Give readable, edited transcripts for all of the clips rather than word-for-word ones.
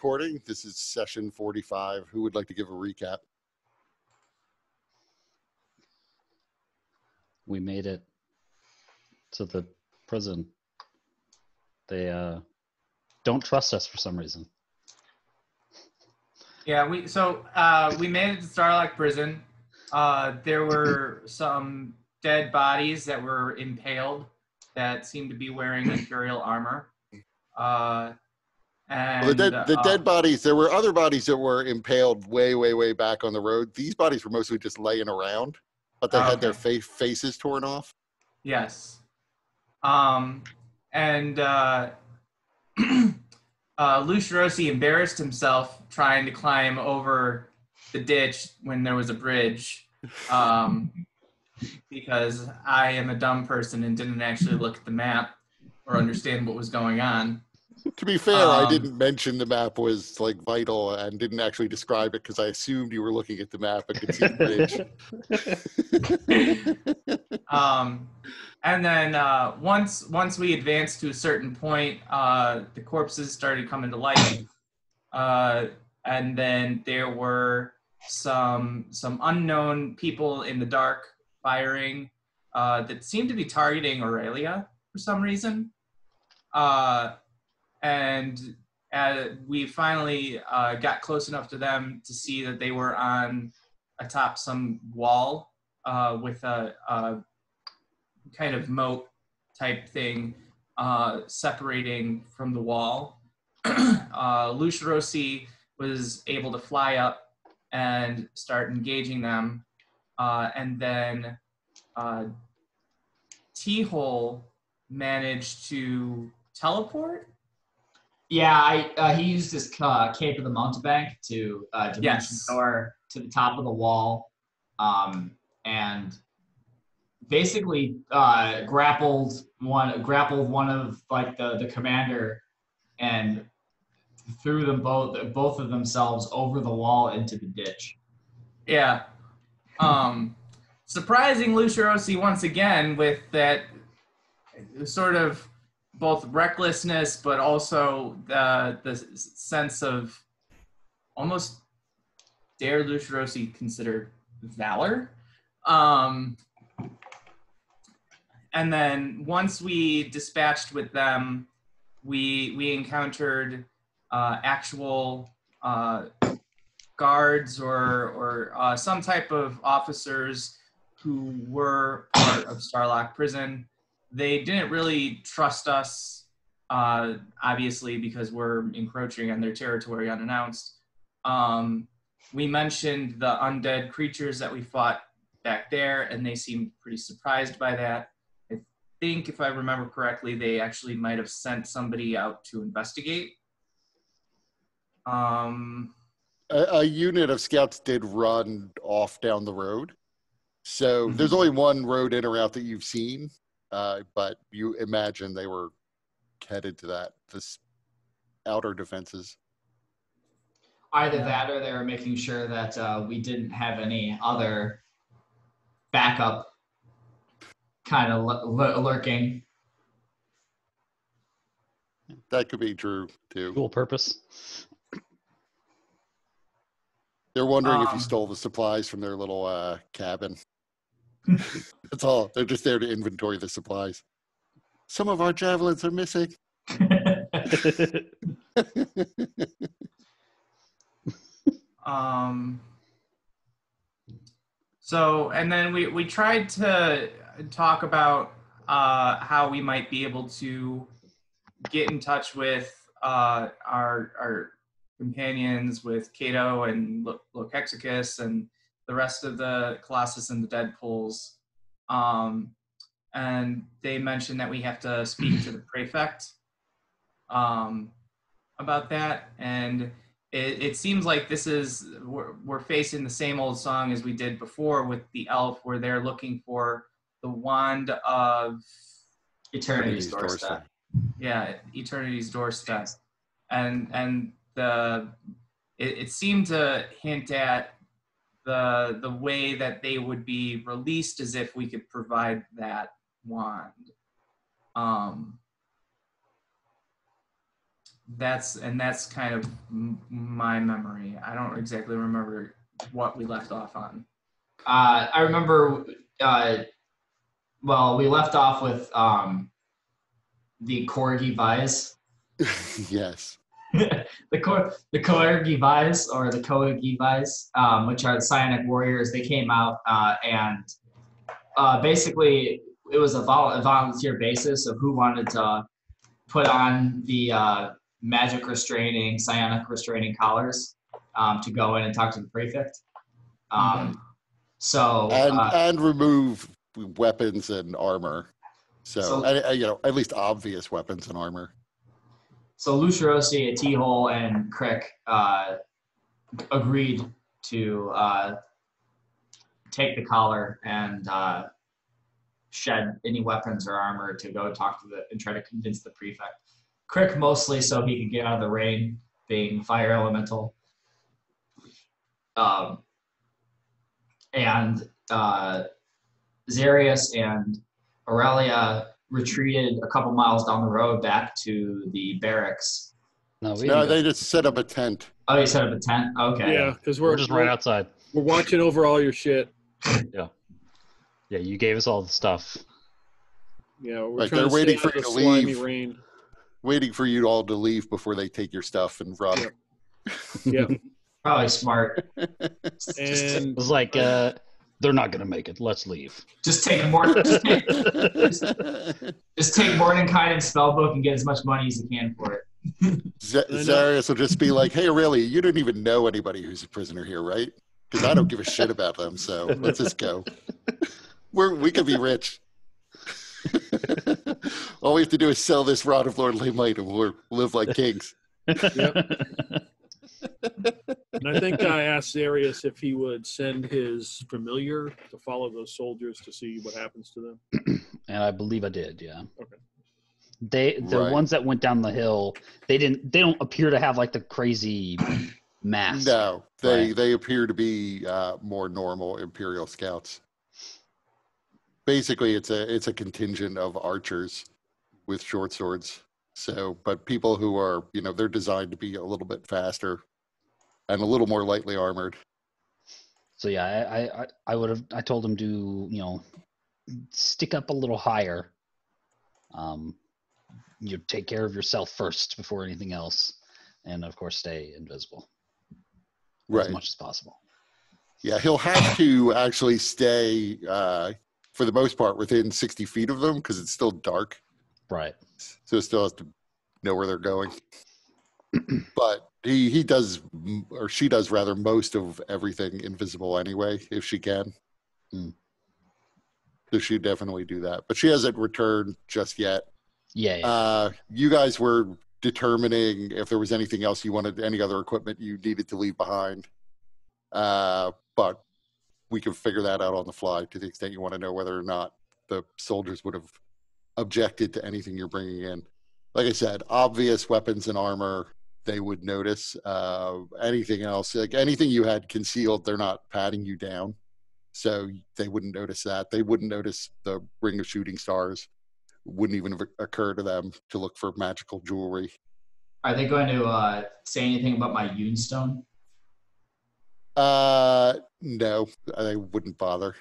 recording. This is session 45. Who would like to give a recap? We made it to the prison. They don't trust us for some reason. Yeah, we made it to Starlock Prison. There were some dead bodies that were impaled that seemed to be wearing Imperial armor. And the dead bodies, there were other bodies that were impaled way back on the road. These bodies were mostly just laying around, but they had their faces torn off. Yes. Luce Rossi embarrassed himself trying to climb over the ditch when there was a bridge, because I am a dumb person and didn't actually look at the map or understand what was going on. To be fair, I didn't mention the map was like vital and didn't actually describe it because I assumed you were looking at the map and could see the bridge. And then once we advanced to a certain point, the corpses started coming to life, and then there were some unknown people in the dark firing that seemed to be targeting Aurelia for some reason. And we finally got close enough to them to see that they were on atop some wall with a kind of moat type thing separating from the wall. Luce Rossi was able to fly up and start engaging them. And then T-Hole managed to teleport. Yeah, he used his cape of the mountebank to dimension door to the top of the wall, and basically grappled one of like the commander and threw them both of themselves over the wall into the ditch. Yeah. Surprising Luce Rossi once again with that sort of both recklessness, but also the sense of almost, dare Luce Rossi consider valor. And then once we dispatched with them, we encountered actual guards or some type of officers who were part of Starlock Prison. They didn't really trust us, obviously, because we're encroaching on their territory unannounced. We mentioned the undead creatures that we fought back there, and they seemed pretty surprised by that. I think, if I remember correctly, they actually might have sent somebody out to investigate. A unit of scouts did run off down the road. So there's only one road in or out that you've seen. But you imagine they were headed to this outer defenses. Either that or they were making sure that we didn't have any other backup kind of lurking. That could be true, too. Dual purpose. They're wondering if you stole the supplies from their little cabin. That's all. They're just there to inventory the supplies. Some of our javelins are missing. So, and then we tried to talk about how we might be able to get in touch with our companions, with Cato and Lochexicus and the rest of the Colossus and the Deadpools. And they mentioned that we have to speak to the Praefect about that. And it seems like we're facing the same old song as we did before with the elf, where they're looking for the wand of Eternity's doorstep. Yeah, Eternity's doorstep. And it seemed to hint at the way that they would be released as if we could provide that wand. That's kind of my memory. I don't exactly remember what we left off on. I remember. Well, we left off with the Corgi Vice. Yes. the Corgi Vice or the Kogi Vice, which are the Psionic Warriors. They came out and basically it was a volunteer basis of who wanted to put on the magic restraining, psionic restraining collars to go in and talk to the prefect. So and remove weapons and armor. So at least obvious weapons and armor. So Lucirosi, T-Hole, and Crick agreed to take the collar and shed any weapons or armor to go talk to and try to convince the prefect. Crick mostly so he could get out of the rain, being fire elemental. And Zarius and Aurelia retreated a couple miles down the road back to the barracks. No, they just set up a tent. Oh, you set up a tent? Okay. Yeah, because we're just right outside. We're watching over all your shit. Yeah. Yeah, you gave us all the stuff. Yeah, we're like trying they're to waiting stay for you to slimy leave. Rain. Waiting for you all to leave before they take your stuff and run. Yeah. Probably smart. And it was like, they're not gonna make it. Let's leave. Just take Mordenkainen and Spellbook and get as much money as you can for it. Zarius will just be like, "Hey, really? You didn't even know anybody who's a prisoner here, right? Because I don't give a shit about them. So let's just go. We could be rich. All we have to do is sell this rod of Lord Lamelight, and we'll live like kings." Yep. And I think I asked Zarius if he would send his familiar to follow those soldiers to see what happens to them. And I believe I did, yeah. Okay. The ones that went down the hill, they don't appear to have like the crazy mask. No, they appear to be more normal Imperial scouts. Basically, it's a contingent of archers with short swords. So, but people who are, they're designed to be a little bit faster and a little more lightly armored. So yeah, I told him to, stick up a little higher. You take care of yourself first before anything else, and of course stay invisible as much as possible. Yeah, he'll have to actually stay for the most part within 60 feet of them because it's still dark. Right. So it still has to know where they're going. But he does, or she does rather, most of everything invisible anyway, if she can. So she definitely do that. But she hasn't returned just yet. Yeah. You guys were determining if there was anything else you wanted, any other equipment you needed to leave behind. But we can figure that out on the fly to the extent you want to know whether or not the soldiers would have objected to anything you're bringing in. Like I said, obvious weapons and armor, they would notice. Anything else, like anything you had concealed, they're not patting you down. So they wouldn't notice that. They wouldn't notice the ring of shooting stars. Wouldn't even occur to them to look for magical jewelry. Are they going to say anything about my Yun Stone? No, they wouldn't bother.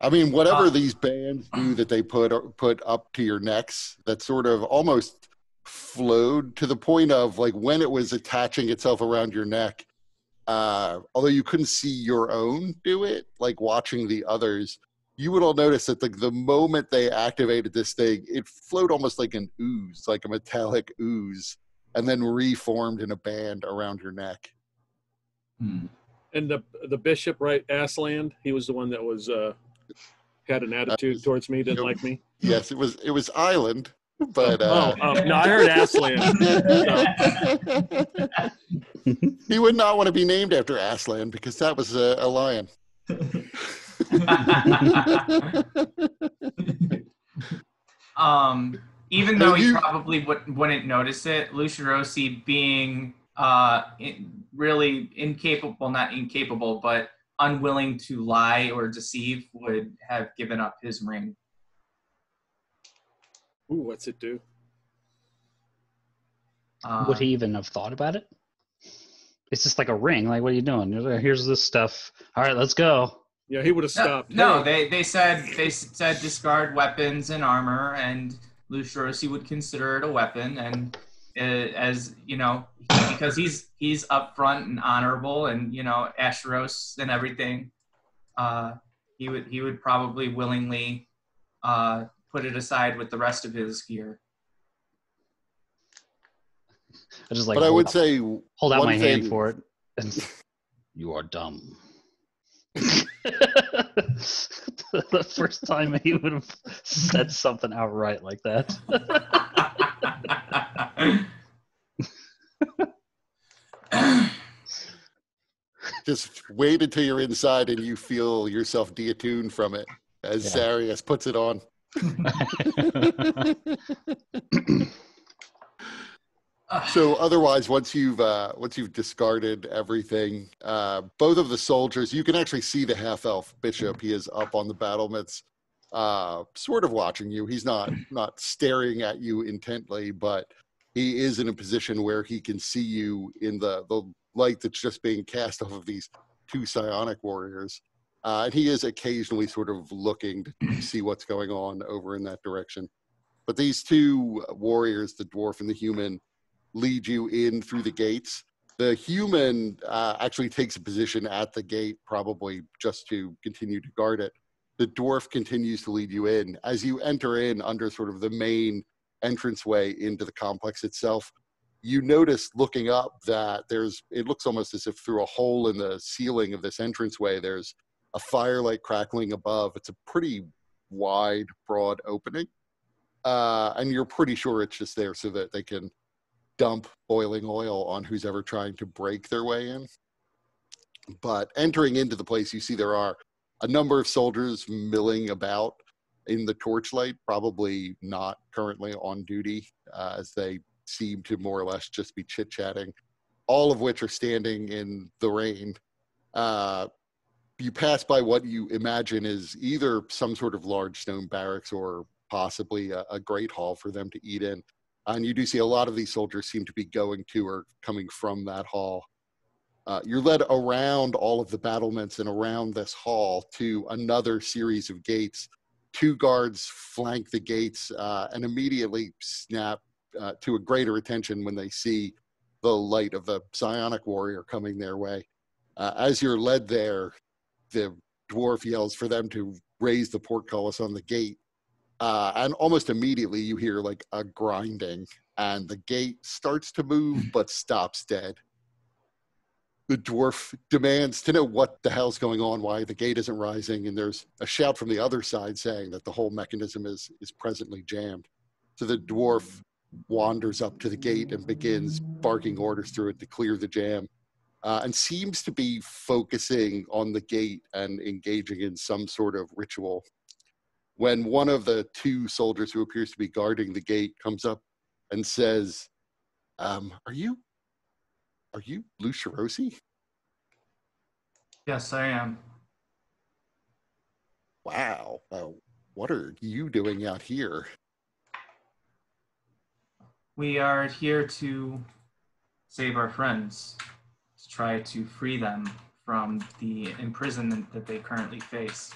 I mean, whatever these bands do that they put up to your necks, that sort of almost flowed to the point of like when it was attaching itself around your neck, although you couldn't see your own do it, like watching the others, you would all notice that the moment they activated this thing, it flowed almost like an ooze, like a metallic ooze, and then reformed in a band around your neck. And the bishop, right, Aslan, he was the one that was had an attitude towards me, didn't like me. Yes, it was Island, but no, I heard Aslan. He would not want to be named after Aslan because that was a lion. Even though he probably wouldn't notice it, Lucirosi being really not incapable, but unwilling to lie or deceive, would have given up his ring. Ooh, what's it do? Would he even have thought about it? It's just like a ring. Like, what are you doing? Here's this stuff. All right, let's go. Yeah, he would have stopped. No, Hey, they said discard weapons and armor, and Lucirosi would consider it a weapon, and as you know, because he's upfront and honorable, and Ashros and everything, he would probably willingly put it aside with the rest of his gear. I just like. But I would say hold out one my hand thing- for it. And you are dumb. The first time he would have said something outright like that. Just wait until you're inside and you feel yourself deattuned from it as Sarius puts it on. So otherwise, once you've discarded everything, both of the soldiers, you can actually see the half-elf bishop. He is up on the battlements, sort of watching you. He's not staring at you intently, but he is in a position where he can see you in the light that's just being cast off of these two psionic warriors. And he is occasionally sort of looking to see what's going on over in that direction. But these two warriors, the dwarf and the human, lead you in through the gates. The human actually takes a position at the gate, probably just to continue to guard it. The dwarf continues to lead you in. As you enter in under sort of the main entranceway into the complex itself, you notice looking up that it looks almost as if through a hole in the ceiling of this entranceway, there's a firelight crackling above. It's a pretty wide, broad opening. And you're pretty sure it's just there so that they can dump boiling oil on who's ever trying to break their way in. But entering into the place, you see there are a number of soldiers milling about in the torchlight, probably not currently on duty, as they seem to more or less just be chit-chatting, all of which are standing in the rain. You pass by what you imagine is either some sort of large stone barracks or possibly a great hall for them to eat in. And you do see a lot of these soldiers seem to be going to or coming from that hall. You're led around all of the battlements and around this hall to another series of gates. Two guards flank the gates and immediately snap to a greater attention when they see the light of the psionic warrior coming their way. As you're led there, the dwarf yells for them to raise the portcullis on the gate. And almost immediately you hear like a grinding and the gate starts to move but stops dead. The dwarf demands to know what the hell's going on, why the gate isn't rising, and there's a shout from the other side saying that the whole mechanism is presently jammed. So the dwarf wanders up to the gate and begins barking orders through it to clear the jam, and seems to be focusing on the gate and engaging in some sort of ritual. When one of the two soldiers who appears to be guarding the gate comes up and says, are you Lucirosi? Yes, I am. Wow. What are you doing out here? We are here to save our friends, to try to free them from the imprisonment that they currently face.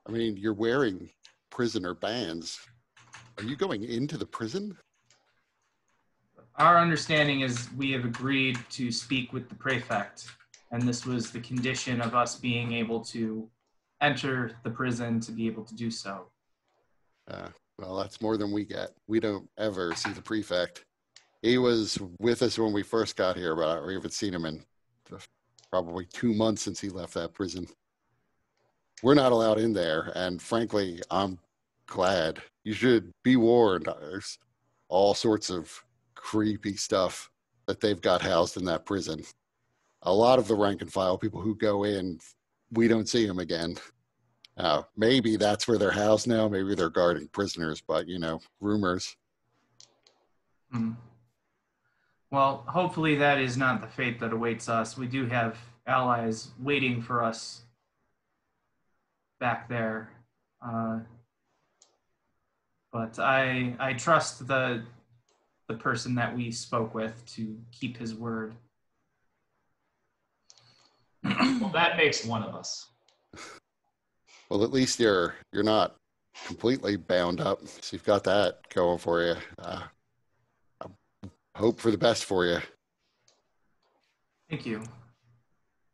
I mean, you're wearing prisoner bands. Are you going into the prison? Our understanding is we have agreed to speak with the Praefect, and this was the condition of us being able to enter the prison to be able to do so. Well, that's more than we get. We don't ever see the Prefect. He was with us when we first got here, but we haven't seen him in probably 2 months since he left that prison. We're not allowed in there, and frankly, I'm glad. You should be warned. There's all sorts of creepy stuff that they've got housed in that prison. A lot of the rank and file people who go in, we don't see them again. Maybe that's where they're housed now. Maybe they're guarding prisoners, but, rumors. Well, hopefully that is not the fate that awaits us. We do have allies waiting for us back there. But I trust the the person that we spoke with to keep his word. Well, that makes one of us. Well, at least you're not completely bound up, so you've got that going for you. I hope for the best for you. Thank you.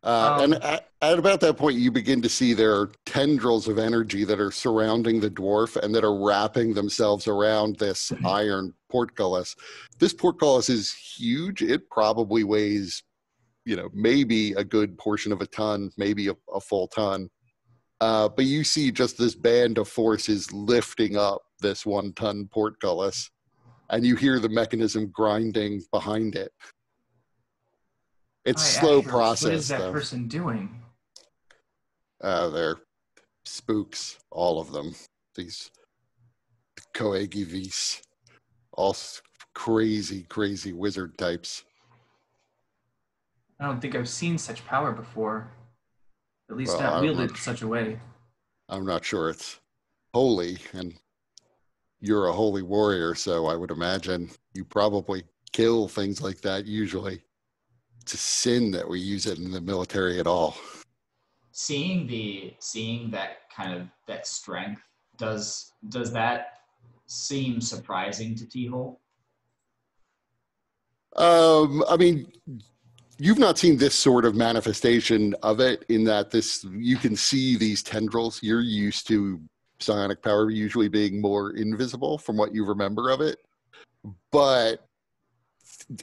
And at about that point, you begin to see there are tendrils of energy that are surrounding the dwarf and that are wrapping themselves around this iron portcullis. This portcullis is huge. It probably weighs, maybe a good portion of a ton, maybe a full ton. But you see just this band of forces lifting up this 1-ton portcullis, and you hear the mechanism grinding behind it. It's slow process. What is that though. person doing? They're spooks, all of them. These Coegivis, all crazy, crazy wizard types. I don't think I've seen such power before. At least not wielded in such a way. I'm not sure it's holy, and you're a holy warrior, so I would imagine you probably kill things like that usually. It's a sin that we use it in the military at all. Seeing that kind of that strength, does that seem surprising to T-Hole? I mean, you've not seen this sort of manifestation of it in that you can see these tendrils. You're used to psionic power usually being more invisible from what you remember of it. But,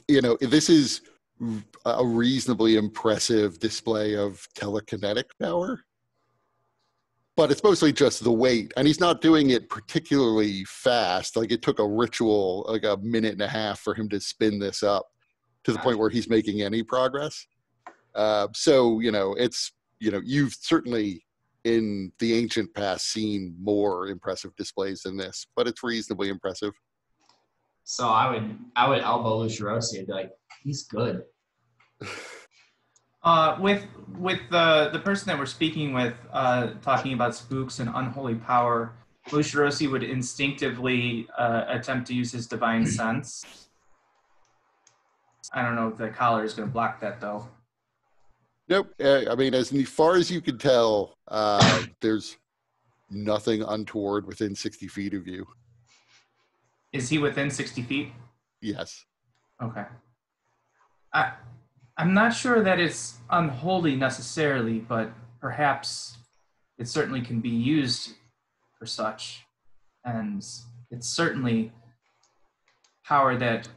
this is a reasonably impressive display of telekinetic power. But it's mostly just the weight. And he's not doing it particularly fast. Like, it took a ritual, like a minute and a half for him to spin this up to the point where he's making any progress. So, you've certainly in the ancient past seen more impressive displays than this, but it's reasonably impressive. So I would elbow Lucerosi and be like, he's good. With the person that we're speaking with, talking about spooks and unholy power, Lucerosi would instinctively attempt to use his divine sense. I don't know if the collar is going to block that, though. Nope. I mean, as far as you can tell, there's nothing untoward within 60 feet of you. Is he within 60 feet? Yes. Okay. I'm not sure that it's unholy necessarily, but perhaps it certainly can be used for such. And it's certainly power that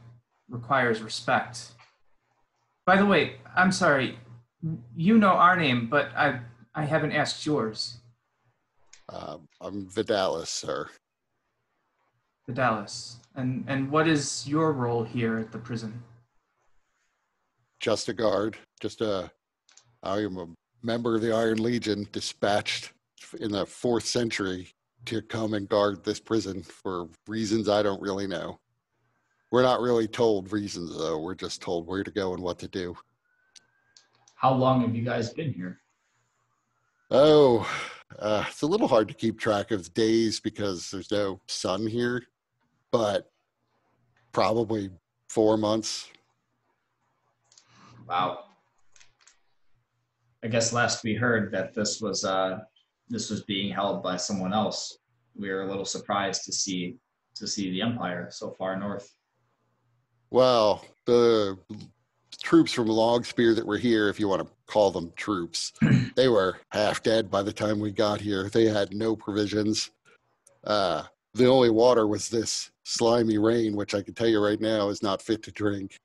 requires respect. By the way, I'm sorry, you know our name, but I haven't asked yours. I'm Vidalis, sir. Vidalis. And what is your role here at the prison? Just a guard. I am a member of the Iron Legion, dispatched in the 4th century to come and guard this prison for reasons I don't really know. We're not really told reasons, though. We're just told where to go and what to do. How long have you guys been here? Oh, it's a little hard to keep track of days because there's no sun here, but probably 4 months. Wow. I guess last we heard that this was being held by someone else. We were a little surprised to see the Empire so far north. Well, the troops from Longspear that were here, if you want to call them troops, they were half dead by the time we got here. They had no provisions. The only water was this slimy rain, which I can tell you right now is not fit to drink.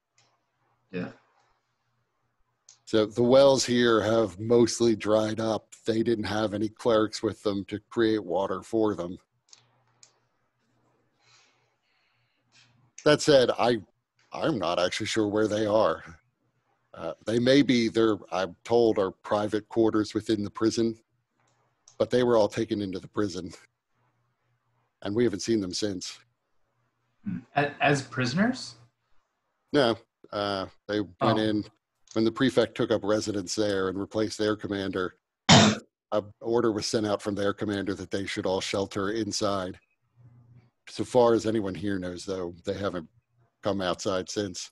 Yeah. So the wells here have mostly dried up. They didn't have any clerics with them to create water for them. That said, I'm not actually sure where they are. They may be there, I'm told, are private quarters within the prison, but they were all taken into the prison, and we haven't seen them since. As prisoners? No, they went in when the prefect took up residence there and replaced their commander. An order was sent out from their commander that they should all shelter inside. So far as anyone here knows, though, they haven't come outside since.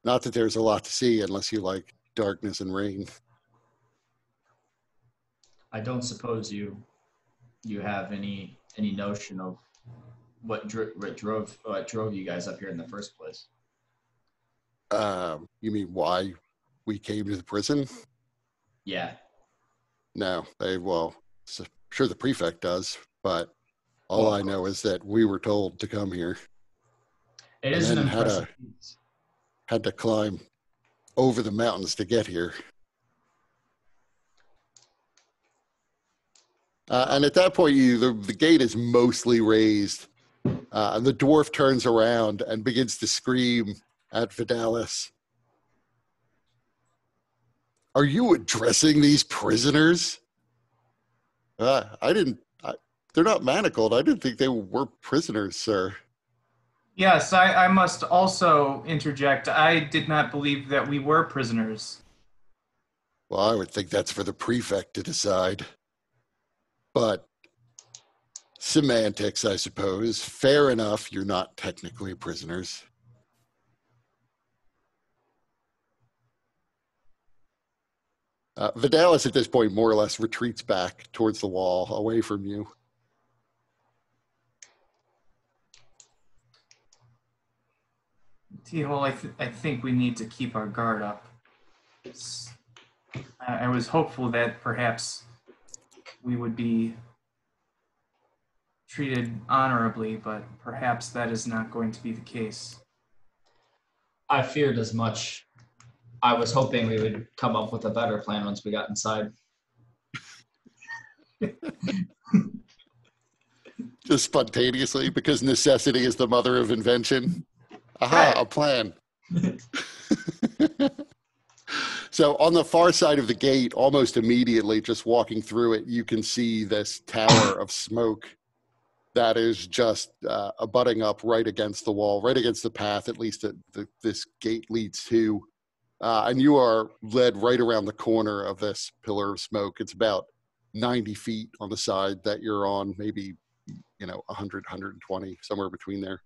Not that there's a lot to see unless you like darkness and rain. I don't suppose you have any notion of what drove you guys up here in the first place. You mean why we came to the prison? Yeah. No, sure the prefect does, but all I know is that we were told to come here. It is an impressive feat. Had to climb over the mountains to get here. And at that point, the gate is mostly raised, and the dwarf turns around and begins to scream at Vidalis. Are you addressing these prisoners? They're not manacled. I didn't think they were prisoners, sir. Yes, I must also interject. I did not believe that we were prisoners. Well, I would think that's for the prefect to decide. But semantics, I suppose. Fair enough, you're not technically prisoners. Vidalis at this point more or less retreats back towards the wall, away from you. T-Hole, I think we need to keep our guard up. I was hopeful that perhaps we would be treated honorably, but perhaps that is not going to be the case. I feared as much. I was hoping we would come up with a better plan once we got inside. Just spontaneously, because necessity is the mother of invention. Aha, a plan. So on the far side of the gate, almost immediately, just walking through it, you can see this tower of smoke that is just abutting up right against the wall, right against the path, at least that this gate leads to. And you are led right around the corner of this pillar of smoke. It's about 90 feet on the side that you're on, maybe 100, 120, somewhere between there.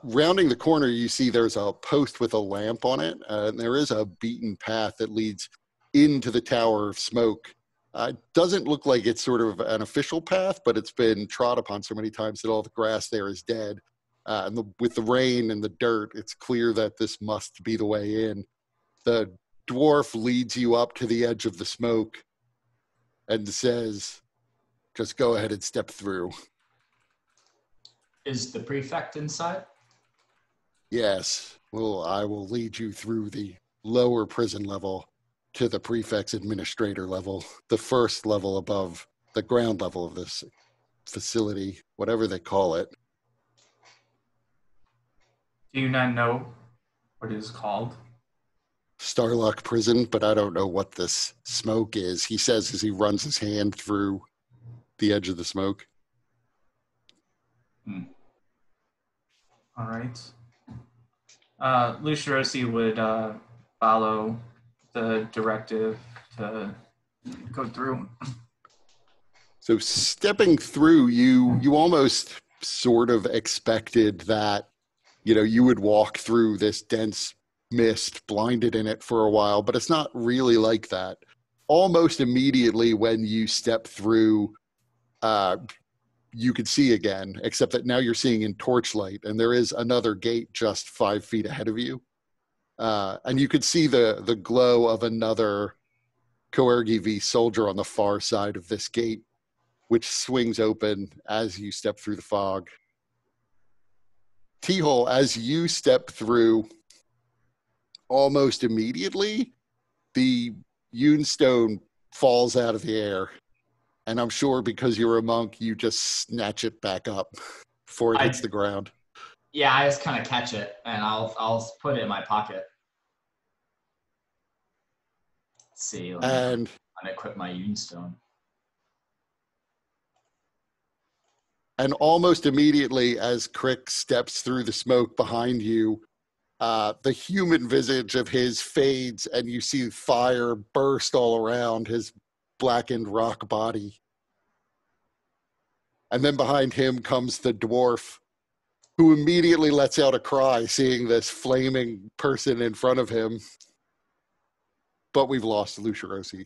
Rounding the corner, you see there's a post with a lamp on it, and there is a beaten path that leads into the tower of smoke. It doesn't look like it's sort of an official path, but it's been trod upon so many times that all the grass there is dead. And with the rain and the dirt, it's clear that this must be the way in. The dwarf leads you up to the edge of the smoke and says, just go ahead and step through. Is the prefect inside? Yes. Well, I will lead you through the lower prison level to the prefect's administrator level, the first level above the ground level of this facility, whatever they call it. Do you not know what it is called? Starlock Prison, but I don't know what this smoke is. He says as he runs his hand through the edge of the smoke. All right. Lucirosi would follow the directive to go through. So stepping through, you almost sort of expected that, you would walk through this dense mist, blinded in it for a while, but it's not really like that. Almost immediately when you step through, you could see again, except that now you're seeing in torchlight, and there is another gate just 5 feet ahead of you. And you could see the glow of another Coergi V soldier on the far side of this gate, which swings open as you step through the fog. T-Hole, as you step through, almost immediately, the Yun stone falls out of the air. And I'm sure because you're a monk, you just snatch it back up before it hits the ground. Yeah, I just kind of catch it, and I'll put it in my pocket. Let's see, let me equip my Yun stone. And almost immediately, as Crick steps through the smoke behind you, the human visage of his fades, and you see fire burst all around his blackened rock body. And then behind him comes the dwarf, who immediately lets out a cry seeing this flaming person in front of him. But we've lost Lucia Rossi.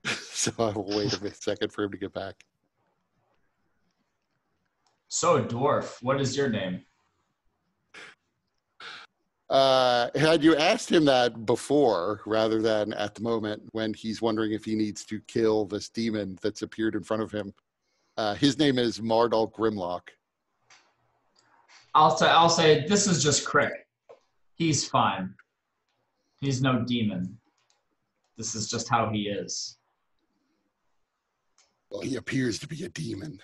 So I will wait a second for him to get back. So, dwarf, what is your name? Had you asked him that before, rather than at the moment when he's wondering if he needs to kill this demon that's appeared in front of him, his name is Mardal Grimlock. I'll say this is just Crick. He's fine. He's no demon. This is just how he is. Well, he appears to be a demon.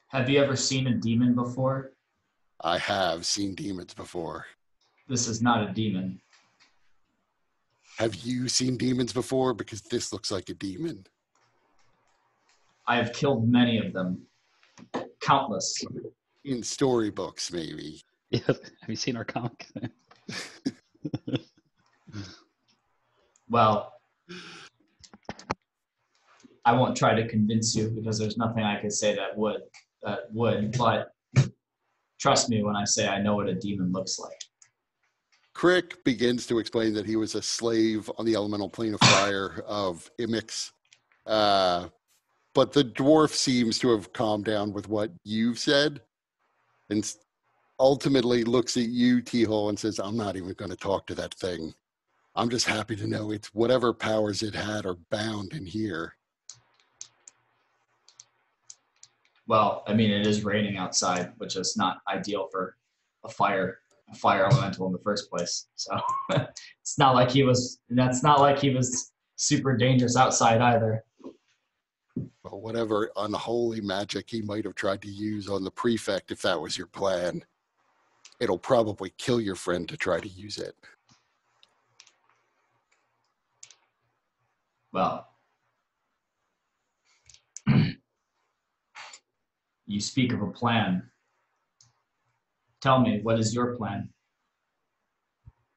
Have you ever seen a demon before? I have seen demons before. This is not a demon. Have you seen demons before? Because this looks like a demon. I have killed many of them. Countless. In storybooks, maybe. Yeah, have you seen our comic? Well, I won't try to convince you because there's nothing I could say that would, but trust me when I say I know what a demon looks like. Crick begins to explain that he was a slave on the elemental plane of fire of Imix. But the dwarf seems to have calmed down with what you've said and ultimately looks at you, T-Hole, and says, I'm not even going to talk to that thing. I'm just happy to know it's whatever powers it had are bound in here. Well, I mean, it is raining outside, which is not ideal for a fire elemental in the first place. So that's not like he was super dangerous outside either. Well, whatever unholy magic he might have tried to use on the prefect, if that was your plan, it'll probably kill your friend to try to use it. Well, you speak of a plan. Tell me, what is your plan?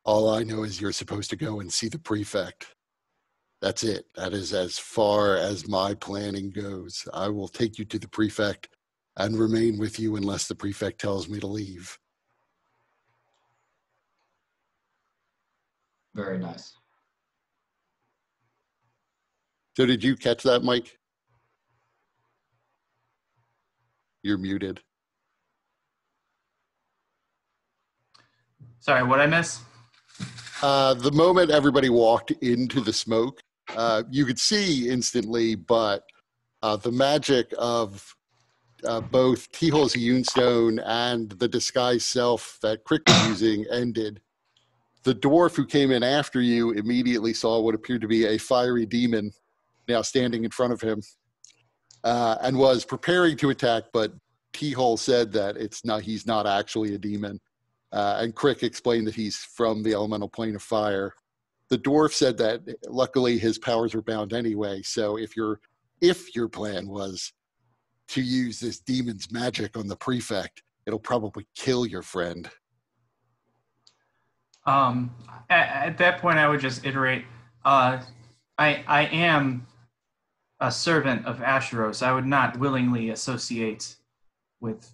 All I know is you're supposed to go and see the prefect. That's it. That is as far as my planning goes. I will take you to the prefect and remain with you unless the prefect tells me to leave. Very nice. So did you catch that, Mike? You're muted. Sorry, what I miss? The moment everybody walked into the smoke, you could see instantly, but the magic of both T-Hole's Iune Stone and the disguise self that Crick was using ended. The dwarf who came in after you immediately saw what appeared to be a fiery demon now standing in front of him and was preparing to attack, but T-Hole said that he's not actually a demon. And Crick explained that he's from the elemental plane of fire. The dwarf said that luckily his powers were bound anyway, so if your plan was to use this demon's magic on the prefect, it'll probably kill your friend. At that point, I would just iterate, I am a servant of Asheros. I would not willingly associate with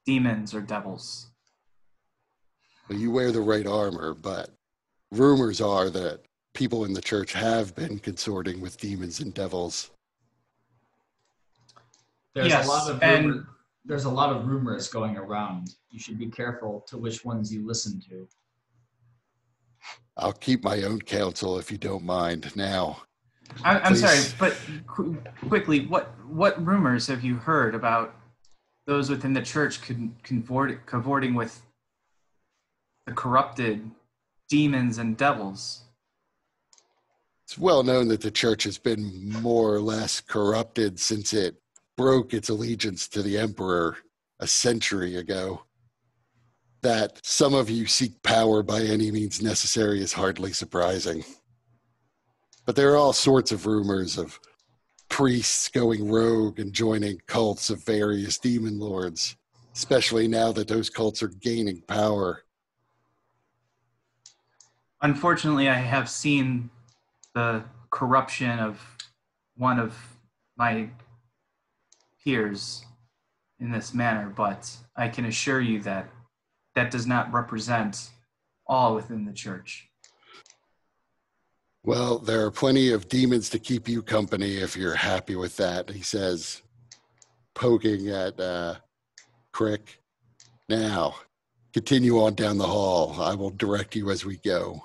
demons or devils. Well, you wear the right armor, but rumors are that people in the church have been consorting with demons and devils. There's a lot of rumors going around. You should be careful to which ones you listen to. I'll keep my own counsel if you don't mind. Now, I'm sorry, but quickly, what rumors have you heard about those within the church cavorting with the corrupted demons and devils? It's well known that the church has been more or less corrupted since it broke its allegiance to the emperor a century ago. That some of you seek power by any means necessary is hardly surprising. But there are all sorts of rumors of priests going rogue and joining cults of various demon lords, especially now that those cults are gaining power. Unfortunately, I have seen the corruption of one of my peers in this manner, but I can assure you that that does not represent all within the church. Well, there are plenty of demons to keep you company if you're happy with that, he says, poking at Crick. Now, continue on down the hall. I will direct you as we go.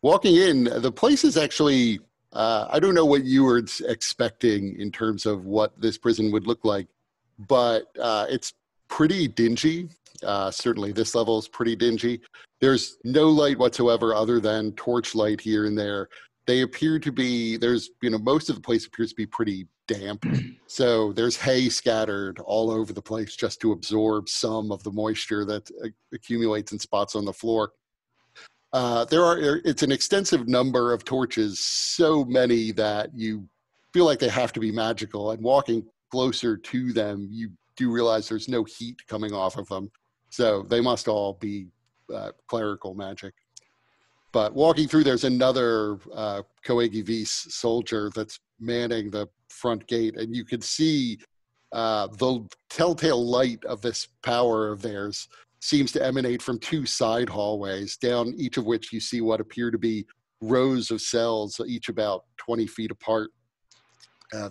Walking in, the place is actually, I don't know what you were expecting in terms of what this prison would look like, but it's pretty dingy. Certainly this level is pretty dingy. There's no light whatsoever other than torchlight here and there. They appear to be, most of the place appears to be pretty damp. So there's hay scattered all over the place just to absorb some of the moisture that accumulates in spots on the floor. It's an extensive number of torches, so many that you feel like they have to be magical. And walking closer to them, you do realize there's no heat coming off of them. So they must all be clerical magic. But walking through, there's another Coegivis soldier that's manning the front gate. And you can see the telltale light of this power of theirs seems to emanate from two side hallways, down each of which you see what appear to be rows of cells, each about 20 feet apart.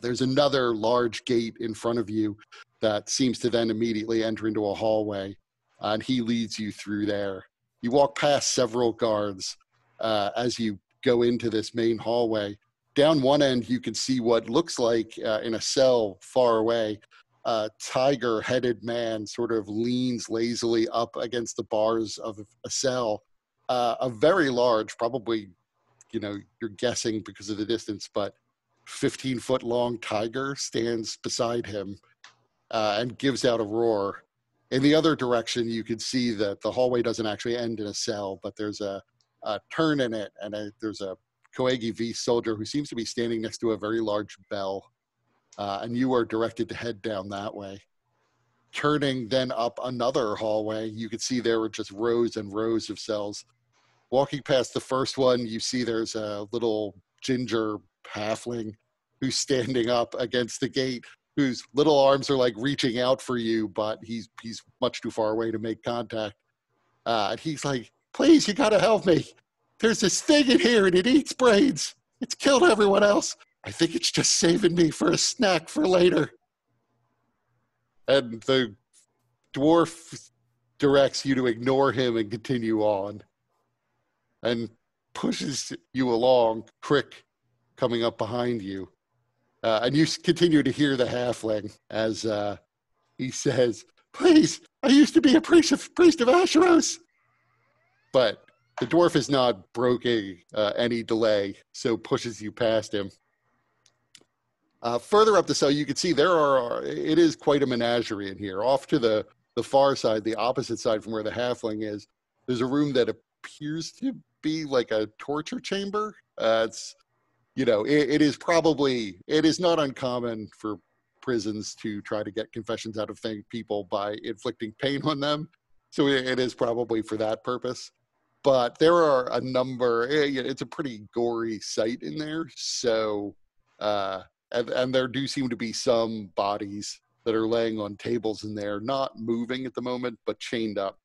There's another large gate in front of you that seems to then immediately enter into a hallway, and he leads you through there. You walk past several guards as you go into this main hallway. Down one end, you can see what looks like in a cell far away, a tiger-headed man sort of leans lazily up against the bars of a cell. A very large, probably, you're guessing because of the distance, but 15-foot long tiger stands beside him and gives out a roar. In the other direction, you can see that the hallway doesn't actually end in a cell, but there's a turn in it, and there's a Coegivis soldier who seems to be standing next to a very large bell. And you are directed to head down that way. Turning then up another hallway, you can see there were just rows and rows of cells. Walking past the first one, you see there's a little ginger halfling who's standing up against the gate, whose little arms are like reaching out for you, but he's much too far away to make contact. And he's like, "Please, you gotta help me. There's this thing in here and it eats brains. It's killed everyone else. I think it's just saving me for a snack for later." And the dwarf directs you to ignore him and continue on, and pushes you along, Crick coming up behind you. And you continue to hear the halfling as he says, "Please, I used to be a priest of Asheros." But the dwarf is not broking any delay, so pushes you past him. Further up the cell, you can see it is quite a menagerie in here. Off to the far side, the opposite side from where the halfling is, there's a room that appears to be like a torture chamber. It is not uncommon for prisons to try to get confessions out of people by inflicting pain on them. So it is probably for that purpose. But there are a number, it's a pretty gory sight in there. So, and there do seem to be some bodies that are laying on tables in there, not moving at the moment, but chained up.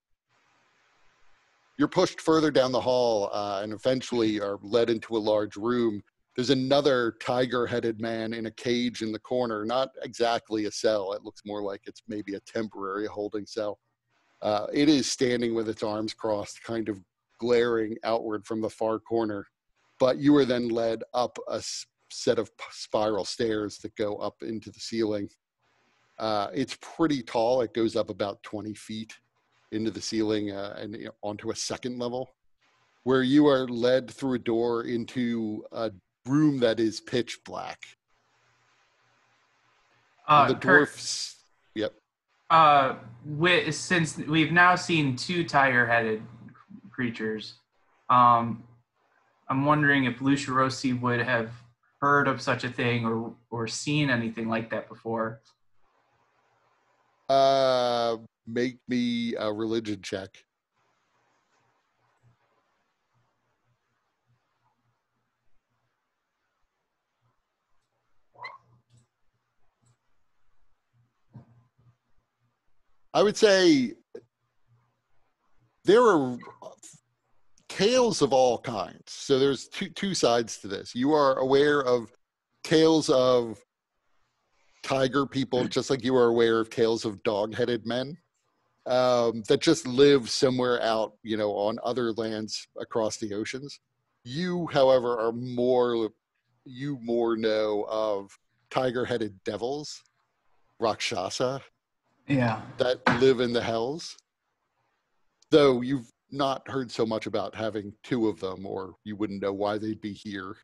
You're pushed further down the hall and eventually are led into a large room. There's another tiger-headed man in a cage in the corner, not exactly a cell. It looks more like it's maybe a temporary holding cell. It is standing with its arms crossed, kind of glaring outward from the far corner. But you are then led up a set of spiral stairs that go up into the ceiling. It's pretty tall. It goes up about 20 feet into the ceiling and onto a second level, where you are led through a door into a room that is pitch black. The dwarfs. Yep. Since we've now seen two tiger-headed creatures, I'm wondering if Lucia Rossi would have heard of such a thing or seen anything like that before. Make me a religion check. I would say there are tales of all kinds. So there's two sides to this. You are aware of tales of tiger people, just like you are aware of tales of dog-headed men that just live somewhere out, on other lands across the oceans. You, however, you more know of tiger-headed devils, Rakshasa, Yeah. that live in the hells. Though you've not heard so much about having two of them, or you wouldn't know why they'd be here.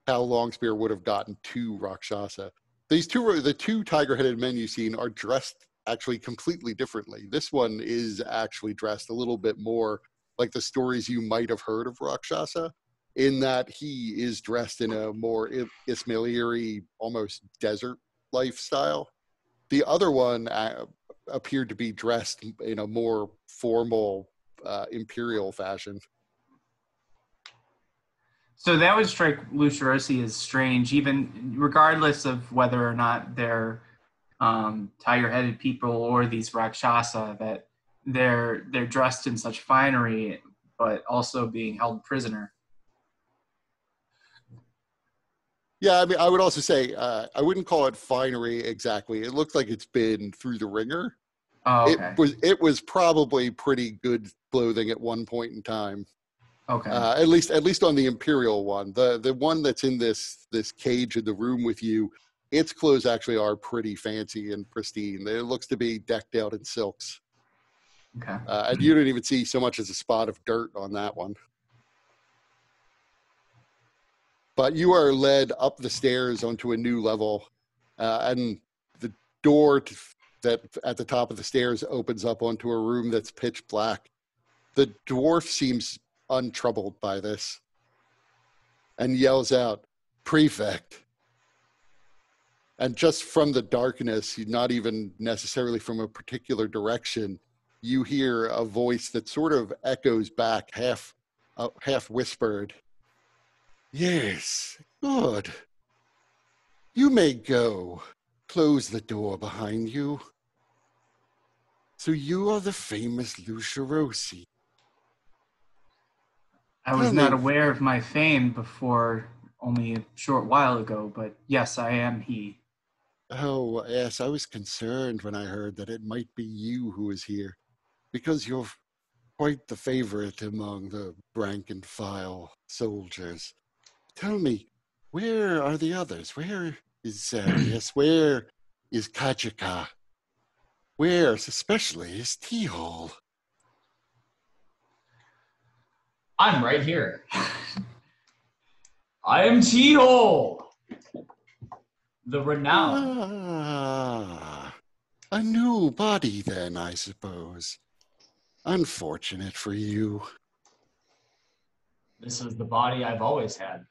How Longspear would have gotten two Rakshasa. The two tiger-headed men you've seen are dressed actually completely differently. This one is actually dressed a little bit more like the stories you might have heard of Rakshasa, in that he is dressed in a more Ismaili, almost desert lifestyle. The other one appeared to be dressed in a more formal imperial fashion. So that would strike Lucerosi as strange, even regardless of whether or not they're tiger-headed people or these Rakshasa, that they're dressed in such finery, but also being held prisoner. Yeah, I mean, I would also say I wouldn't call it finery exactly. It looks like it's been through the ringer. Oh, okay. It was probably pretty good clothing at one point in time. Okay. At least on the Imperial one. The one that's in this cage in the room with you, its clothes actually are pretty fancy and pristine. It looks to be decked out in silks. Okay. And you don't even see so much as a spot of dirt on that one. But you are led up the stairs onto a new level, and the door that at the top of the stairs opens up onto a room that's pitch black. The dwarf seems untroubled by this and yells out, "Praefect." And just from the darkness, not even necessarily from a particular direction, you hear a voice that sort of echoes back, half whispered. "Yes, good. You may go. Close the door behind you. So you are the famous Lucerosi. I was not aware of my fame before only a short while ago, but yes, I am he. Oh, yes, I was concerned when I heard that it might be you who is here, because you're quite the favorite among the rank and file soldiers. Tell me, where are the others? Where is Zarius? Where is Kajika? Where, especially, is T-Hole? I'm right here. I am T-Hole, the renowned. A new body then, I suppose. Unfortunate for you. This is the body I've always had.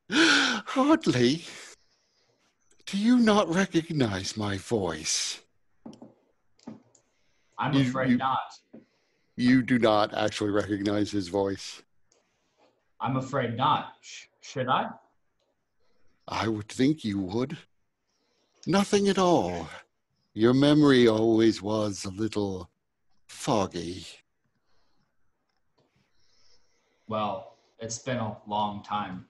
Hardly. Do you not recognize my voice? I'm afraid not. You do not actually recognize his voice. I'm afraid not. Should I? I would think you would. Nothing at all. Your memory always was a little foggy. Well, it's been a long time.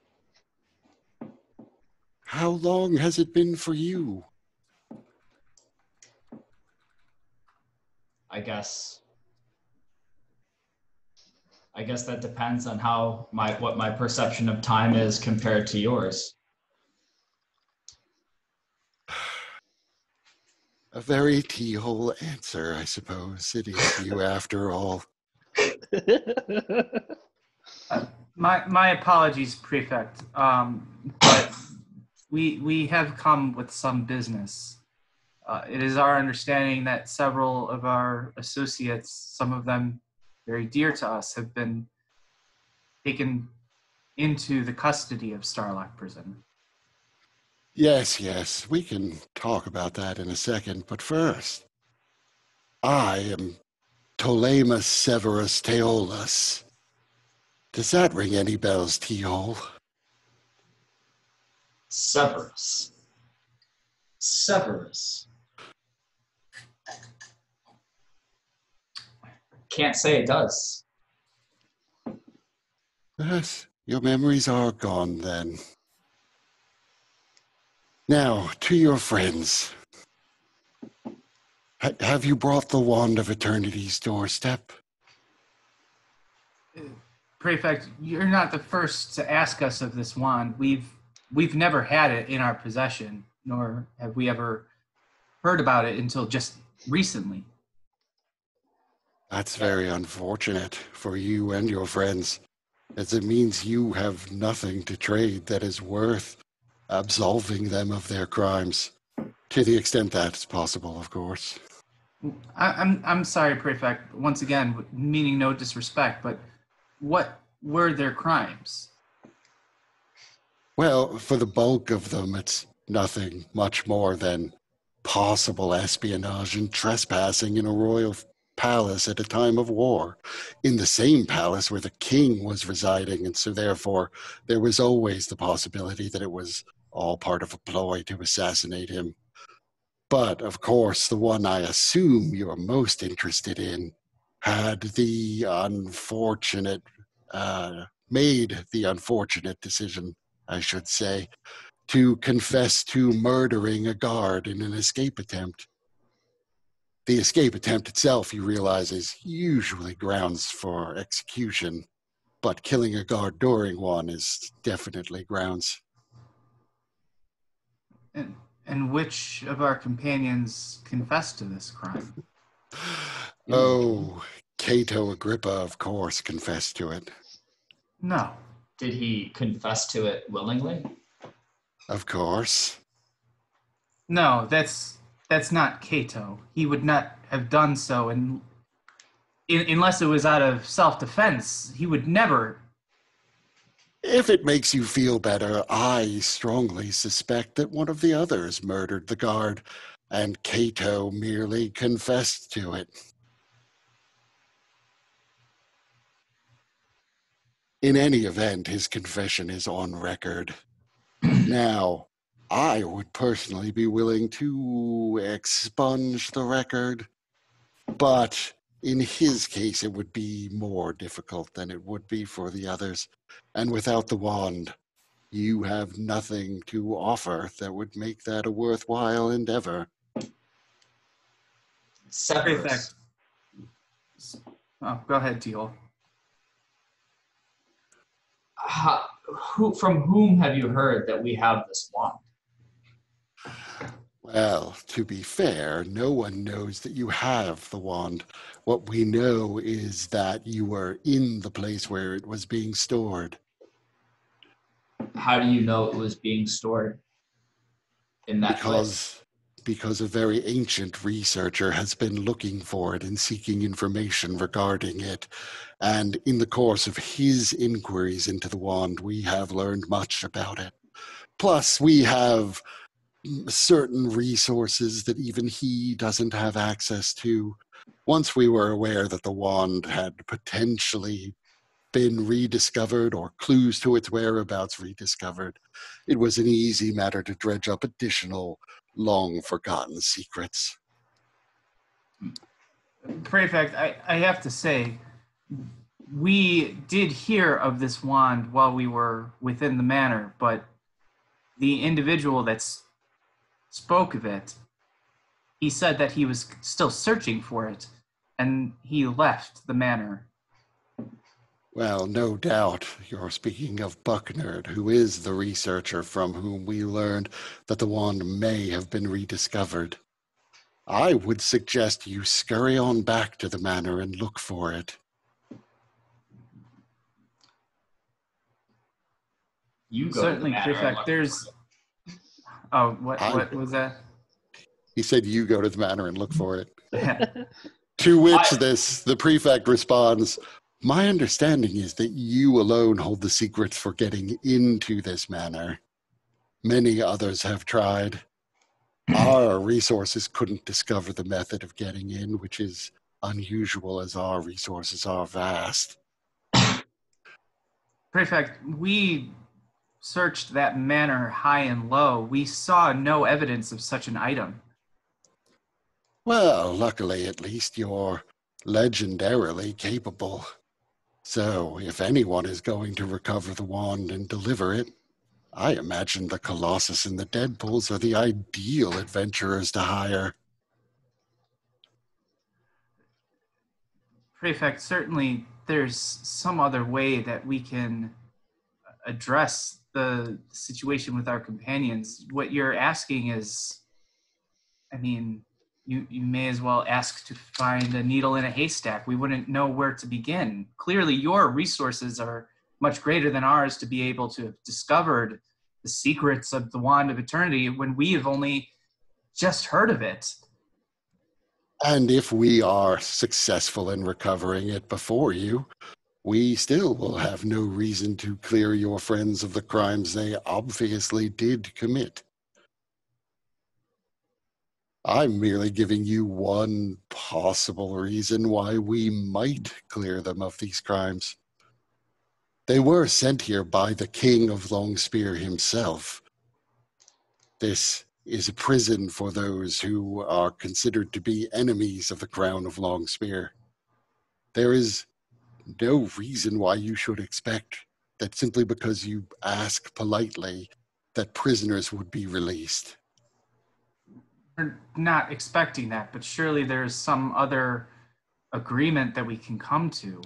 How long has it been for you? I guess that depends on what my perception of time is compared to yours. A very T-hole answer, I suppose. It is you after all. My apologies, Prefect. But we have come with some business. It is our understanding that several of our associates, some of them very dear to us, have been taken into the custody of Starlock Prison. Yes, we can talk about that in a second. But first, I am Ptolemus Severus Teolus. Does that ring any bells, T-hole? Severus. can't say it does. Yes, your memories are gone then. Now, to your friends. Have you brought the Wand of Eternity's doorstep? Prefect, you're not the first to ask us of this wand. We've never had it in our possession, nor have we ever heard about it until just recently. That's very unfortunate for you and your friends, as it means you have nothing to trade that is worth absolving them of their crimes, to the extent that is possible, of course. I'm sorry, Prefect, once again, meaning no disrespect, but what were their crimes? Well, for the bulk of them, it's nothing much more than possible espionage and trespassing in a royal palace at a time of war, in the same palace where the king was residing, and so therefore there was always the possibility that it was all part of a ploy to assassinate him. But, of course, the one I assume you're most interested in had the unfortunate, made the unfortunate decision, I should say, to confess to murdering a guard in an escape attempt. The escape attempt itself, you realize, is usually grounds for execution, but killing a guard during one is definitely grounds. And which of our companions confessed to this crime? Oh, Cato Agrippa, of course, confessed to it. No. Did he confess to it willingly? Of course. No, that's not Cato. He would not have done so unless it was out of self-defense. He would never. If it makes you feel better, I strongly suspect that one of the others murdered the guard, and Cato merely confessed to it. In any event, his confession is on record. Now, I would personally be willing to expunge the record, but in his case, it would be more difficult than it would be for the others. And without the wand, you have nothing to offer that would make that a worthwhile endeavor. Severus. Oh, go ahead, Teal. From whom have you heard that we have this wand? Well, to be fair, no one knows that you have the wand. What we know is that you were in the place where it was being stored. How do you know it was being stored in that place? Because a very ancient researcher has been looking for it and seeking information regarding it. And in the course of his inquiries into the wand, we have learned much about it. Plus, we have certain resources that even he doesn't have access to. Once we were aware that the wand had potentially been rediscovered or clues to its whereabouts rediscovered, it was an easy matter to dredge up additional long-forgotten secrets. Prefect, I have to say, we did hear of this wand while we were within the manor, but the individual that spoke of it, he said that he was still searching for it, and he left the manor. Well, no doubt you're speaking of Bucknerd, who is the researcher from whom we learned that the wand may have been rediscovered. I would suggest you scurry on back to the manor and look for it. You go Certainly, to the manor. Prefect. There's... Oh, what was that? He said you go to the manor and look for it. Yeah. To which the prefect responds, my understanding is that you alone hold the secrets for getting into this manor. Many others have tried. Our resources couldn't discover the method of getting in, which is unusual as our resources are vast. Prefect, we searched that manor high and low. We saw no evidence of such an item. Well, luckily, at least, your legendarily capable. So, if anyone is going to recover the wand and deliver it, I imagine the Colossus and the Deadpools are the ideal adventurers to hire. Prefect, certainly there's some other way that we can address the situation with our companions. What you're asking is, I mean, you may as well ask to find a needle in a haystack. We wouldn't know where to begin. Clearly, your resources are much greater than ours to be able to have discovered the secrets of the Wand of Eternity when we have only just heard of it. And if we are successful in recovering it before you, we still will have no reason to clear your friends of the crimes they obviously did commit. I'm merely giving you one possible reason why we might clear them of these crimes. They were sent here by the King of Longspear himself. This is a prison for those who are considered to be enemies of the Crown of Longspear. There is no reason why you should expect that simply because you ask politely that prisoners would be released. We're not expecting that, but surely there's some other agreement that we can come to.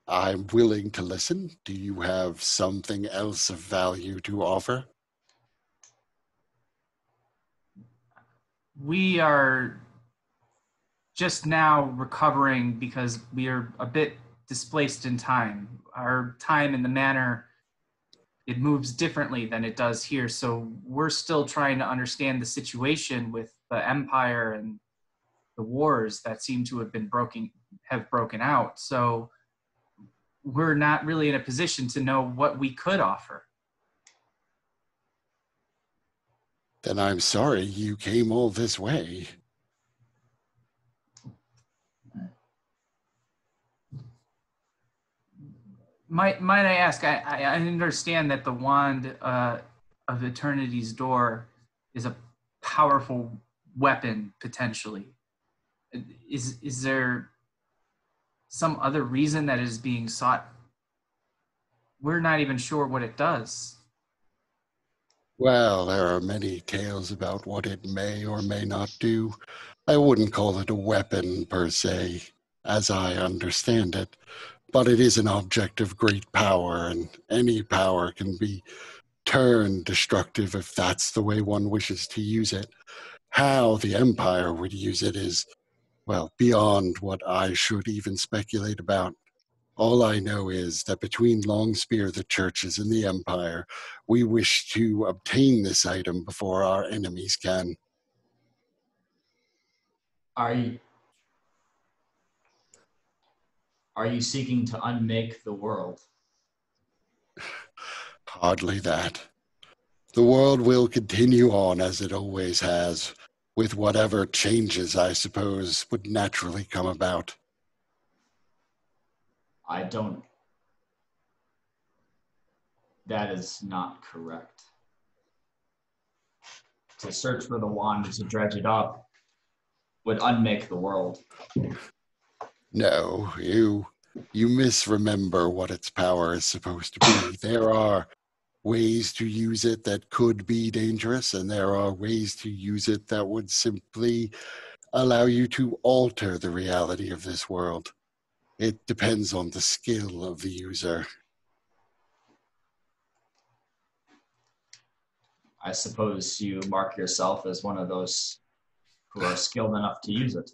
I'm willing to listen. Do you have something else of value to offer? We are just now recovering because we are a bit displaced in time. Our time and the manner, it moves differently than it does here. So we're still trying to understand the situation with the Empire and the wars that seem to have broken out. So we're not really in a position to know what we could offer. Then I'm sorry you came all this way. Might I ask, I understand that the Wand of Eternity's Door is a powerful weapon, potentially. Is there some other reason that is being sought? We're not even sure what it does. Well, there are many tales about what it may or may not do. I wouldn't call it a weapon per se, as I understand it, but it is an object of great power, and any power can be turned destructive if that's the way one wishes to use it. How the Empire would use it is, well, beyond what I should even speculate about. All I know is that between Longspear, the churches, and the Empire, we wish to obtain this item before our enemies can. Are you seeking to unmake the world? Hardly that. The world will continue on as it always has, with whatever changes I suppose would naturally come about. That is not correct. To search for the wand, to dredge it up, would unmake the world. No, you misremember what its power is supposed to be. There are ways to use it that could be dangerous, and there are ways to use it that would simply allow you to alter the reality of this world. It depends on the skill of the user. I suppose you mark yourself as one of those who are skilled enough to use it.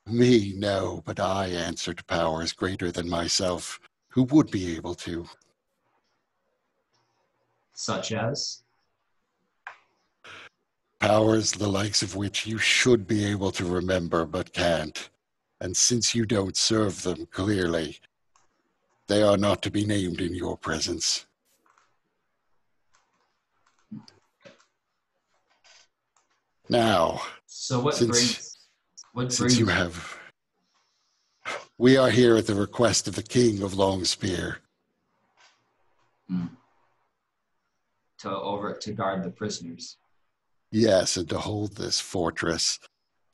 Me, no, but I answer to powers greater than myself, who would be able to. Such as? Powers the likes of which you should be able to remember but can't. And since you don't serve them clearly, they are not to be named in your presence. Now, So we are here at the request of the King of Longspear. To guard the prisoners. Yes, and to hold this fortress.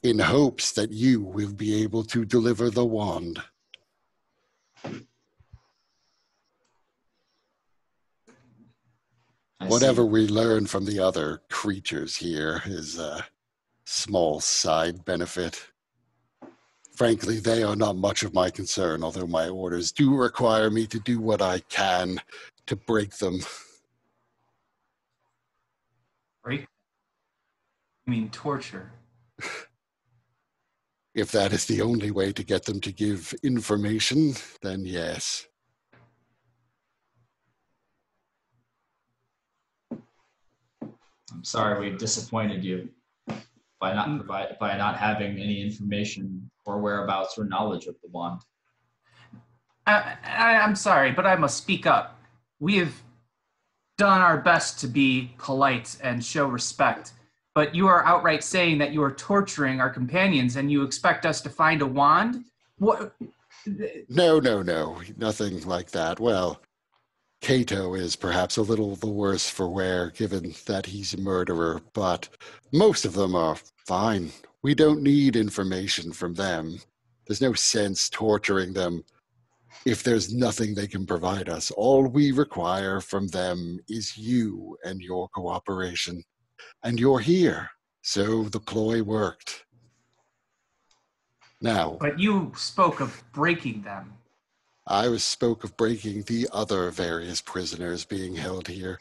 in hopes that you will be able to deliver the wand. Whatever we learn from the other creatures here is a small side benefit. Frankly, they are not much of my concern, although my orders do require me to do what I can to break them. Break? You mean torture? If that is the only way to get them to give information, then yes. I'm sorry we disappointed you by not having any information or whereabouts or knowledge of the wand. I'm sorry, but I must speak up. We have done our best to be polite and show respect, but you are outright saying that you are torturing our companions and you expect us to find a wand? What? No, nothing like that. Well, Cato is perhaps a little the worse for wear, given that he's a murderer, but most of them are fine. We don't need information from them. There's no sense torturing them if there's nothing they can provide us. All we require from them is you and your cooperation. And you're here, so the ploy worked. Now, but you spoke of breaking them. I spoke of breaking the other various prisoners being held here.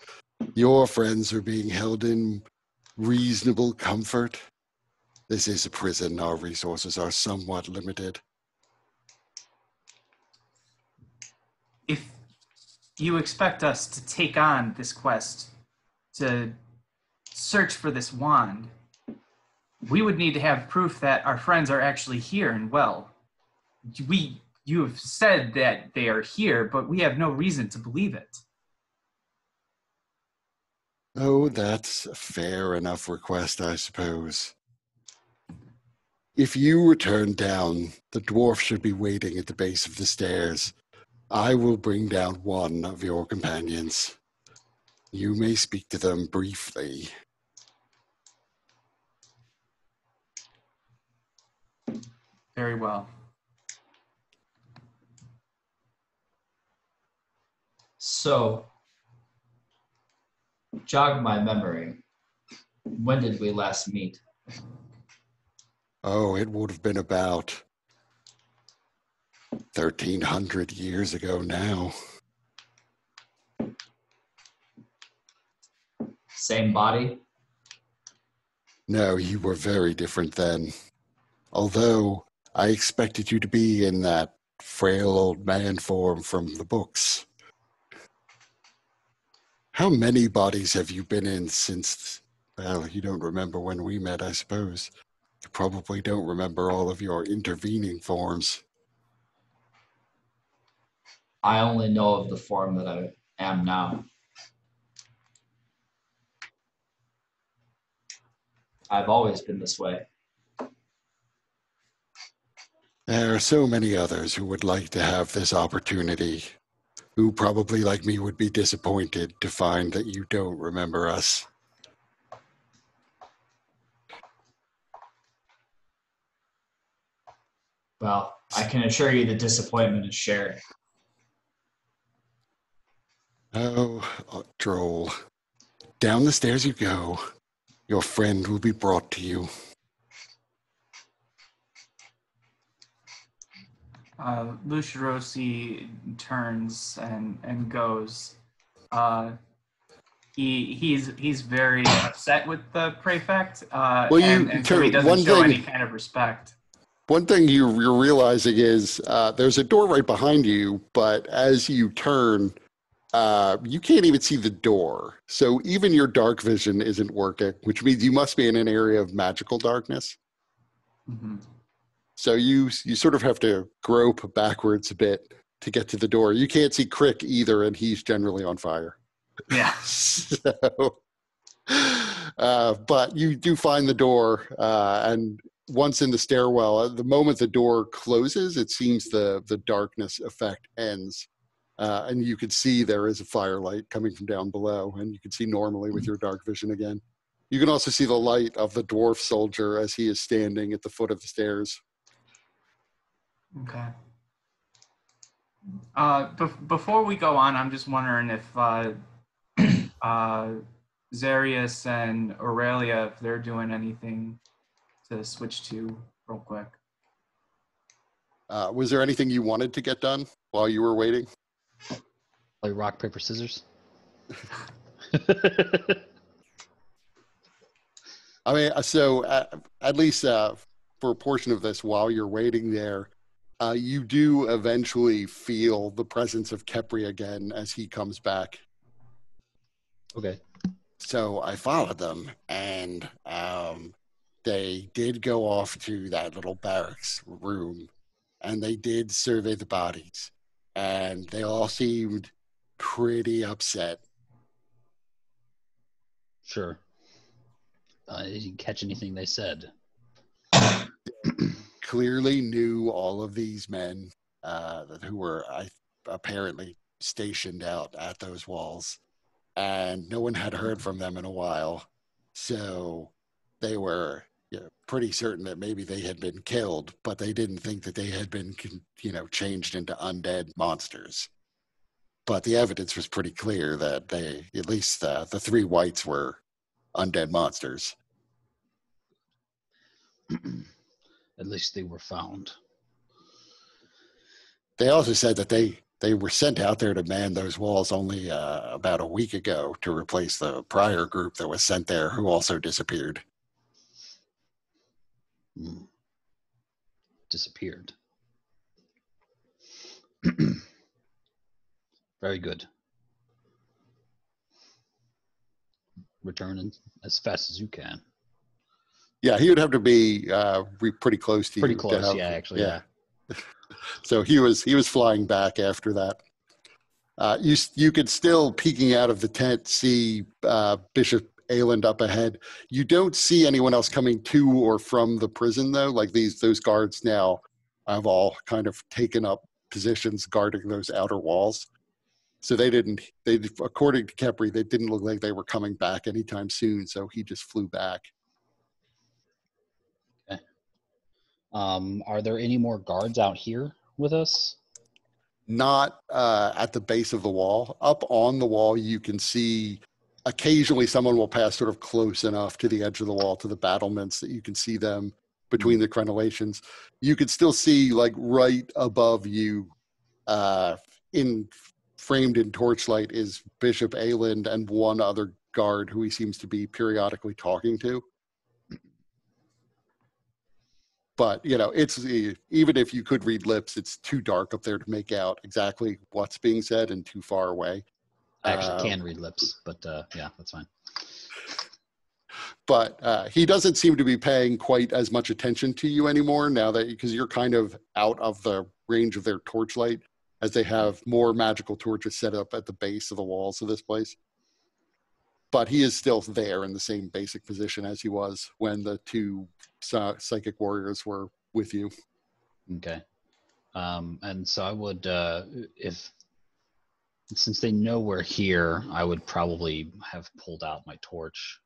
Your friends are being held in reasonable comfort. This is a prison. Our resources are somewhat limited. If you expect us to take on this quest, to search for this wand, we would need to have proof that our friends are actually here and well. You have said that they are here, but we have no reason to believe it. Oh, that's a fair enough request, I suppose. If you return down, the dwarf should be waiting at the base of the stairs. I will bring down one of your companions. You may speak to them briefly. Very well. So, jog my memory. When did we last meet? Oh, it would have been about 1,300 years ago now. Same body? No, you were very different then. Although I expected you to be in that frail old man form from the books. How many bodies have you been in since, well, you don't remember when we met, I suppose. You probably don't remember all of your intervening forms. I only know of the form that I am now. I've always been this way. There are so many others who would like to have this opportunity, who probably, like me, would be disappointed to find that you don't remember us. Well, I can assure you the disappointment is shared. Oh, droll. Down the stairs you go. Your friend will be brought to you. Lucirosi turns and goes. He's very upset with the prefect. So he doesn't show any kind of respect. One thing you're realizing is there's a door right behind you, but as you turn, you can't even see the door. So even your dark vision isn't working, which means you must be in an area of magical darkness. Mm-hmm. So you sort of have to grope backwards a bit to get to the door. You can't see Crick either, and he's generally on fire. Yeah. So, but you do find the door, and once in the stairwell, the moment the door closes, it seems the darkness effect ends. And you can see there is a firelight coming from down below, and you can see normally with your dark vision again. You can also see the light of the dwarf soldier as he is standing at the foot of the stairs. Okay. Before we go on, I'm just wondering if Zarius and Aurelia, if they're doing anything to switch to real quick. Was there anything you wanted to get done while you were waiting? Play rock, paper, scissors. I mean, so at least for a portion of this, while you're waiting there, you do eventually feel the presence of Kepri again as he comes back. Okay. So I followed them, and they did go off to that little barracks room, and they did survey the bodies, and they all seemed pretty upset. Sure. Did you catch anything they said? Clearly knew all of these men who were apparently stationed out at those walls, and no one had heard from them in a while. So they were pretty certain that maybe they had been killed, but they didn't think that they had been, changed into undead monsters. But the evidence was pretty clear that they, at least the three whites, were undead monsters. At least they were found. They also said that they were sent out there to man those walls only about a week ago to replace the prior group that was sent there, who also disappeared. Disappeared. Very good. Return as fast as you can. Yeah, he would have to be pretty close to you. Pretty close, yeah, actually, yeah. So he was flying back after that. You could still, peeking out of the tent, see Bishop Ayland up ahead. You don't see anyone else coming to or from the prison, though. Like those guards now have all kind of taken up positions guarding those outer walls. So they according to Kepri, they didn't look like they were coming back anytime soon. So he just flew back. Okay. Are there any more guards out here with us? Not at the base of the wall. Up on the wall, you can see occasionally someone will pass sort of close enough to the edge of the wall, to the battlements, that you can see them between the crenellations. You can still see, like, right above you, framed in torchlight, is Bishop Ayland and one other guard who he seems to be periodically talking to. But, it's even if you could read lips, it's too dark up there to make out exactly what's being said and too far away. I actually can read lips, but yeah, that's fine. But he doesn't seem to be paying quite as much attention to you anymore now because you're kind of out of the range of their torchlight, as they have more magical torches set up at the base of the walls of this place. But he is still there in the same basic position as he was when the two psychic warriors were with you. Okay. And so I would, since they know we're here, I would probably have pulled out my torch.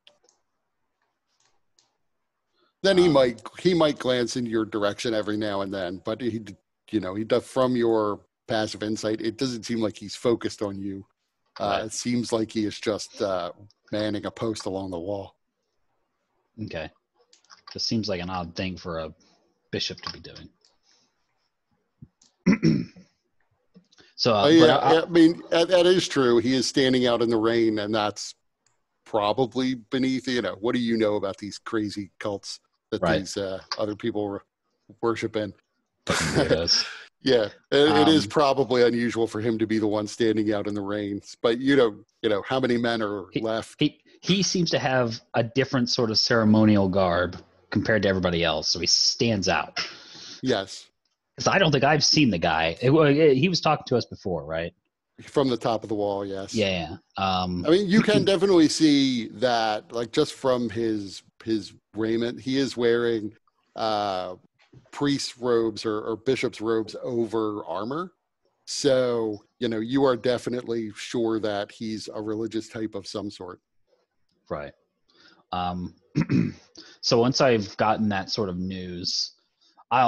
Then he might glance in your direction every now and then, but he does, from your passive insight, it doesn't seem like he's focused on you. Right. It seems like he is just manning a post along the wall. Okay. This seems like an odd thing for a bishop to be doing. So, I mean, that is true. He is standing out in the rain, and that's probably beneath, what do you know about these crazy cults that these other people worship in? Yeah, it is probably unusual for him to be the one standing out in the rain. But how many men are left? He seems to have a different sort of ceremonial garb compared to everybody else, so he stands out. Yes. Because I don't think I've seen the guy. He was talking to us before, right? From the top of the wall, yes. Yeah. I mean, you can definitely see that, like, just from his raiment, he is wearing priest's robes or bishop's robes over armor. So, you are definitely sure that he's a religious type of some sort. Right. So once I've gotten that sort of news, I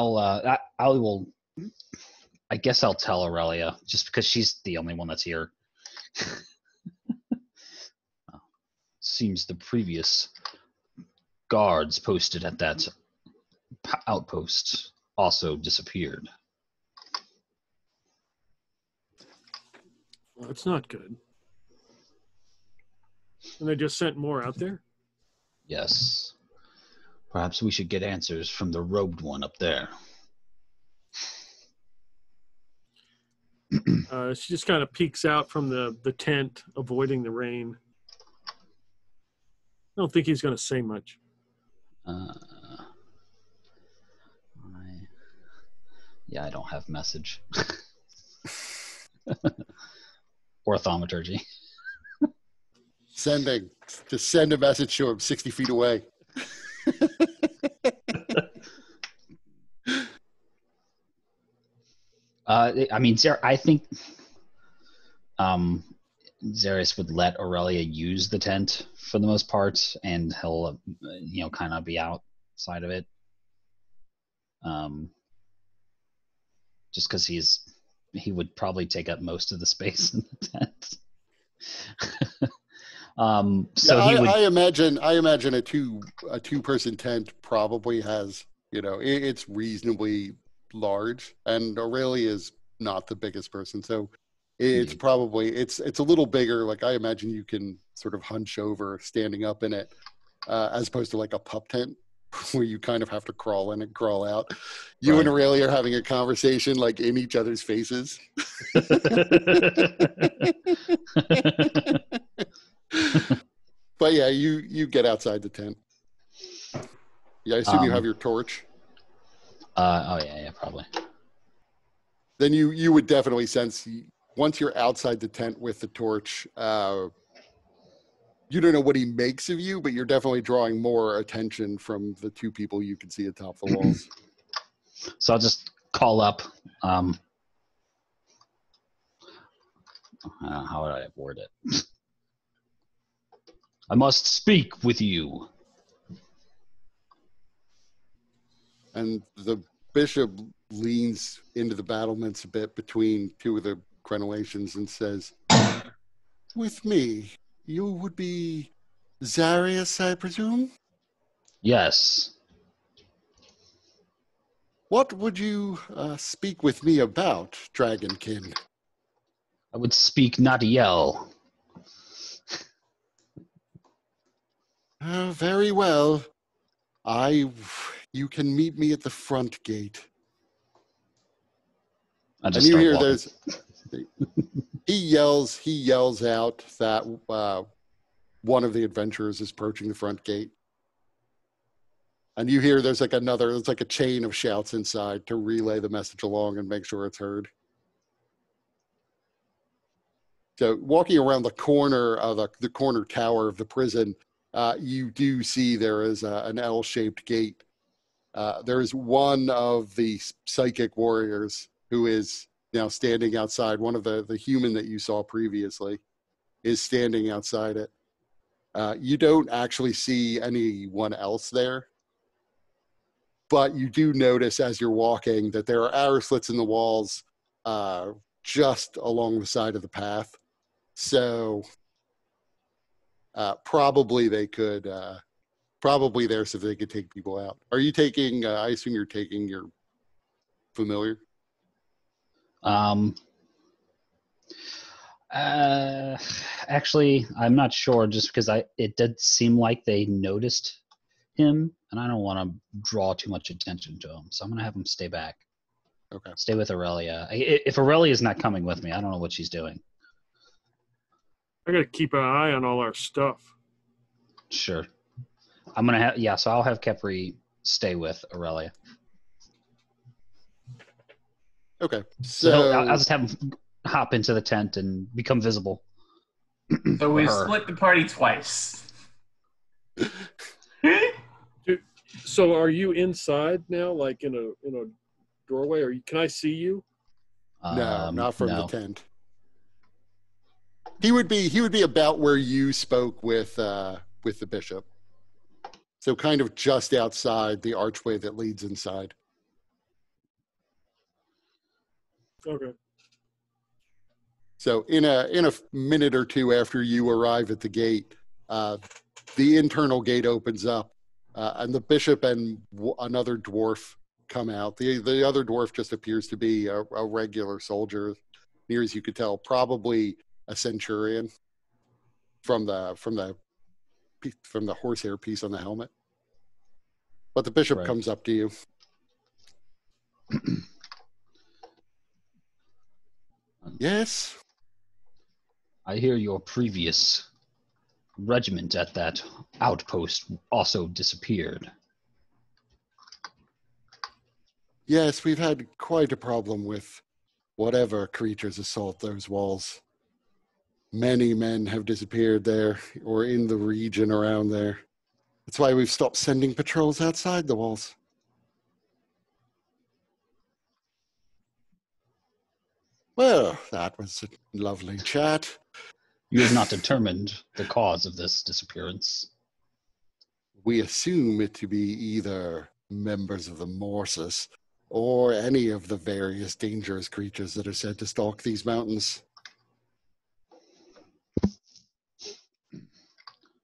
guess I'll tell Aurelia, just because she's the only one that's here. Seems the previous guards posted at that outpost also disappeared. Well, that's not good. And they just sent more out there? Yes. Perhaps we should get answers from the robed one up there. She just kind of peeks out from the tent, avoiding the rain. I don't think he's going to say much. I don't have message. Or thaumaturgy. Just send a message to him 60 feet away. I mean, I think Xerius would let Aurelia use the tent for the most part, and he'll, kind of be outside of it. Just because he would probably take up most of the space in the tent. I imagine a two-person tent probably has, it's reasonably large, and Aurelia is not the biggest person, so it's probably it's a little bigger. Like, I imagine you can sort of hunch over standing up in it, as opposed to like a pup tent where you kind of have to crawl in and crawl out. You and Aurelia are having a conversation like in each other's faces. But yeah, you get outside the tent. Yeah, I assume you have your torch. Yeah, probably. Then you would definitely sense, once you're outside the tent with the torch, you don't know what he makes of you, but you're definitely drawing more attention from the two people you can see atop the walls. So I'll just call up. How would I word it? I must speak with you. And the bishop leans into the battlements a bit between two of the crenellations and says, "With me, you would be Xarius, I presume?" Yes. What would you speak with me about, Dragonkin? I would speak, not yell. Very well. You can meet me at the front gate. And you hear he yells out that one of the adventurers is approaching the front gate. And you hear there's like a chain of shouts inside to relay the message along and make sure it's heard. So walking around the corner of the corner tower of the prison, you do see there is an L-shaped gate. There is one of the psychic warriors who is now standing outside. One of the human that you saw previously is standing outside it. You don't actually see anyone else there, but you do notice as you're walking that there are arrow slits in the walls just along the side of the path. So probably they could, probably there so they could take people out. Are you taking, I assume you're taking your familiar? Actually, I'm not sure, just because it did seem like they noticed him, and I don't want to draw too much attention to him, so I'm going to have him stay back. Okay. Stay with Aurelia. If Aurelia's not coming with me, I don't know what she's doing. I got to keep an eye on all our stuff. Sure. I'm going to have, so I'll have Kepri stay with Aurelia. Okay. So I'll just have him hop into the tent and become visible. So we split the party twice. So are you inside now, like in a doorway, or can I see you? No, not from the tent. He would be about where you spoke with the bishop. So kind of just outside the archway that leads inside. Okay. So in a minute or two after you arrive at the gate, the internal gate opens up, and the bishop and another dwarf come out. The other dwarf just appears to be a regular soldier, near as you could tell, probably a centurion from the horsehair piece on the helmet. But the bishop comes up to you. Yes? I hear your previous regiment at that outpost also disappeared. Yes, we've had quite a problem with whatever creatures assault those walls. Many men have disappeared there or in the region around there. That's why we've stopped sending patrols outside the walls. Well, that was a lovely chat. You have not determined the cause of this disappearance. We assume it to be either members of the Morsus or any of the various dangerous creatures that are said to stalk these mountains.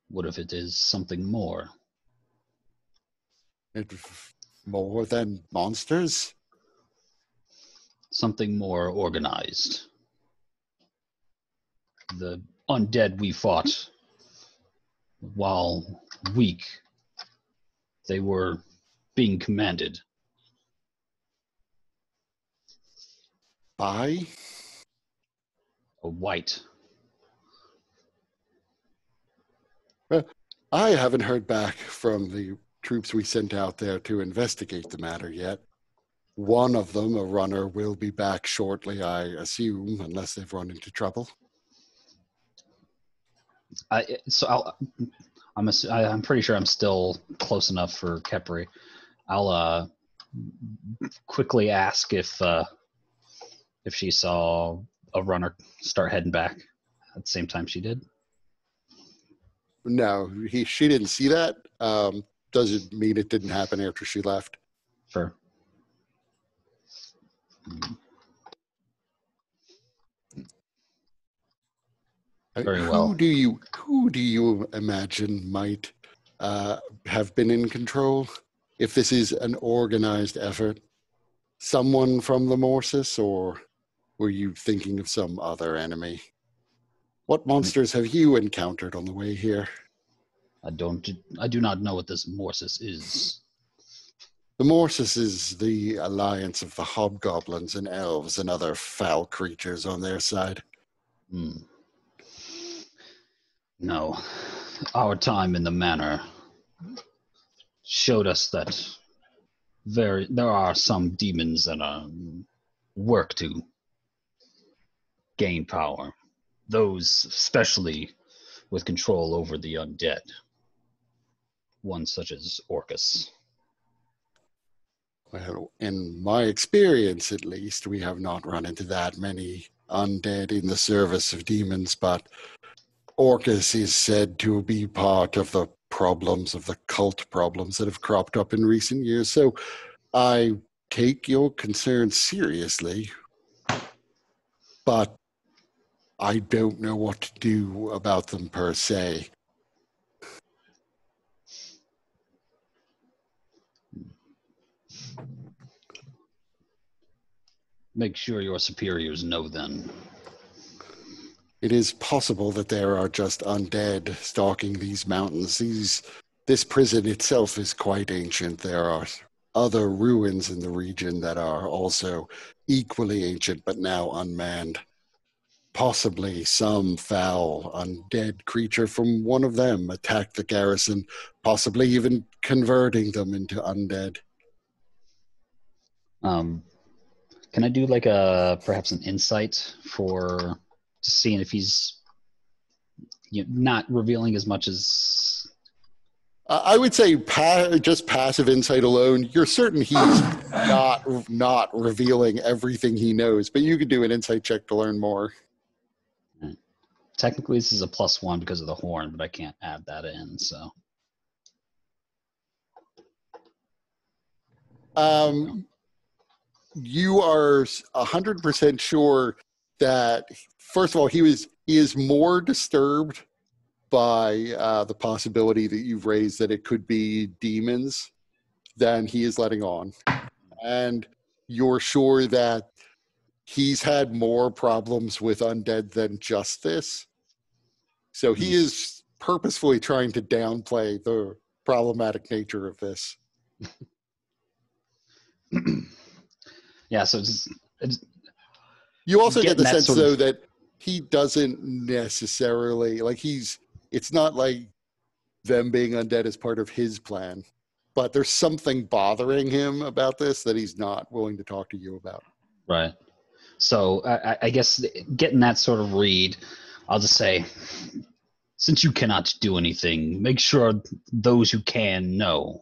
What if it is something more? More than monsters? Something more organized. The undead we fought, while weak, they were being commanded. By? A white. Well, I haven't heard back from the troops we sent out there to investigate the matter yet. One of them, a runner, will be back shortly, I assume, unless they've run into trouble. I'm pretty sure I'm still close enough for Kepri. I'll quickly ask if she saw a runner start heading back at the same time she did. No, she didn't see that. Doesn't mean it didn't happen after she left. Sure. Very well. Who do you imagine might have been in control? If this is an organized effort, someone from the Morsus, or were you thinking of some other enemy? What monsters have you encountered on the way here? I do not know what this Morsus is. The Morsus is the alliance of the hobgoblins and elves and other foul creatures on their side. No. Our time in the manor showed us that there are some demons that work to gain power. Those especially with control over the undead. Ones such as Orcus. Well, in my experience, at least, we have not run into that many undead in the service of demons, but Orcus is said to be part of the problems, of the cult problems that have cropped up in recent years. So I take your concerns seriously, but I don't know what to do about them per se. Make sure your superiors know then. It is possible that there are just undead stalking these mountains. This prison itself is quite ancient. There are other ruins in the region that are also equally ancient, but now unmanned. Possibly some foul, undead creature from one of them attacked the garrison, possibly even converting them into undead. Can I do perhaps an insight for just seeing if he's not revealing as much as... I would say just passive insight alone, you're certain he's not revealing everything he knows, but you could do an insight check to learn more. Technically, this is a +1 because of the horn, but I can't add that in, so... You are 100% sure that, first of all, he is more disturbed by the possibility that you've raised that it could be demons than he is letting on. And you're sure that he's had more problems with undead than just this. So he is purposefully trying to downplay the problematic nature of this. Yeah, so it's you also get the sense, though, of... that he doesn't necessarily, like, it's not like them being undead is part of his plan, but there's something bothering him about this that he's not willing to talk to you about. Right. So I guess getting that sort of read, I'll just say, since you cannot do anything, make sure those who can know.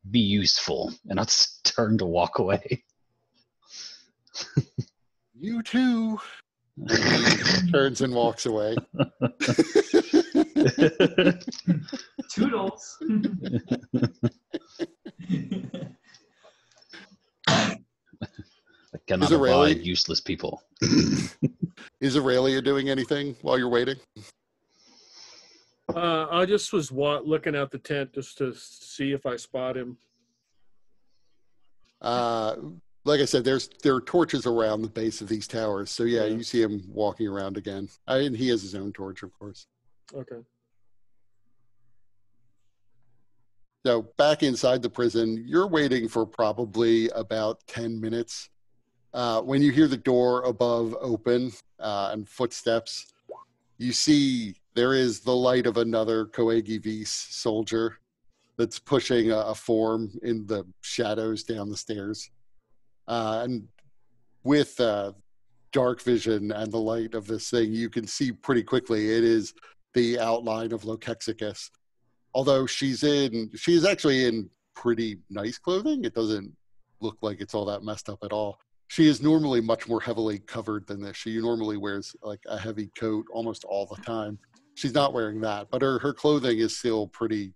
Be useful. And I'll just turn to walk away. You too. Turns and walks away. Toodles. I cannot abide useless people. Is Aurelia doing anything while you're waiting? I just was looking at the tent just to see if I spot him. Like I said, there are torches around the base of these towers. So yeah, you see him walking around again. And he has his own torch, of course. Okay. So back inside the prison, you're waiting for probably about 10 minutes. When you hear the door above open and footsteps, you see there is the light of another Coegi Vis soldier that's pushing a form in the shadows down the stairs. And with dark vision and the light of this thing, you can see pretty quickly it is the outline of Lokexicus. Although she's actually in pretty nice clothing. It doesn't look like it's all that messed up at all. She is normally much more heavily covered than this. She normally wears like a heavy coat almost all the time. She's not wearing that, but her clothing is still pretty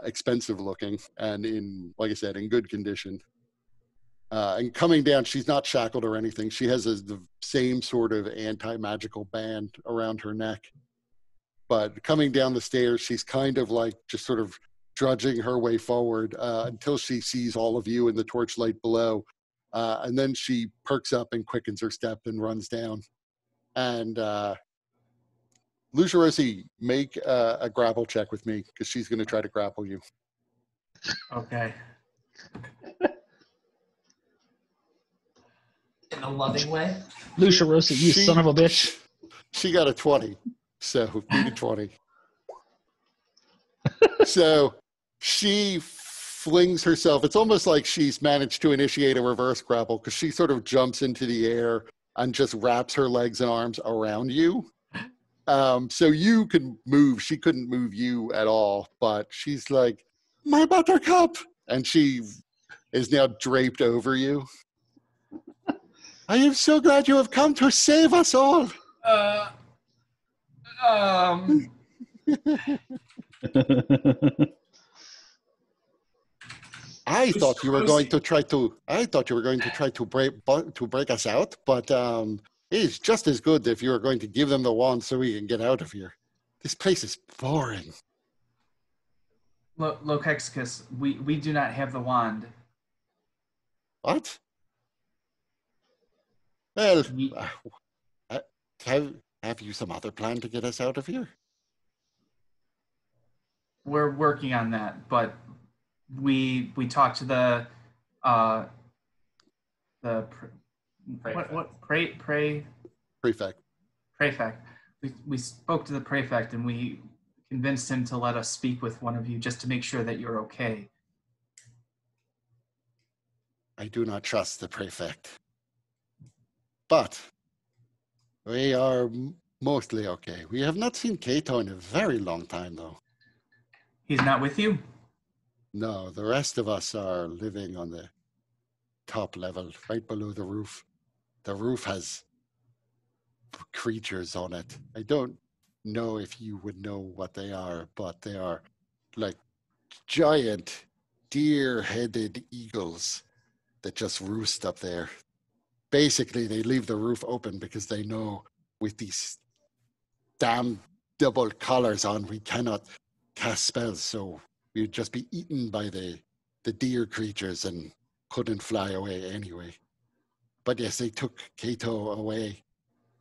expensive looking and like I said, in good condition. And coming down, she's not shackled or anything. She has the same sort of anti-magical band around her neck. But coming down the stairs, she's kind of like just sort of drudging her way forward until she sees all of you in the torchlight below. And then she perks up and quickens her step and runs down. And Lucia Rossi, make a grapple check with me because she's going to try to grapple you. Okay. In a loving way. Lucia Rossi, you son of a bitch. She got a 20. So, beat a 20. So, she flings herself. It's almost like she's managed to initiate a reverse grapple because she sort of jumps into the air and just wraps her legs and arms around you. So you can move. She couldn't move you at all, but she's like, my buttercup! And she is now draped over you. I am so glad you have come to save us all. I thought you were going to try to break us out, but it's just as good if you were going to give them the wand so we can get out of here. This place is boring. Lokexicus, we do not have the wand. What? Well, have you some other plan to get us out of here? We're working on that, but we talked to the Prefect. Praefect. We spoke to the Praefect and we convinced him to let us speak with one of you just to make sure that you're okay. I do not trust the Prefect. But we are mostly okay. We have not seen Kato in a very long time, though. He's not with you? No, the rest of us are living on the top level, right below the roof. The roof has creatures on it. I don't know if you would know what they are, but they are like giant deer-headed eagles that just roost up there. Basically, they leave the roof open because they know with these damn double collars on, we cannot cast spells, so we'd just be eaten by the deer creatures and couldn't fly away anyway. But yes, they took Kato away.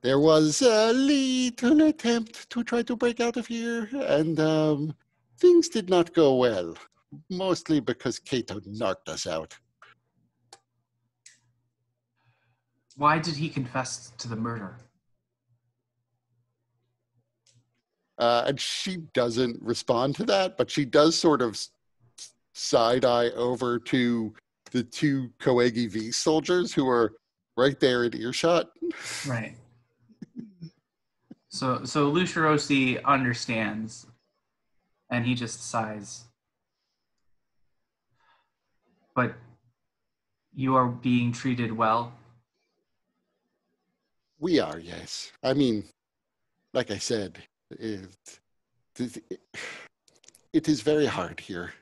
There was a little attempt to try to break out of here, and things did not go well, mostly because Kato narked us out. Why did he confess to the murder? And she doesn't respond to that, but she does sort of side-eye over to the two Koegi V soldiers who are right there in earshot. Right. So Lucirosi understands, and he just sighs. But you are being treated well? We are, yes. I mean, like I said, it is very hard here.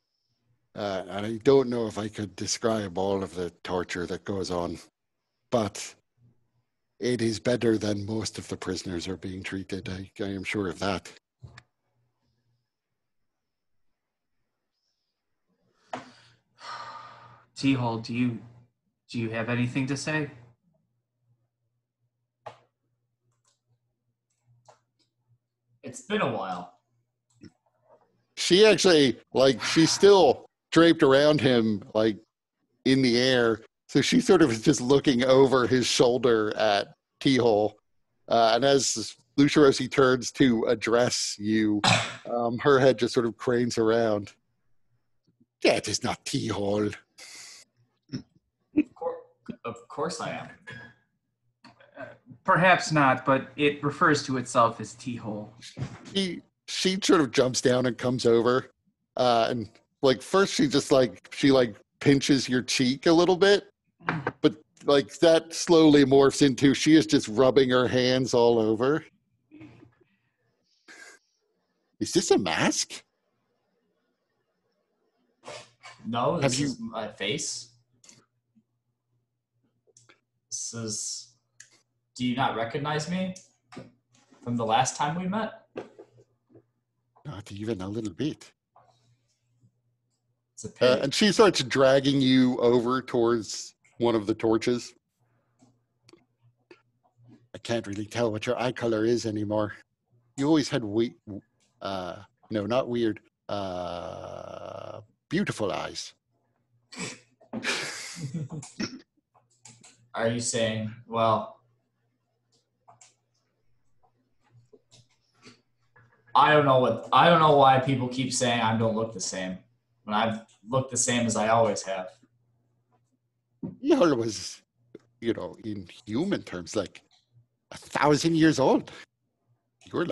And I don't know if I could describe all of the torture that goes on, but it is better than most of the prisoners are being treated. I am sure of that. T-Hole, do you have anything to say? It's been a while. She actually, she's still draped around him, in the air. So she sort of is just looking over his shoulder at T-Hole. And as Lucirosi turns to address you, her head just sort of cranes around. That is not T-Hole. Of course I am. Perhaps not, but it refers to itself as T-Hole. She sort of jumps down and comes over. And first she just pinches your cheek a little bit. But that slowly morphs into she is just rubbing her hands all over. Is this a mask? No, this is my face. This is... Do you not recognize me from the last time we met? Not even a little bit. It's a pity. And she starts dragging you over towards one of the torches. I can't really tell what your eye color is anymore. You always had not weird, beautiful eyes. Are you saying, well, I don't know why people keep saying I don't look the same when I've looked the same as I always have. Y'all was, in human terms, 1,000 years old. You were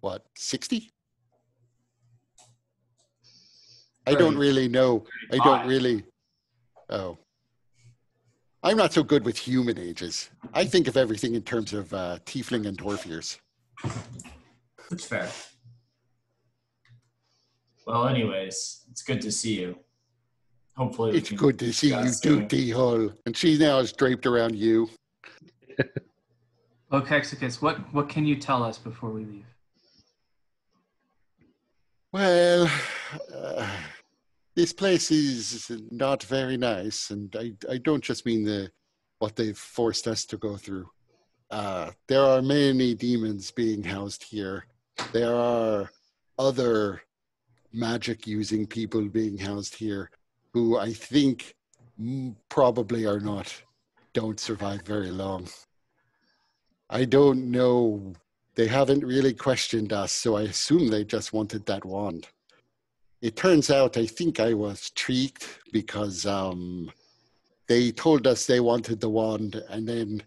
what, 60? I don't really know. Oh. I'm not so good with human ages. I think of everything in terms of tiefling and dwarf years. That's fair. Well, anyways, it's good to see you. Hopefully, it's good to see you too, T-Hole. And she now is draped around you. Oh, Kexicus, what can you tell us before we leave? Well, this place is not very nice, and I don't just mean what they've forced us to go through. There are many demons being housed here. There are other magic-using people being housed here who I think probably don't survive very long. I don't know. They haven't really questioned us, so I assume they just wanted that wand. It turns out I think I was tricked because they told us they wanted the wand and then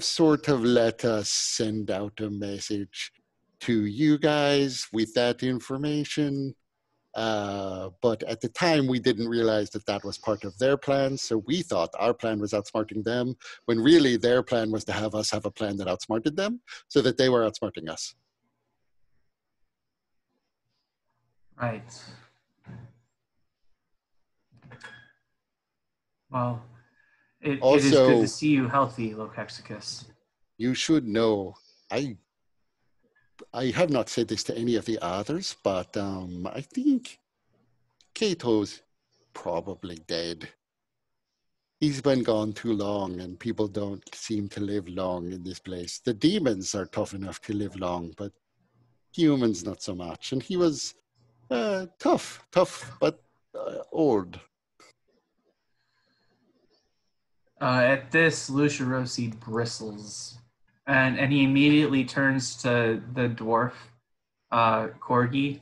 sort of let us send out a message to you guys with that information. But at the time, we didn't realize that was part of their plan. So we thought our plan was outsmarting them, when really their plan was to have us have a plan that outsmarted them so that they were outsmarting us. Right. Well, it is good Also, to see you healthy, Lokexicus. you should know, I have not said this to any of the others, but I think Cato's probably dead. He's been gone too long, and people don't seem to live long in this place. The demons are tough enough to live long, but humans not so much. And he was tough, but old. At this, Lucia Rossi bristles, and he immediately turns to the dwarf, Corgi,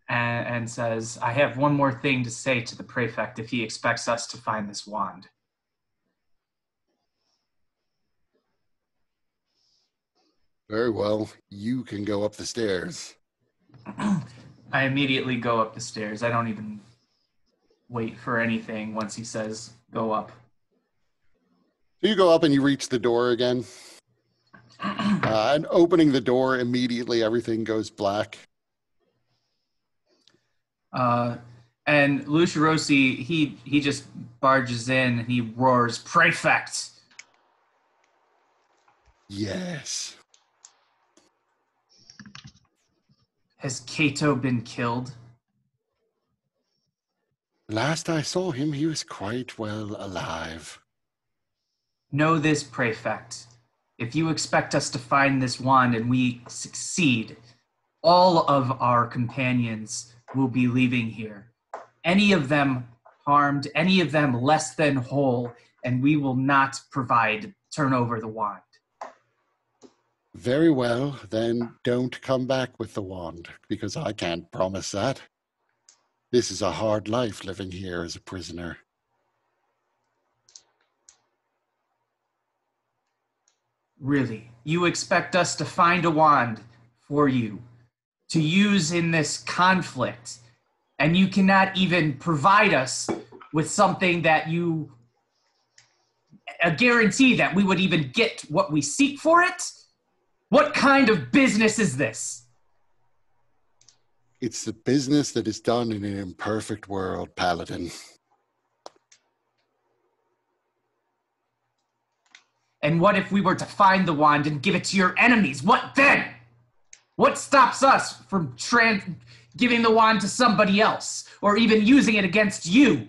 and says, I have one more thing to say to the Praefect if he expects us to find this wand. Very well. You can go up the stairs. I immediately go up the stairs. I don't even wait for anything once he says, go up. So you go up and you reach the door again. And opening the door, immediately everything goes black. And Lucia Rossi, he just barges in and he roars, Praefect! Yes. Has Cato been killed? Last I saw him, he was quite well alive. Know this, Praefect. If you expect us to find this wand and we succeed, all of our companions will be leaving here. Any of them harmed, any of them less than whole, and we will not turn over the wand. Very well, then don't come back with the wand, because I can't promise that. This is a hard life living here as a prisoner. Really? You expect us to find a wand for you to use in this conflict, and you cannot even provide us with something that a guarantee that we would even get what we seek for it? What kind of business is this? It's the business that is done in an imperfect world, Paladin. And what if we were to find the wand and give it to your enemies? What then? What stops us from giving the wand to somebody else, or even using it against you?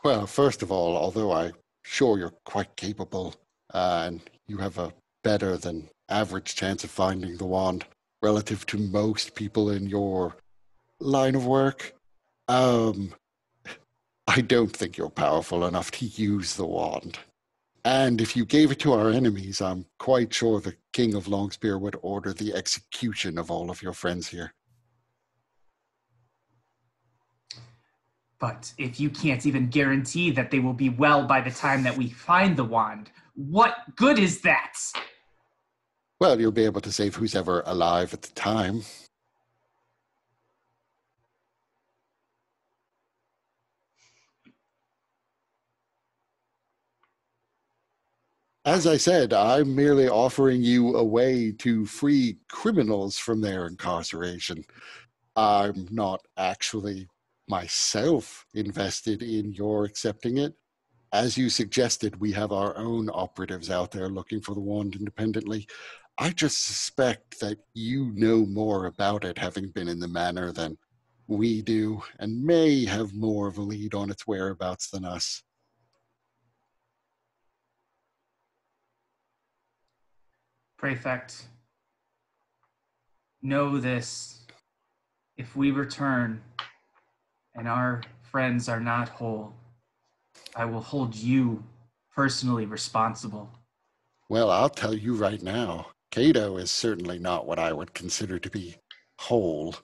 Well, first of all, although I'm sure you're quite capable, and you have a better than average chance of finding the wand relative to most people in your line of work, I don't think you're powerful enough to use the wand. And if you gave it to our enemies, I'm quite sure the King of Longspear would order the execution of all of your friends here. But if you can't even guarantee that they will be well by the time that we find the wand, what good is that? Well, you'll be able to save who's ever alive at the time. As I said, I'm merely offering you a way to free criminals from their incarceration. I'm not actually myself invested in your accepting it. As you suggested, we have our own operatives out there looking for the wand independently. I just suspect that you know more about it, having been in the manor, than we do, and may have more of a lead on its whereabouts than us. Praefect, know this. If we return and our friends are not whole, I will hold you personally responsible. Well, I'll tell you right now, Cato is certainly not what I would consider to be whole.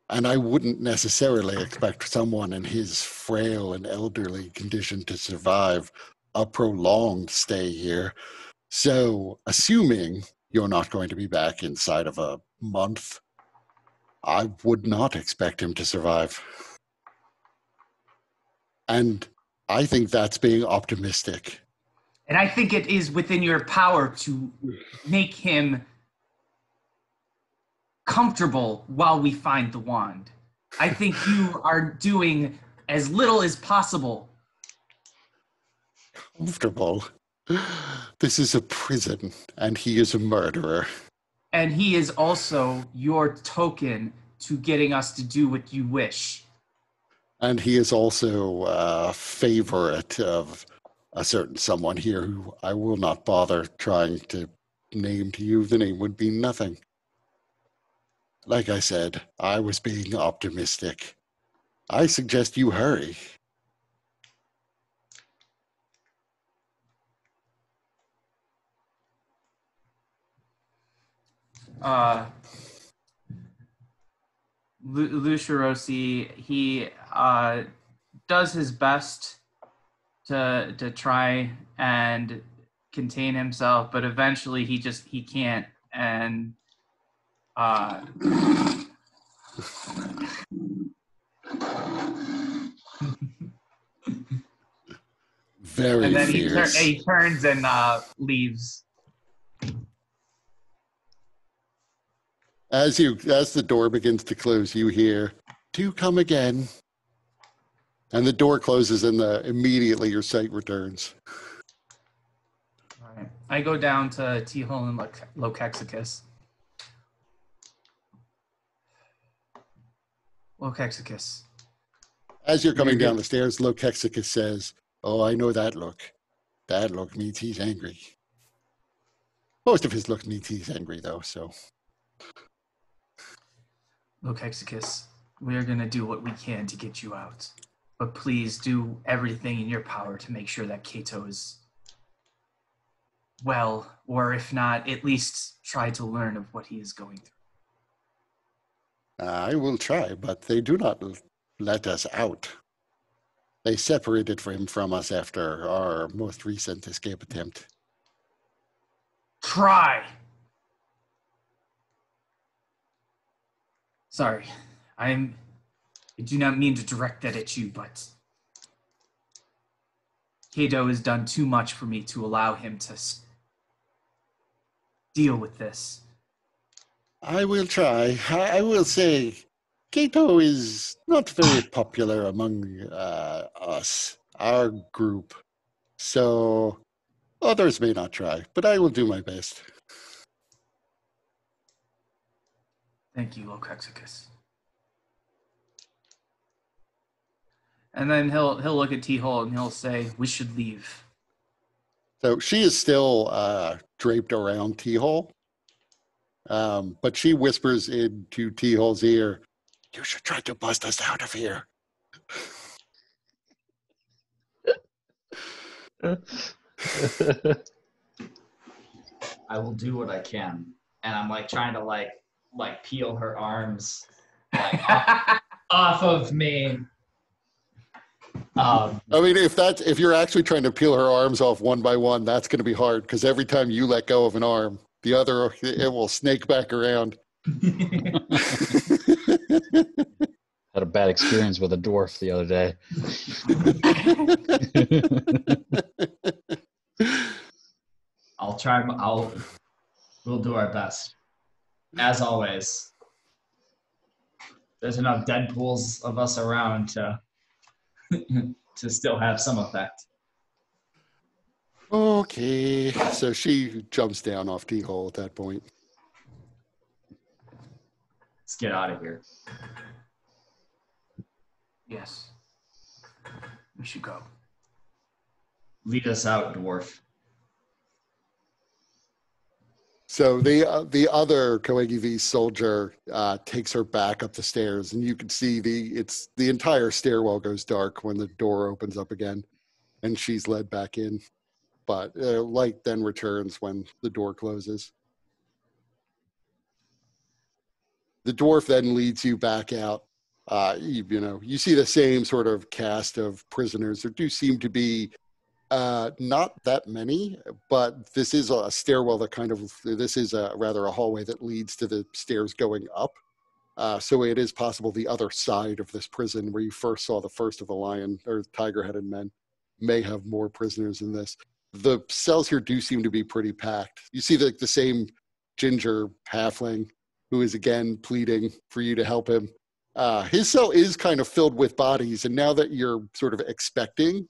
And I wouldn't necessarily expect someone in his frail and elderly condition to survive a prolonged stay here. So, assuming you're not going to be back inside of a month, I would not expect him to survive. And I think that's being optimistic. And I think it is within your power to make him comfortable while we find the wand. I think you are doing as little as possible. Comfortable. This is a prison, and he is a murderer. And he is also your token to getting us to do what you wish. And he is also a favorite of a certain someone here who I will not bother trying to name to you. The name would be nothing. Like I said, I was being optimistic. I suggest you hurry. Lucirosi, he does his best to try and contain himself, but eventually he can't, and Very and then fierce. he turns and leaves. As the door begins to close, you hear, "Do come again." And the door closes, and immediately your sight returns. All right. I go down to T-Hole and Lokexicus. Lokexicus. As you're coming down the stairs, Lokexicus says, "Oh, I know that look. That look means he's angry." Most of his look means he's angry, though, so. Lokexicus, we are going to do what we can to get you out. But please do everything in your power to make sure that Kato is well, or if not, at least try to learn of what he is going through. I will try, but they do not let us out. They separated him from us after our most recent escape attempt. Try! Sorry, I do not mean to direct that at you, but Kato has done too much for me to allow him to deal with this. I will try. I will say, Kato is not very popular among us, our group. So others may not try, but I will do my best. Thank you, Lokexicus. And then he'll look at T-Hole and he'll say, "We should leave." So she is still draped around T-Hole, but she whispers into T-Hole's ear, "You should try to bust us out of here." I will do what I can. And I'm like trying to like peel her arms like off of me. I mean, if you're actually trying to peel her arms off one by one, that's going to be hard because every time you let go of an arm, the other it will snake back around. Had a bad experience with a dwarf the other day. I'll try. We'll do our best, as always. There's enough Deadpools of us around to to still have some effect. Okay, so she jumps down off T-Hole at that point. Let's get out of here. Yes. We should go. Lead us out, dwarf. So the other Coegivi soldier takes her back up the stairs, and you can see the entire stairwell goes dark when the door opens up again, and she's led back in. But light then returns when the door closes. The dwarf then leads you back out. You see the same sort of cast of prisoners. There do seem to be not that many, but this is a stairwell this is rather a hallway that leads to the stairs going up. So it is possible the other side of this prison where you first saw the first of the lion or tiger-headed men may have more prisoners than this. The cells here do seem to be pretty packed. You see the same ginger halfling who is again pleading for you to help him. His cell is kind of filled with bodies, and now that you're sort of expecting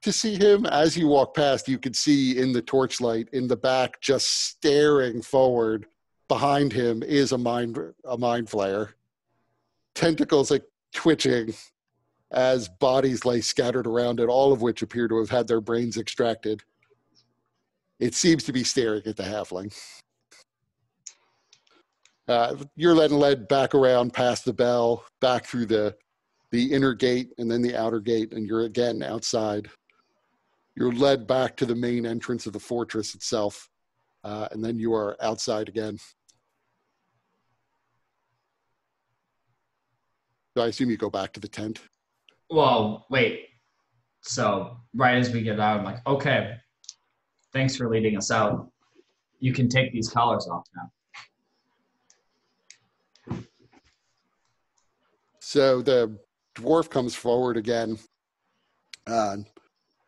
to see him, as you walk past, you can see in the torchlight in the back, just staring forward, behind him is a mind flayer. Tentacles like twitching as bodies lay scattered around it, all of which appear to have had their brains extracted. It seems to be staring at the halfling. You're then led back around past the bell, back through the inner gate and then the outer gate, and you're again outside. You're led back to the main entrance of the fortress itself, and then you are outside again. So I assume you go back to the tent. Well, wait. So right as we get out, I'm like, okay, thanks for leading us out. You can take these collars off now. So the dwarf comes forward again,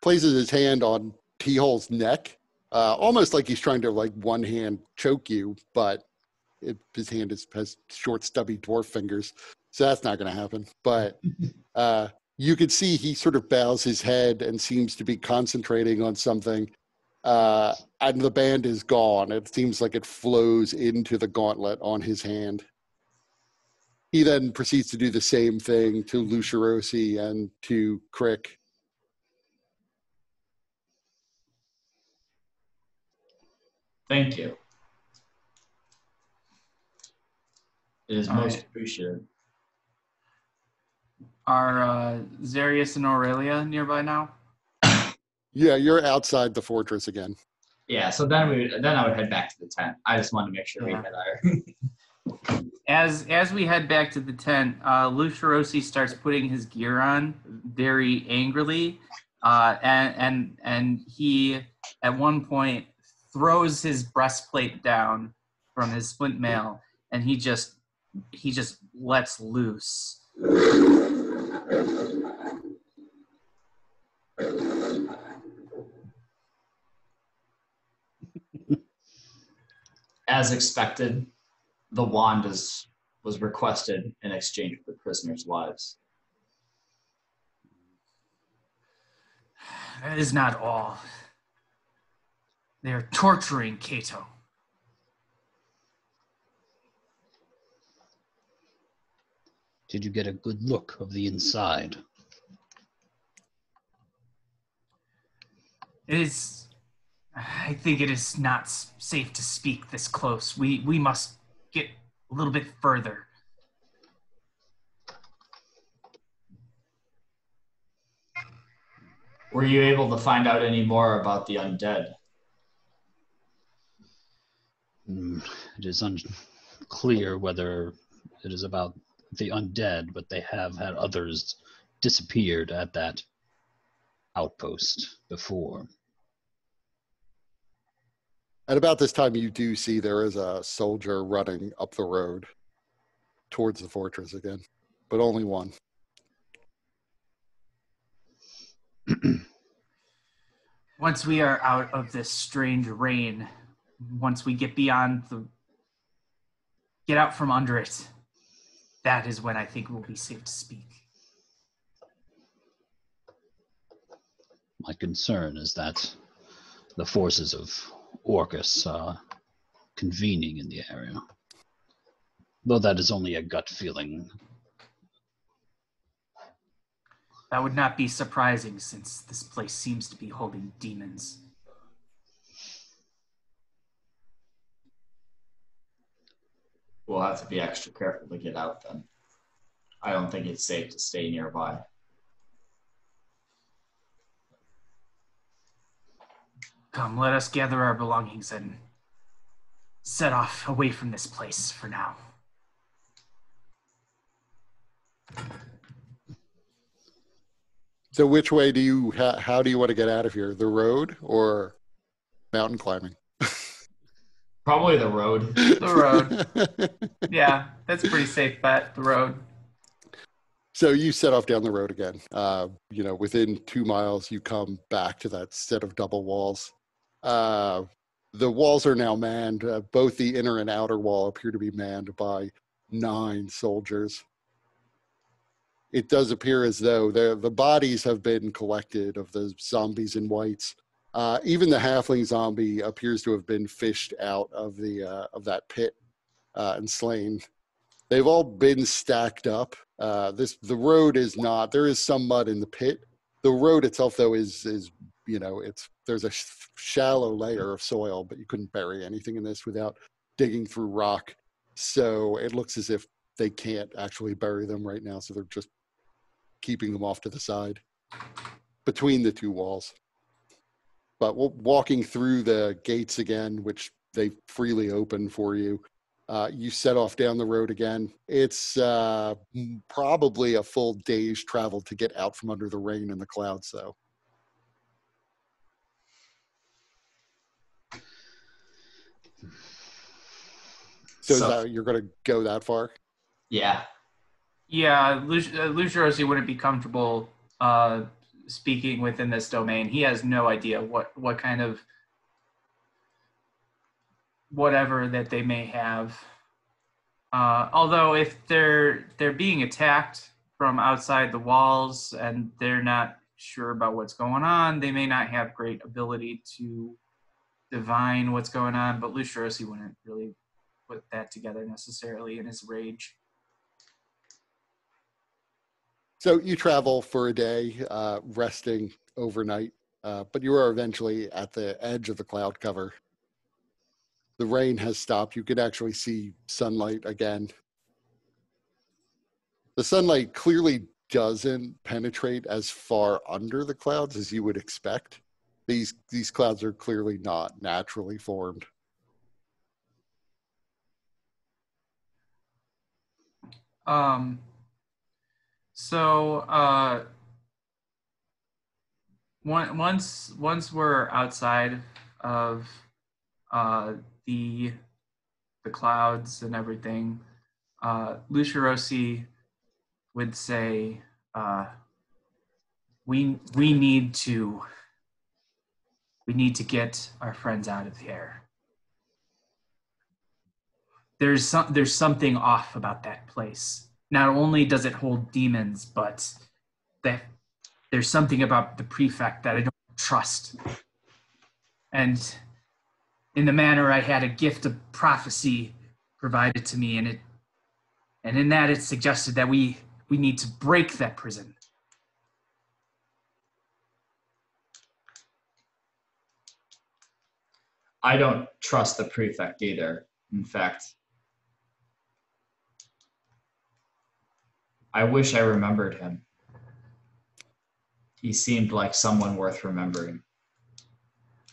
places his hand on T-Hole's neck, almost like he's trying to like one hand choke you, but his hand has short, stubby dwarf fingers, so that's not going to happen. But you could see he sort of bows his head and seems to be concentrating on something, and the band is gone. It seems like it flows into the gauntlet on his hand. He then proceeds to do the same thing to Lucerosi and to Crick. Thank you. It is most appreciated. Are Zarius and Aurelia nearby now? Yeah, you're outside the fortress again. Yeah, so then I would head back to the tent. I just wanted to make sure we had our... As we head back to the tent, Lucerosi starts putting his gear on very angrily, and he at one point throws his breastplate down from his splint mail, and he just lets loose. As expected, the wand was requested in exchange for the prisoners' lives. That is not all. They are torturing Cato. Did you get a good look of the inside? I think it is not safe to speak this close. We must get a little bit further. Were you able to find out any more about the undead? It is unclear whether it is about the undead, but they have had others disappeared at that outpost before. At about this time, you do see there is a soldier running up the road towards the fortress again, but only one. Once we are out of this strange rain, once we get out from under it, that is when I think we'll be safe to speak. My concern is that the forces of Orcus are convening in the area. Though that is only a gut feeling. That would not be surprising since this place seems to be holding demons. We'll have to be extra careful to get out then. I don't think it's safe to stay nearby. Come, let us gather our belongings and set off away from this place for now. So which way do you, how do you want to get out of here? The road or mountain climbing? Probably the road. The road. Yeah, that's a pretty safe bet, the road. So you set off down the road again. Within 2 miles, you come back to that set of double walls. The walls are now manned. Both the inner and outer wall appear to be manned by 9 soldiers. it does appear as though the bodies have been collected of the zombies and whites. Even the halfling zombie appears to have been fished out of that pit and slain. They've all been stacked up. The road is not. There is some mud in the pit. The road itself, though, is there's a shallow layer of soil, but you couldn't bury anything in this without digging through rock. So it looks as if they can't actually bury them right now. So they're just keeping them off to the side between the two walls. But walking through the gates again, which they freely open for you, you set off down the road again. It's probably a full day's travel to get out from under the rain and the clouds, though. So you're going to go that far? Yeah. Yeah, Lucirosi wouldn't be comfortable speaking within this domain. He has no idea what kind of whatever that they may have. Although if they're being attacked from outside the walls and they're not sure about what's going on, they may not have great ability to divine what's going on, but Lucirosi wouldn't really put that together necessarily in his rage. So you travel for a day, resting overnight, but you are eventually at the edge of the cloud cover. The rain has stopped. You can actually see sunlight again. The sunlight clearly doesn't penetrate as far under the clouds as you would expect. These clouds are clearly not naturally formed. Once we're outside of the clouds and everything, Lucirosi would say, we need to get our friends out of here. There's something off about that place. Not only does it hold demons, but there's something about the Praefect that I don't trust. And in the manner I had a gift of prophecy provided to me, and in that it suggested that we need to break that prison. I don't trust the Praefect either. In fact, I wish I remembered him. He seemed like someone worth remembering.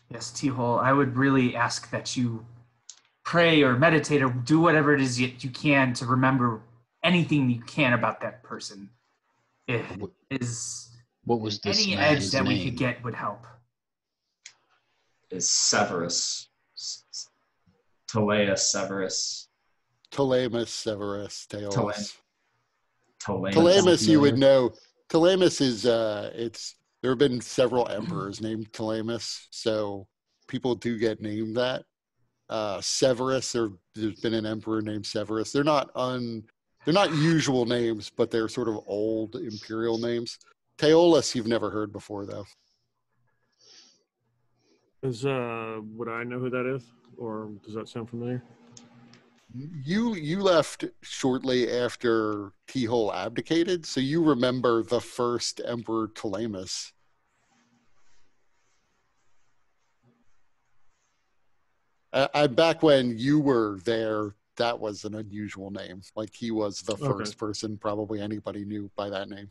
Yes, T-Hole, I would really ask that you pray or meditate or do whatever it is you can to remember anything you can about that person. What was this any man's edge that name? we could get would help. Is Severus. Teleus Severus. Telemus, Severus, Teos. Telemus, you would know. Telemus is, there have been several emperors named Telemus, so people do get named that. Severus, there's been an emperor named Severus. They're not usual names, but they're sort of old imperial names. Teolus, you've never heard before, though. Would I know who that is, or does that sound familiar? You left shortly after T-Hole abdicated, so you remember the first Emperor Telemus. Back when you were there, that was an unusual name. Like, he was the first person probably anybody knew by that name.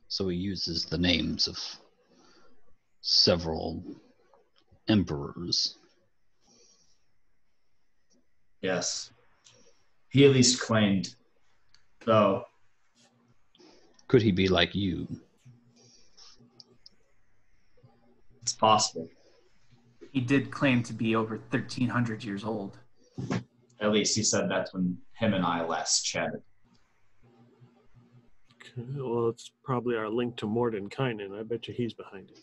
So he uses the names of several emperors. Yes. He at least claimed, though. Could he be like you? It's possible. He did claim to be over 1,300 years old. At least he said that's when him and I last chatted. Okay, well, it's probably our link to Mordenkainen. I bet you he's behind it.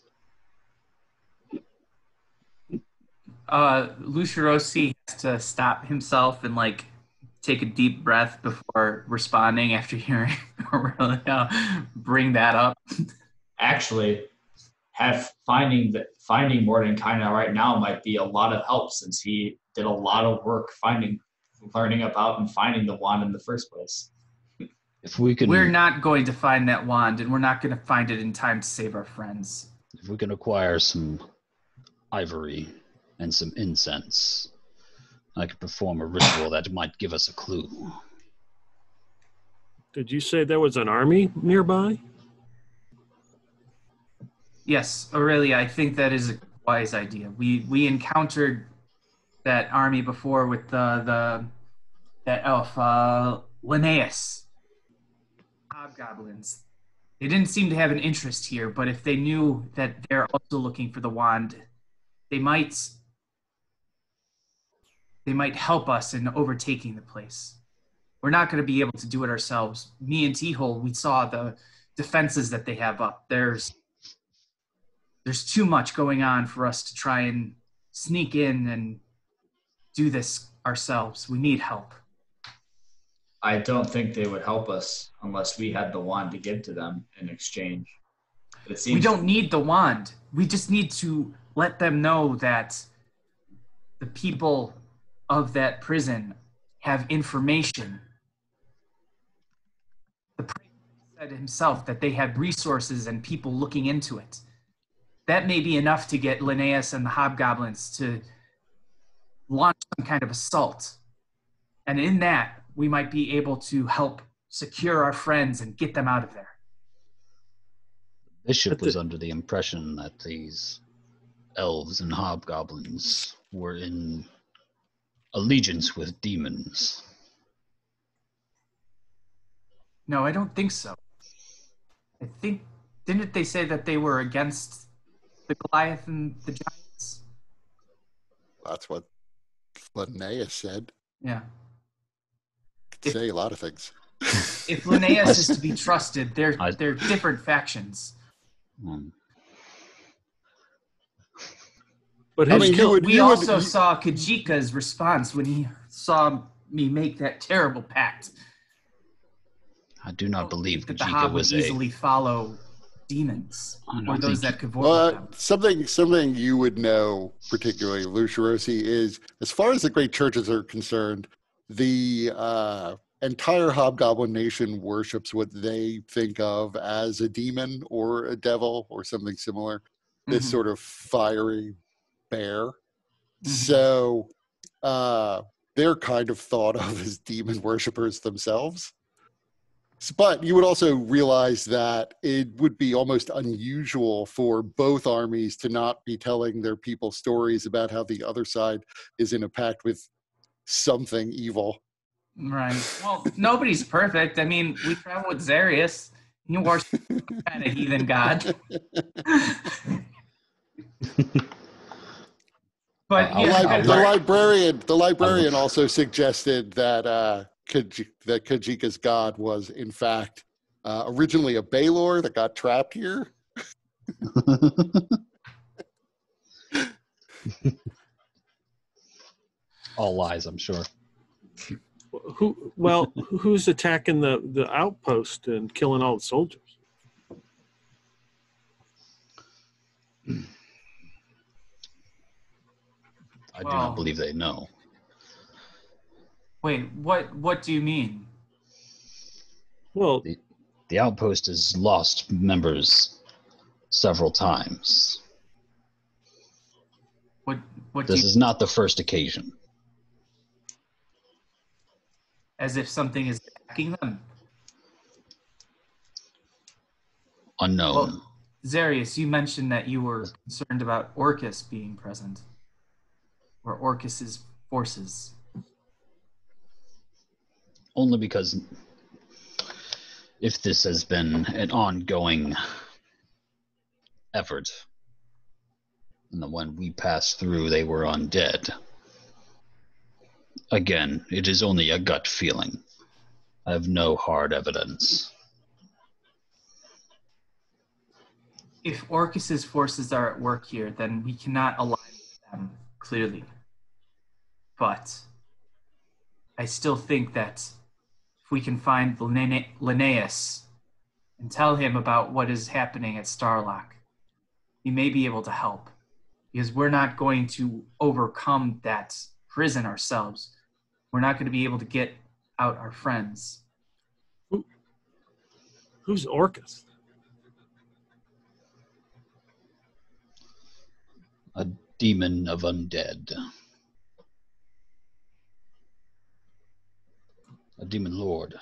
Lucirosi has to stop himself and take a deep breath before responding after hearing Aurelia bring that up. Actually, finding Mordenkainen right now might be a lot of help since he did a lot of work learning about and finding the wand in the first place. If we can, we're not going to find that wand, and we're not going to find it in time to save our friends. If we can acquire some ivory and some incense, I could perform a ritual that might give us a clue. Did you say there was an army nearby? Yes, Aurelia, I think that is a wise idea. We encountered that army before with that elf, Linnaeus. Hobgoblins. They didn't seem to have an interest here, but if they knew that they're also looking for the wand, they might help us in overtaking the place. We're not going to be able to do it ourselves. Me and T-Hole, we saw the defenses that they have up. There's too much going on for us to try and sneak in and do this ourselves. We need help. I don't think they would help us unless we had the wand to give to them in exchange. We don't need the wand. We just need to let them know that the people of that prison have information. The Praefect said himself that they had resources and people looking into it. That may be enough to get Linnaeus and the Hobgoblins to launch some kind of assault. And in that, we might be able to help secure our friends and get them out of there. The bishop was under the impression that these elves and hobgoblins were in allegiance with demons. No, I don't think so. I think, didn't they say that they were against the Goliath and the giants? That's what Linnaeus said. Yeah. Could say a lot of things. If Linnaeus is to be trusted, they're different factions. But we also saw Kajika's response when he saw me make that terrible pact. I do not believe that the Kajika Hob was would easily follow demons or those that could vote with them. Something you would know, particularly Lucirosi, is as far as the great churches are concerned, the entire Hobgoblin nation worships what they think of as a demon or a devil or something similar. This sort of fiery bear. So they're kind of thought of as demon worshippers themselves. But you would also realize that it would be almost unusual for both armies to not be telling their people stories about how the other side is in a pact with something evil. Right. Well, nobody's perfect. I mean, we travel with Zarius. You are some kind of heathen god. But the librarian also suggested that Kajika's god was, in fact, originally a Baylor that got trapped here. All lies, I'm sure. Who's attacking the outpost and killing all the soldiers? I do not believe they know. Wait, what do you mean? Well, the outpost has lost members several times. This is not the first occasion. As if something is attacking them? Unknown. Well, Zarius, you mentioned that you were concerned about Orcus being present. Or Orcus's forces. Only because if this has been an ongoing effort, and when we passed through they were undead. Again, it is only a gut feeling. I have no hard evidence. If Orcus's forces are at work here, then we cannot align with them, clearly. But I still think that if we can find Linnaeus and tell him about what is happening at Starlock, he may be able to help. Because we're not going to overcome that prison ourselves. We're not going to be able to get out our friends. Who's Orcus? A demon of undead. A demon lord.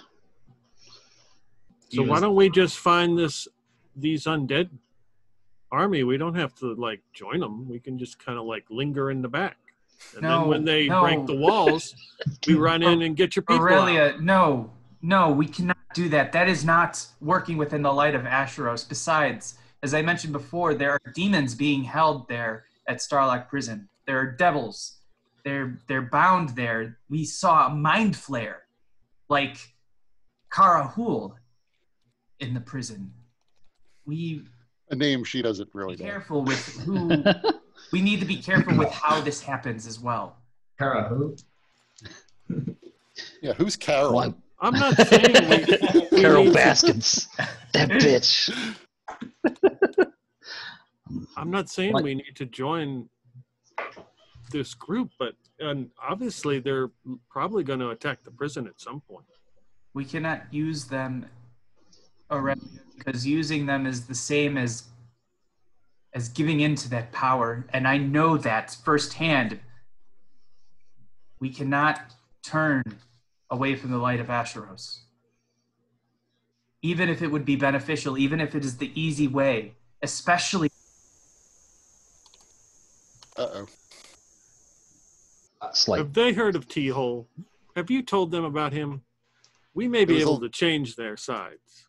So why don't we just find these undead army? We don't have to like join them. We can just kind of like linger in the back. And then when they break the walls, we run in and get your people Aurelia, out. no, we cannot do that. That is not working within the light of Asheros. Besides, as I mentioned before, there are demons being held there at Starlock Prison. There are devils. They're bound there. We saw a mind flare, like Kara Hool in the prison. A name she doesn't really be know. careful with who. We need to be careful with how this happens as well. Kara who? Yeah, who's Carol? Why? I'm not saying we Carol need to- Baskins. That bitch. I'm not saying we need to join this group, but obviously they're probably going to attack the prison at some point. We cannot use them already because using them is the same as giving into that power, and I know that firsthand. We cannot turn away from the light of Asheros. Even if it would be beneficial, even if it is the easy way, especially... Uh-oh. Have they heard of T-Hole? Have you told them about him? We may be able to change their sides.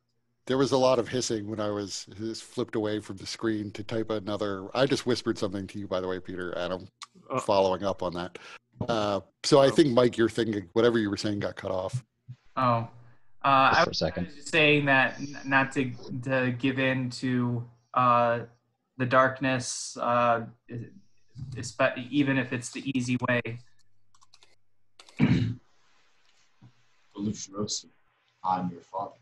There was a lot of hissing when I was flipped away from the screen to type another. I just whispered something to you, by the way, Peter, Adam, following up on that. So I think, Mike, your thing, whatever you were saying, got cut off. Oh. Just for a second. I was just saying that not to give in to the darkness, even if it's the easy way. Lucirosi, I'm your father.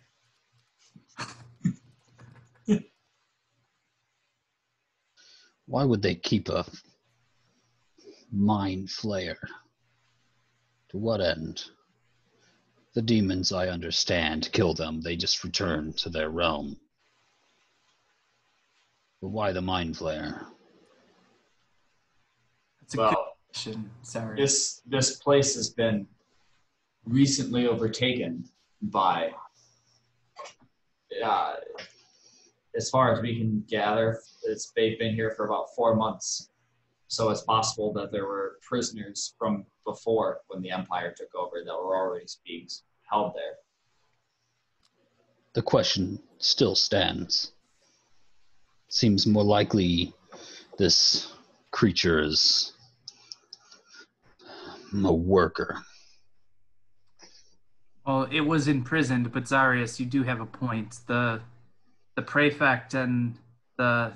Why would they keep a mind flayer? To what end? The demons, I understand, kill them. They just return to their realm. But why the mind flayer? That's a good question. Sorry. This place has been recently overtaken by, as far as we can gather, they've been here for about 4 months. So it's possible that there were prisoners from before when the Empire took over that were already being held there. The question still stands. Seems more likely this creature is a worker. Well, it was imprisoned, but Zarius, you do have a point. The Praefect and the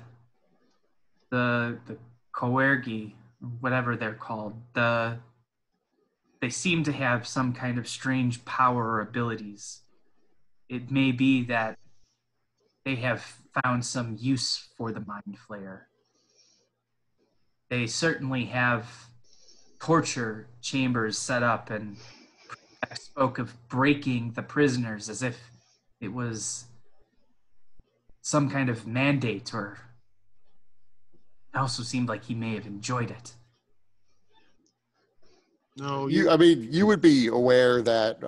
Coergi, whatever they're called, they seem to have some kind of strange power or abilities. It may be that they have found some use for the Mind Flayer. They certainly have torture chambers set up, and spoke of breaking the prisoners as if it was some kind of mandate, or it also seemed like he may have enjoyed it. No, you would be aware that,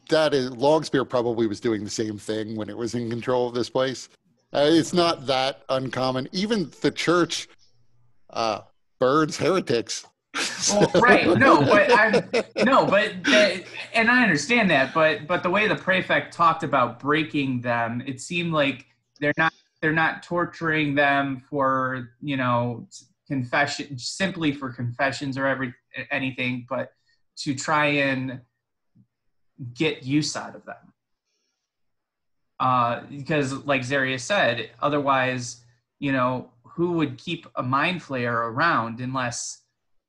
that is, Longspear probably was doing the same thing when it was in control of this place. It's not that uncommon. Even the church burns heretics. Well, right. And I understand that, but the way the Praefect talked about breaking them, it seemed like they're not torturing them for, confession, simply for confessions or anything, but to try and get use out of them. Because like Zarius said, otherwise, who would keep a Mind Flayer around unless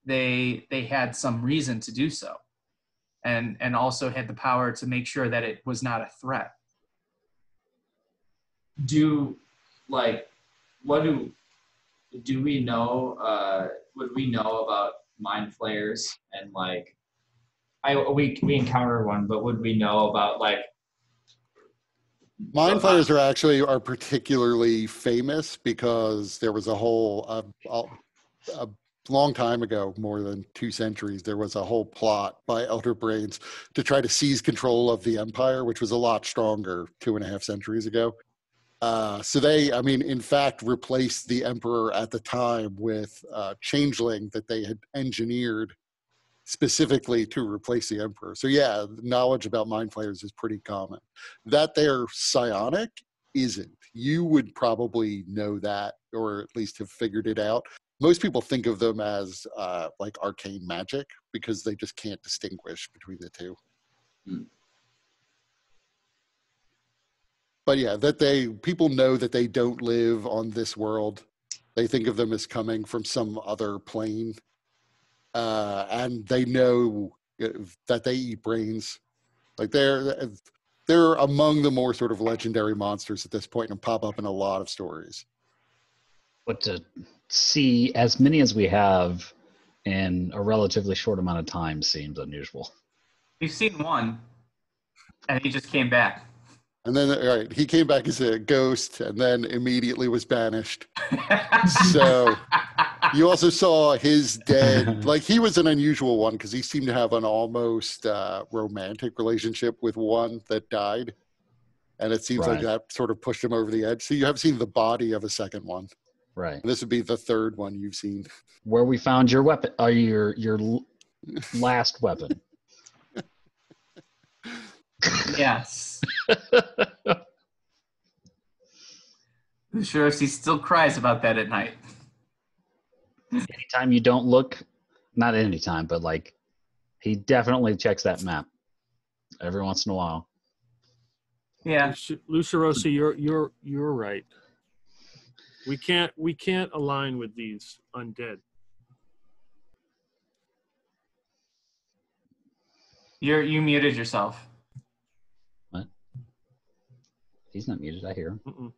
they had some reason to do so? and also had the power to make sure that it was not a threat. Do we know? Would we know about mind flayers and like? We encountered one, but would we know about like? Mind flayers are particularly famous because there was a long time ago, more than 2 centuries, there was a whole plot by Elder Brains to try to seize control of the empire, which was a lot stronger 2.5 centuries ago. So they, in fact, replaced the emperor at the time with a changeling that they had engineered specifically to replace the emperor. So yeah, knowledge about mind flayers is pretty common. That they're psionic isn't. You would probably know that, or at least have figured it out. Most people think of them as like arcane magic because they just can't distinguish between the two. But yeah, people know that they don't live on this world. They think of them as coming from some other plane. And they know that they eat brains. Like they're among the more sort of legendary monsters at this point and pop up in a lot of stories. But to see as many as we have in a relatively short amount of time seems unusual. We've seen one, and he just came back. And then, he came back as a ghost and then immediately was banished. So you also saw his dead, like he was an unusual one because he seemed to have an almost romantic relationship with one that died. And it seems like that sort of pushed him over the edge. So you have seen the body of a second one. Right. And this would be the third one you've seen. Where we found your weapon, your last weapon. Yes. I'm sure he still cries about that at night. Anytime you don't look, not anytime, but like he definitely checks that map every once in a while. Yeah. Lucerosi, you're right. We can't align with these undead. You muted yourself. What? He's not muted. I hear him. Mm-mm.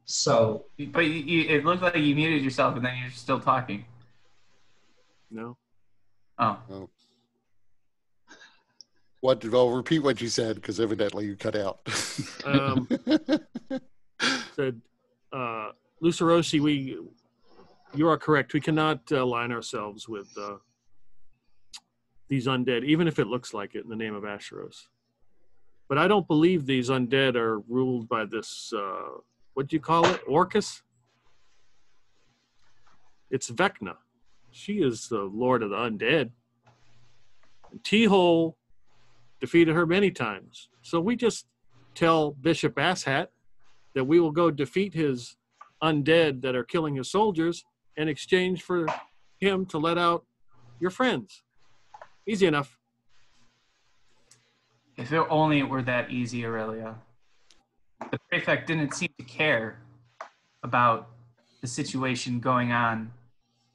So, but it looked like you muted yourself, and then you're still talking. No. Oh. I'll repeat what you said because evidently you cut out. Said, Lucerosi, you are correct. We cannot align ourselves with these undead, even if it looks like it in the name of Asheros. But I don't believe these undead are ruled by this, what do you call it, Orcus? It's Vecna. She is the lord of the undead. And T-Hole defeated her many times. So we just tell Bishop Asshat that we will go defeat his undead that are killing his soldiers in exchange for him to let out your friends. Easy enough. If it only were that easy, Aurelia. The Praefect didn't seem to care about the situation going on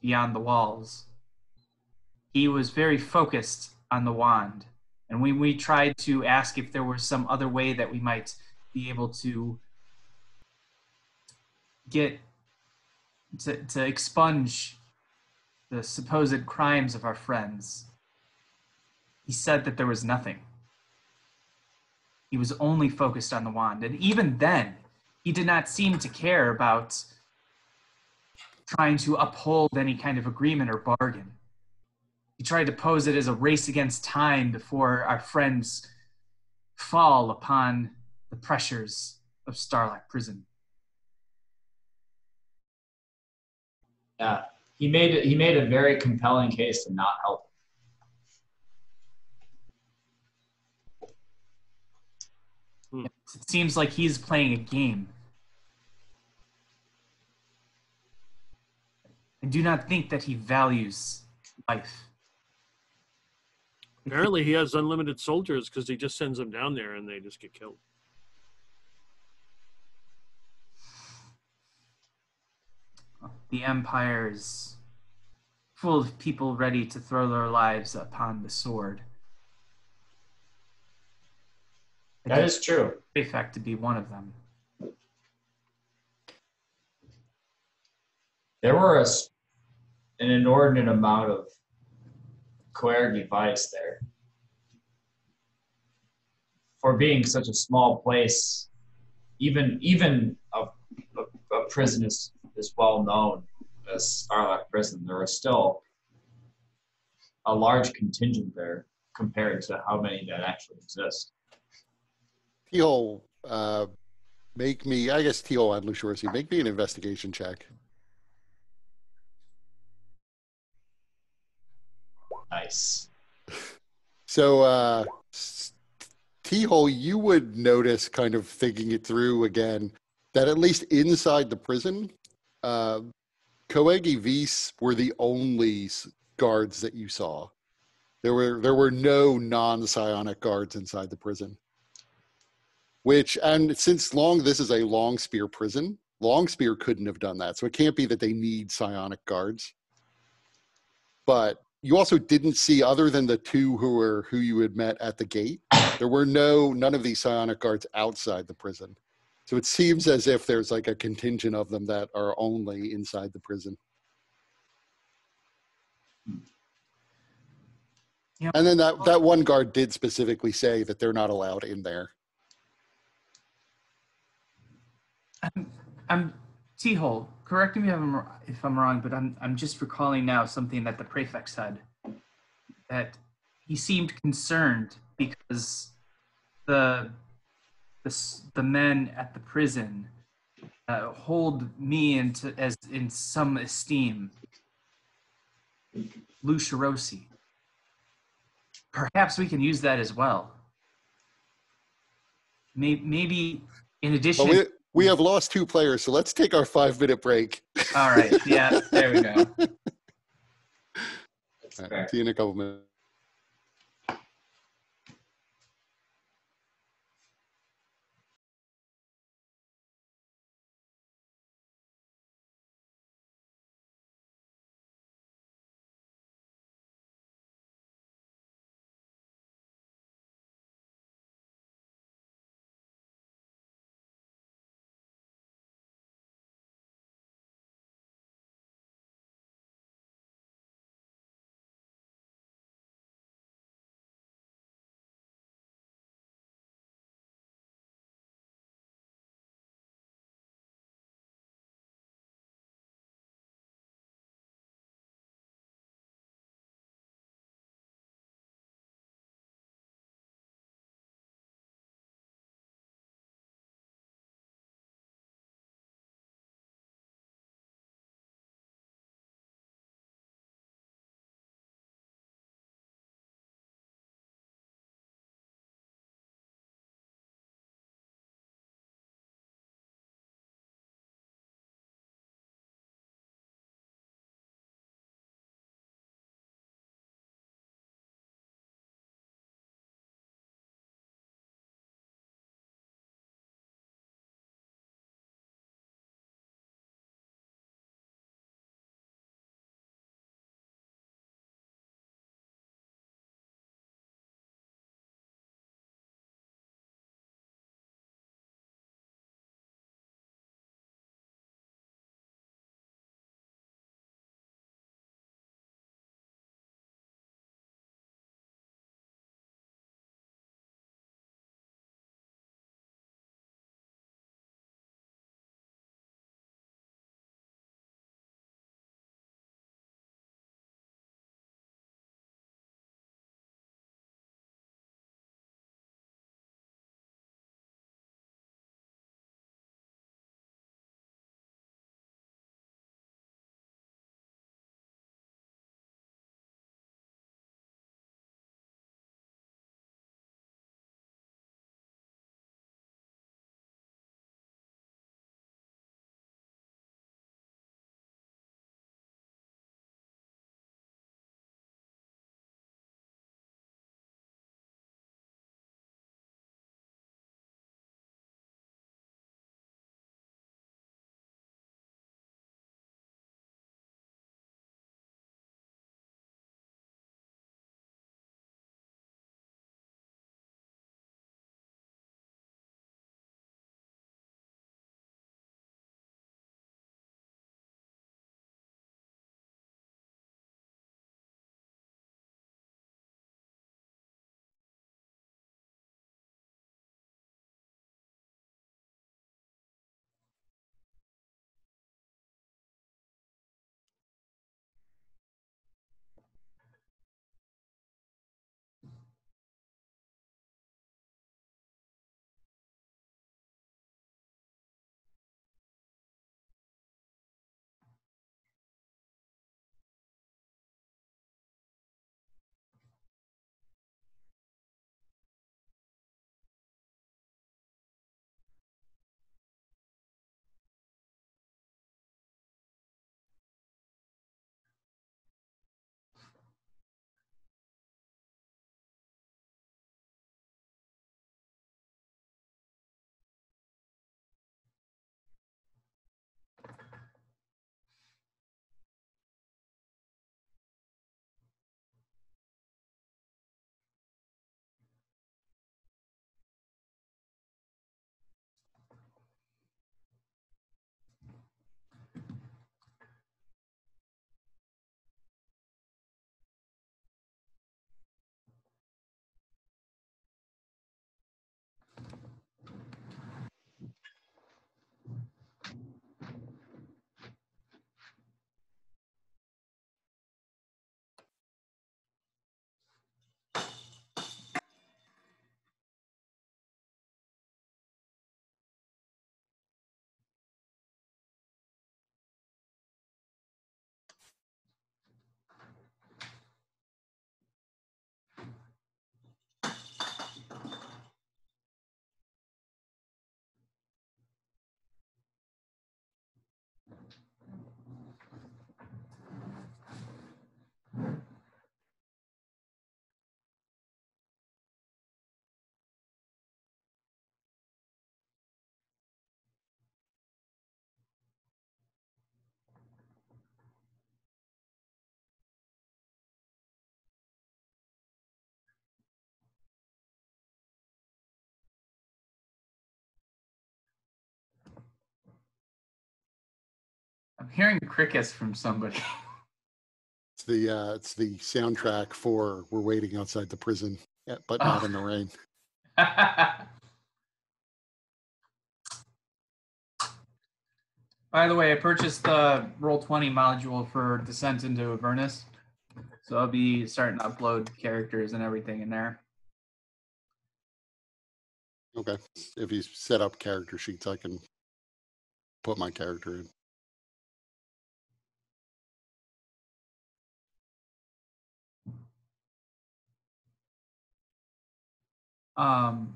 beyond the walls. He was very focused on the wand. And when we tried to ask if there was some other way that we might be able to get to expunge the supposed crimes of our friends, he said that there was nothing. He was only focused on the wand. And even then, he did not seem to care about trying to uphold any kind of agreement or bargain. He tried to pose it as a race against time before our friends fall upon the pressures of Starlock Prison. Yeah, he made a very compelling case to not help. It seems like he's playing a game. I do not think that he values life. Apparently he has unlimited soldiers because he just sends them down there and they just get killed. The Empire is full of people ready to throw their lives upon the sword. That is true. Praefect to be one of them. There were an inordinate amount of coercive device there. For being such a small place, even a prison as well known as Starlock Prison, there was still a large contingent there compared to how many that actually exist. Teal, make me, I guess Teal and Lushorsi, make me an investigation check. Nice. So, Teal, you would notice, kind of thinking it through again, that at least inside the prison, Coegi Vis were the only guards that you saw. There were no non-psionic guards inside the prison. And since this is a Longspear prison, Longspear couldn't have done that. So it can't be that they need psionic guards. But you also didn't see, other than the two who you had met at the gate, there were none of these psionic guards outside the prison. So it seems as if there's like a contingent of them that are only inside the prison. Yep. And then that one guard did specifically say that they're not allowed in there. I'm T-Hole. Correct me if I'm wrong, but I'm just recalling now something that the Praefect said. That he seemed concerned because the men at the prison hold me in some esteem. Lushorsi. Perhaps we can use that as well. Maybe in addition. Well, we have lost 2 players, so let's take our 5-minute break. All right. Yeah, there we go. Right, see you in a couple minutes. I'm hearing crickets from somebody. It's the soundtrack for "We're Waiting Outside the Prison," but not in the rain. By the way, I purchased the Roll20 module for Descent into Avernus, so I'll be starting to upload characters and everything in there. Okay, if you set up character sheets, I can put my character in.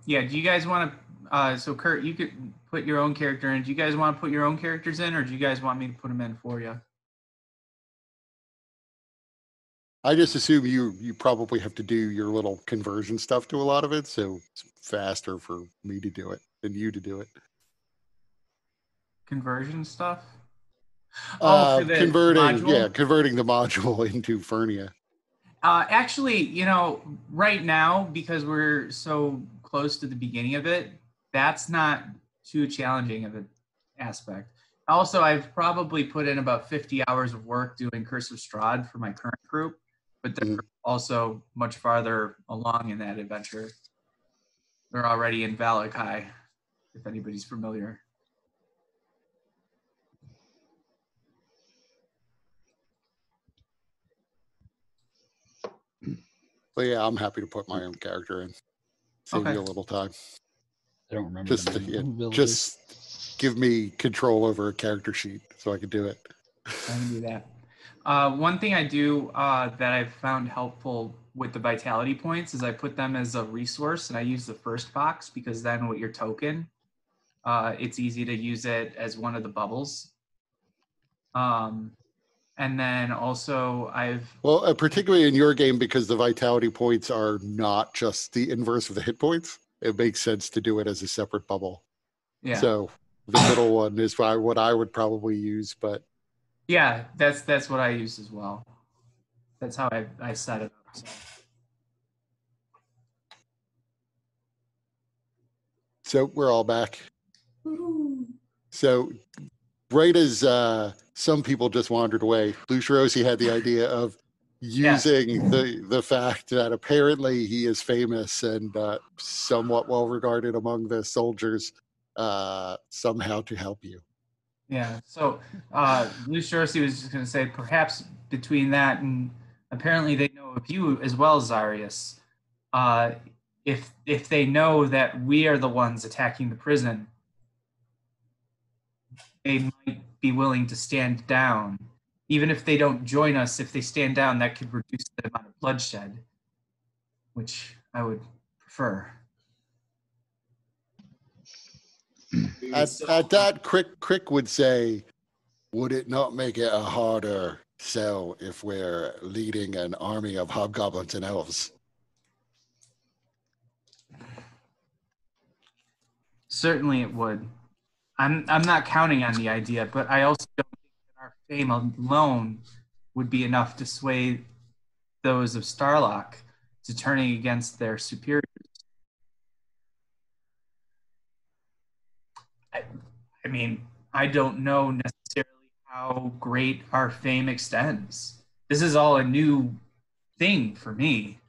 Yeah, do you guys want to, so Kurt, you could put your own character in. Do you guys want to put your own characters in, or do you guys want me to put them in for you? I just assume you probably have to do your little conversion stuff to a lot of it, so it's faster for me to do it than you to do it. Conversion stuff? Oh, for the module? Converting the module into Fernia. Actually, you know, right now, because we're so close to the beginning of it, that's not too challenging of an aspect. Also, I've probably put in about 50 hours of work doing Curse of Strahd for my current group, but they're also much farther along in that adventure. They're already in Valakai, if anybody's familiar. But yeah, I'm happy to put my own character in. Save you a little time. I don't remember. Just give me control over a character sheet so I can do it. I can do that. One thing I do that I've found helpful with the vitality points is I put them as a resource, and I use the first box because then with your token, it's easy to use it as one of the bubbles. And then also particularly in your game, because the vitality points are not just the inverse of the hit points, it makes sense to do it as a separate bubble. Yeah. So the middle one is what I would probably use, but yeah, that's what I use as well. That's how I set it up. So we're all back. Woo-hoo. So right as some people just wandered away, Lucirosi had the idea of using the fact that apparently he is famous and somewhat well regarded among the soldiers somehow to help you. Yeah, so Lucirosi was just going to say, perhaps between that and apparently they know of you as well, Zarius. If they know that we are the ones attacking the prison, they might be willing to stand down. Even if they don't join us, if they stand down, that could reduce the amount of bloodshed, which I would prefer. At that, Crick would say, would it not make it a harder sell if we're leading an army of hobgoblins and elves? Certainly it would. I'm not counting on the idea, but I also don't think that our fame alone would be enough to sway those of Starlock to turning against their superiors. I mean, I don't know necessarily how great our fame extends. This is all a new thing for me.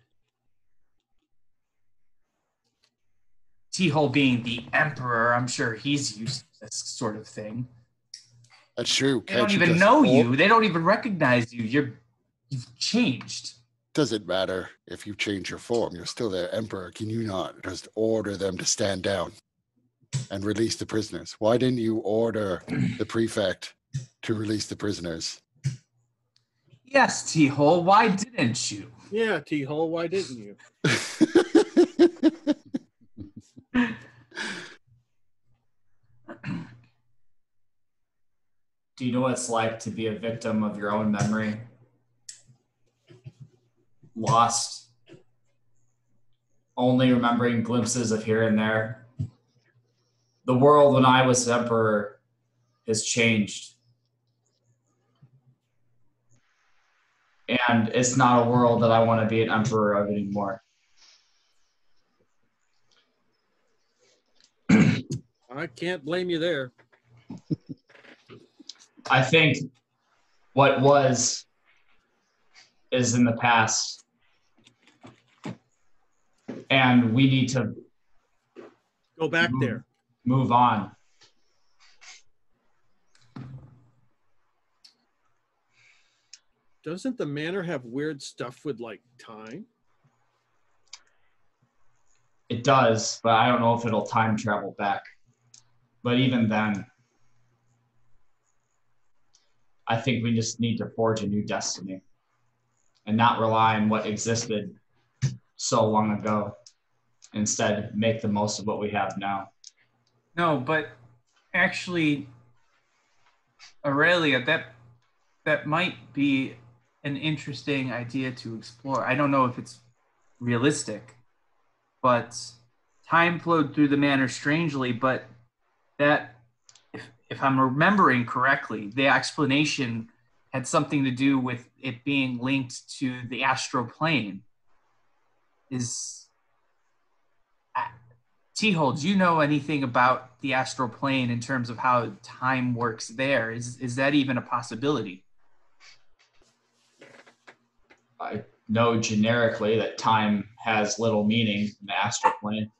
T-Hole being the emperor, I'm sure he's used to this sort of thing. That's true. They don't even know you. They don't even recognize you. You've changed. Doesn't matter if you change your form. You're still their emperor. Can you not just order them to stand down and release the prisoners? Why didn't you order the prefect to release the prisoners? Yes, T-Hole. Why didn't you? Yeah, T-Hole. Why didn't you? Do you know what it's like to be a victim of your own memory? Lost, only remembering glimpses of here and there. The world when I was emperor has changed. And it's not a world that I want to be an emperor of anymore. I can't blame you there. I think what was is in the past, and we need to Go back there. Move on. Doesn't the manor have weird stuff with like time? It does, but I don't know if it'll time travel back. But even then, I think we just need to forge a new destiny and not rely on what existed so long ago. Instead, make the most of what we have now. No, but actually, Aurelia, that might be an interesting idea to explore. I don't know if it's realistic, but time flowed through the manor strangely, but that, if I'm remembering correctly, the explanation had something to do with it being linked to the astral plane. T-Hole, do you know anything about the astral plane in terms of how time works there? Is that even a possibility? I know generically that time has little meaning in the astral plane,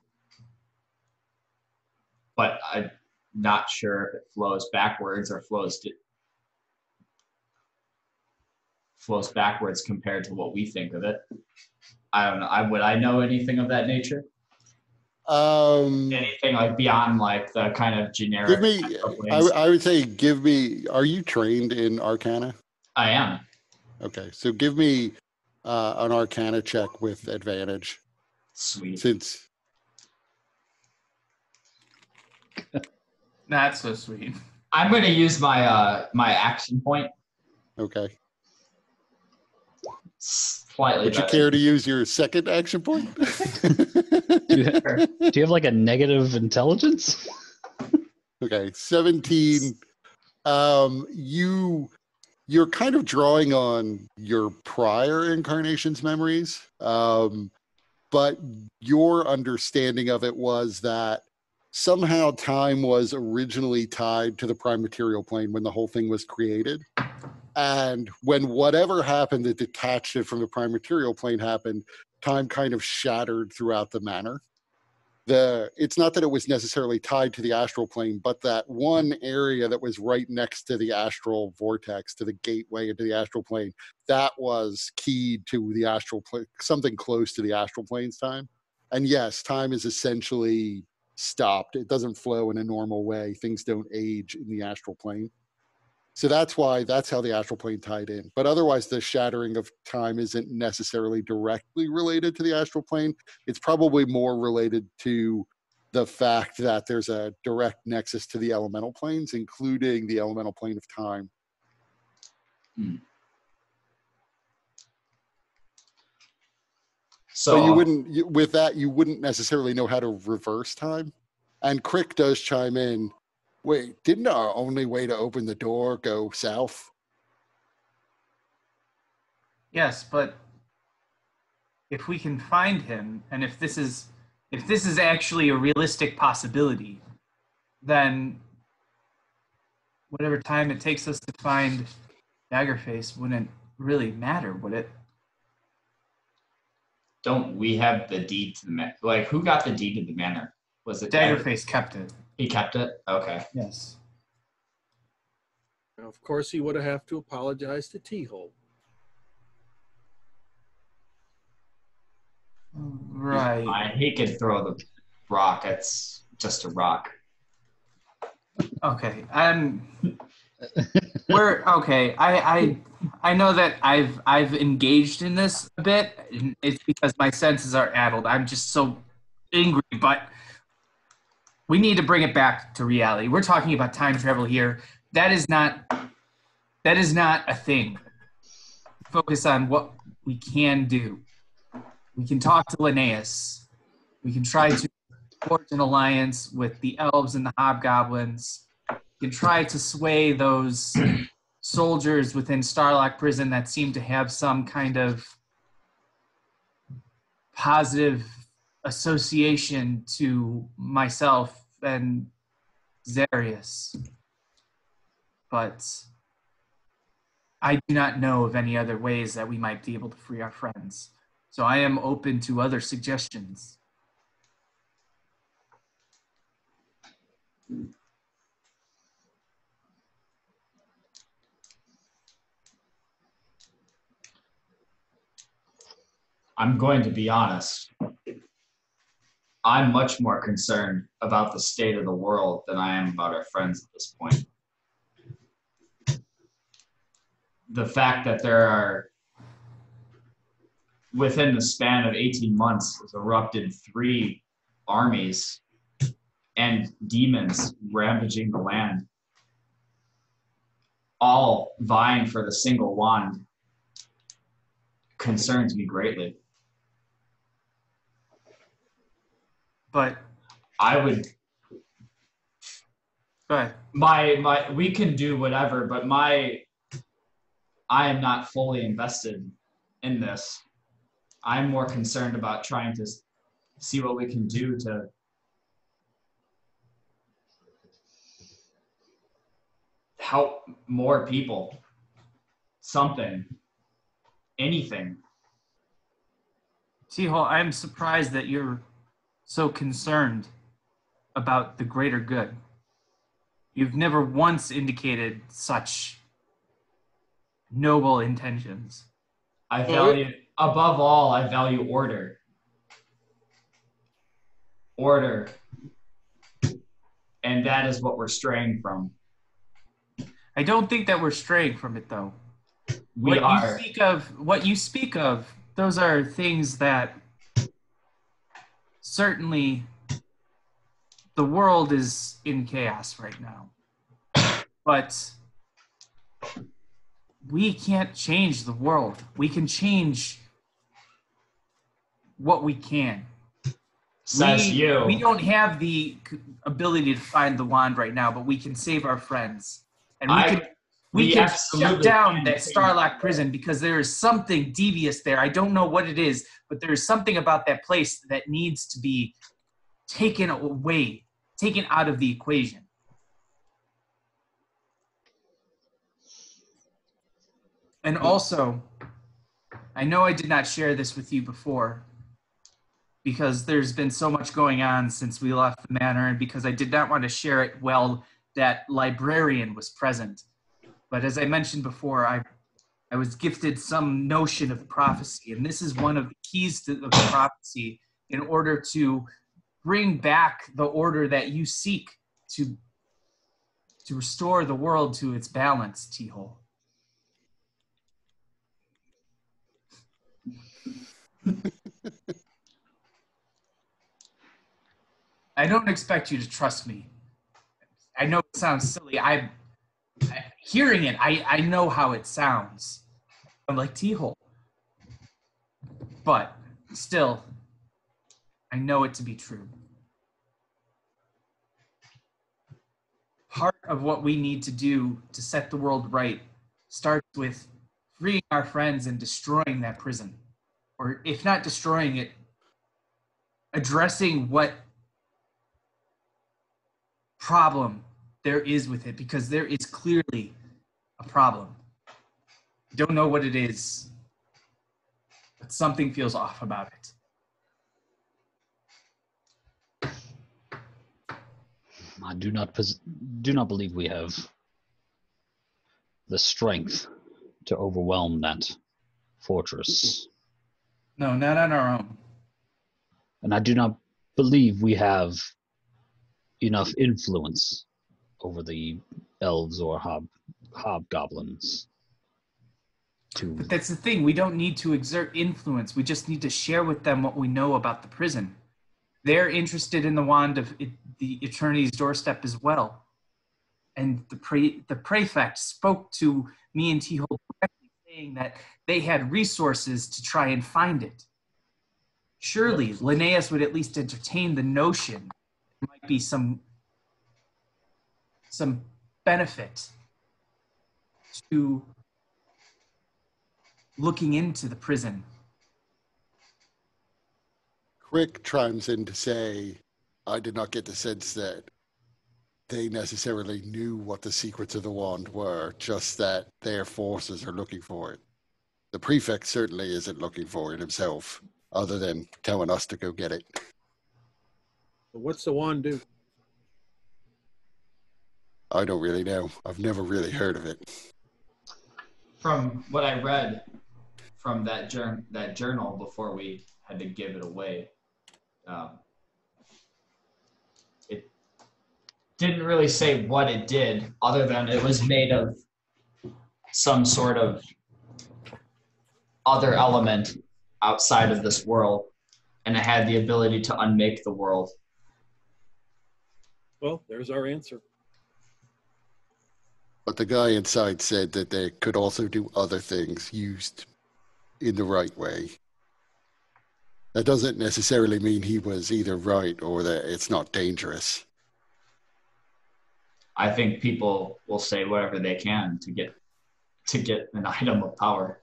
but I'm not sure if it flows backwards or flows backwards compared to what we think of it. I don't know. Would I know anything of that nature? Anything like beyond like the kind of generic. Give me. I would say, give me. Are you trained in Arcana? I am. Okay, so give me an Arcana check with advantage. Sweet. Since That's so sweet. I'm going to use my my action point. Okay. Slightly. Would you care to use your second action point? Do you have like a negative intelligence? Okay, 17. You're kind of drawing on your prior incarnation's memories, but your understanding of it was that somehow time was originally tied to the prime material plane when the whole thing was created. And when whatever happened that detached it from the prime material plane happened, time kind of shattered throughout the manor. It's not that it was necessarily tied to the astral plane, but that one area that was right next to the astral vortex, to the gateway into the astral plane, that was keyed to the astral plane, something close to the astral plane's time. And yes, time is essentially stopped. It doesn't flow in a normal way. Things don't age in the astral plane. So that's how the astral plane tied in. But otherwise, the shattering of time isn't necessarily directly related to the astral plane. It's probably more related to the fact that there's a direct nexus to the elemental planes, including the elemental plane of time. So you wouldn't necessarily know how to reverse time. And Crick does chime in. Wait, didn't our only way to open the door go south? Yes, but if we can find him, and if this is actually a realistic possibility, then whatever time it takes us to find Daggerface wouldn't really matter, would it? Don't we have the deed to the manor? Like, who got the deed to the manor? Was it Daggerface kept it. He kept it? Okay. Yes. Now, of course, he would have to apologize to T-Hole. Right. He could throw the rock. It's just a rock. Okay. We're okay. I know that I've engaged in this a bit. It's because my senses are addled. I'm just so angry, but we need to bring it back to reality. We're talking about time travel here. That is not a thing. Focus on what we can do. We can talk to Linnaeus. We can try to forge an alliance with the elves and the hobgoblins. We can try to sway those soldiers within Starlock Prison that seem to have some kind of positive association to myself and Zarius. But I do not know of any other ways that we might be able to free our friends. So I am open to other suggestions. I'm going to be honest. I'm much more concerned about the state of the world than I am about our friends at this point. The fact that there are, within the span of 18 months, has erupted 3 armies and demons ravaging the land, all vying for the single wand, concerns me greatly. But I would. Go ahead. We can do whatever, but I am not fully invested in this. I'm more concerned about trying to see what we can do to help more people. Something. Anything. T-Hole, I'm surprised that you're so concerned about the greater good. You've never once indicated such noble intentions. Above all, I value order. Order. And that is what we're straying from. I don't think that we're straying from it, though. What you speak of, those are things that certainly the world is in chaos right now. But we can't change the world. We can change what we can. Says you. We don't have the ability to find the wand right now, but we can save our friends. And we can shut down that Starlock Prison because there is something devious there. I don't know what it is, but there is something about that place that needs to be taken away, taken out of the equation. And also, I know I did not share this with you before because there's been so much going on since we left the manor and because I did not want to share it while that librarian was present. But as I mentioned before, I was gifted some notion of prophecy, and this is one of the keys to the prophecy in order to bring back the order that you seek to restore the world to its balance, T-Hole. I don't expect you to trust me. I know it sounds silly. Hearing it, I know how it sounds. I'm like T-Hole. But still, I know it to be true. Part of what we need to do to set the world right starts with freeing our friends and destroying that prison. Or if not destroying it, addressing what problem there is with it, because there is clearly a problem. I don't know what it is, but something feels off about it. I do not believe we have the strength to overwhelm that fortress. No, not on our own. And I do not believe we have enough influence over the elves or hobgoblins. But that's the thing. We don't need to exert influence. We just need to share with them what we know about the prison. They're interested in the wand of the eternity's doorstep as well. And the Praefect spoke to me and T-Hole directly, saying that they had resources to try and find it. Surely Linnaeus would at least entertain the notion there might be some benefit to looking into the prison. Crick chimes in to say, I did not get the sense that they necessarily knew what the secrets of the wand were, just that their forces are looking for it. The Praefect certainly isn't looking for it himself, other than telling us to go get it. But what's the wand do? I don't really know. I've never really heard of it. From what I read from that journal before we had to give it away, it didn't really say what it did, other than it was made of some sort of other element outside of this world, and it had the ability to unmake the world. Well, there's our answer. But the guy inside said that they could also do other things used in the right way. That doesn't necessarily mean he was either right or that it's not dangerous. I think people will say whatever they can to get an item of power,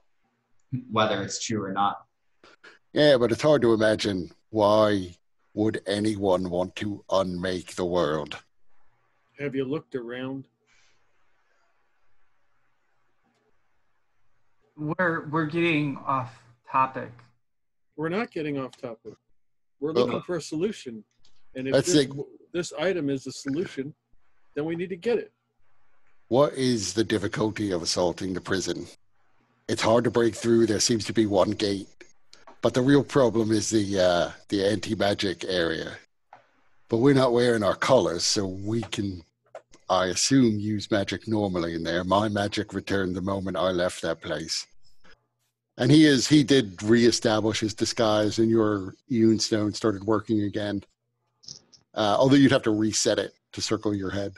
whether it's true or not. Yeah, but it's hard to imagine why would anyone want to unmake the world. Have you looked around? We're getting off topic. We're not getting off topic. We're looking for a solution. And if this item is the solution, then we need to get it. What is the difficulty of assaulting the prison? It's hard to break through. There seems to be one gate. But the real problem is the anti-magic area. But we're not wearing our colors, so we can, I assume, use magic normally in there. My magic returned the moment I left that place. And he did reestablish his disguise, and your Iune Stone started working again. Although you'd have to reset it to circle your head.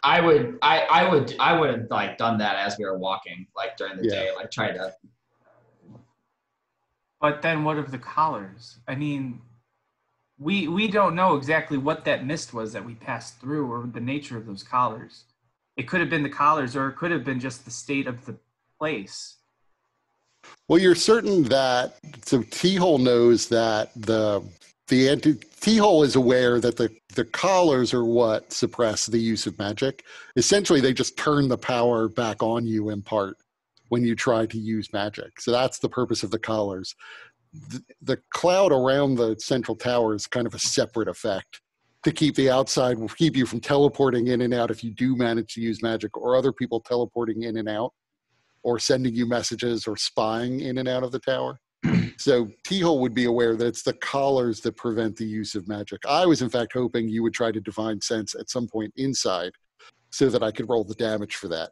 I would have like done that as we were walking, like during the day, like try to. But then what of the collars? I mean, we don't know exactly what that mist was that we passed through, or the nature of those collars. It could have been the collars, or it could have been just the state of the place. Well, you're certain that, so T-Hole knows that T-Hole is aware that the collars are what suppress the use of magic. Essentially, they just turn the power back on you in part when you try to use magic. So that's the purpose of the collars. The cloud around the central tower is kind of a separate effect to keep the outside, will keep you from teleporting in and out if you do manage to use magic, or other people teleporting in and out, or sending you messages or spying in and out of the tower. So T-Hole would be aware that it's the collars that prevent the use of magic. I was in fact hoping you would try to divine sense at some point inside so that I could roll the damage for that.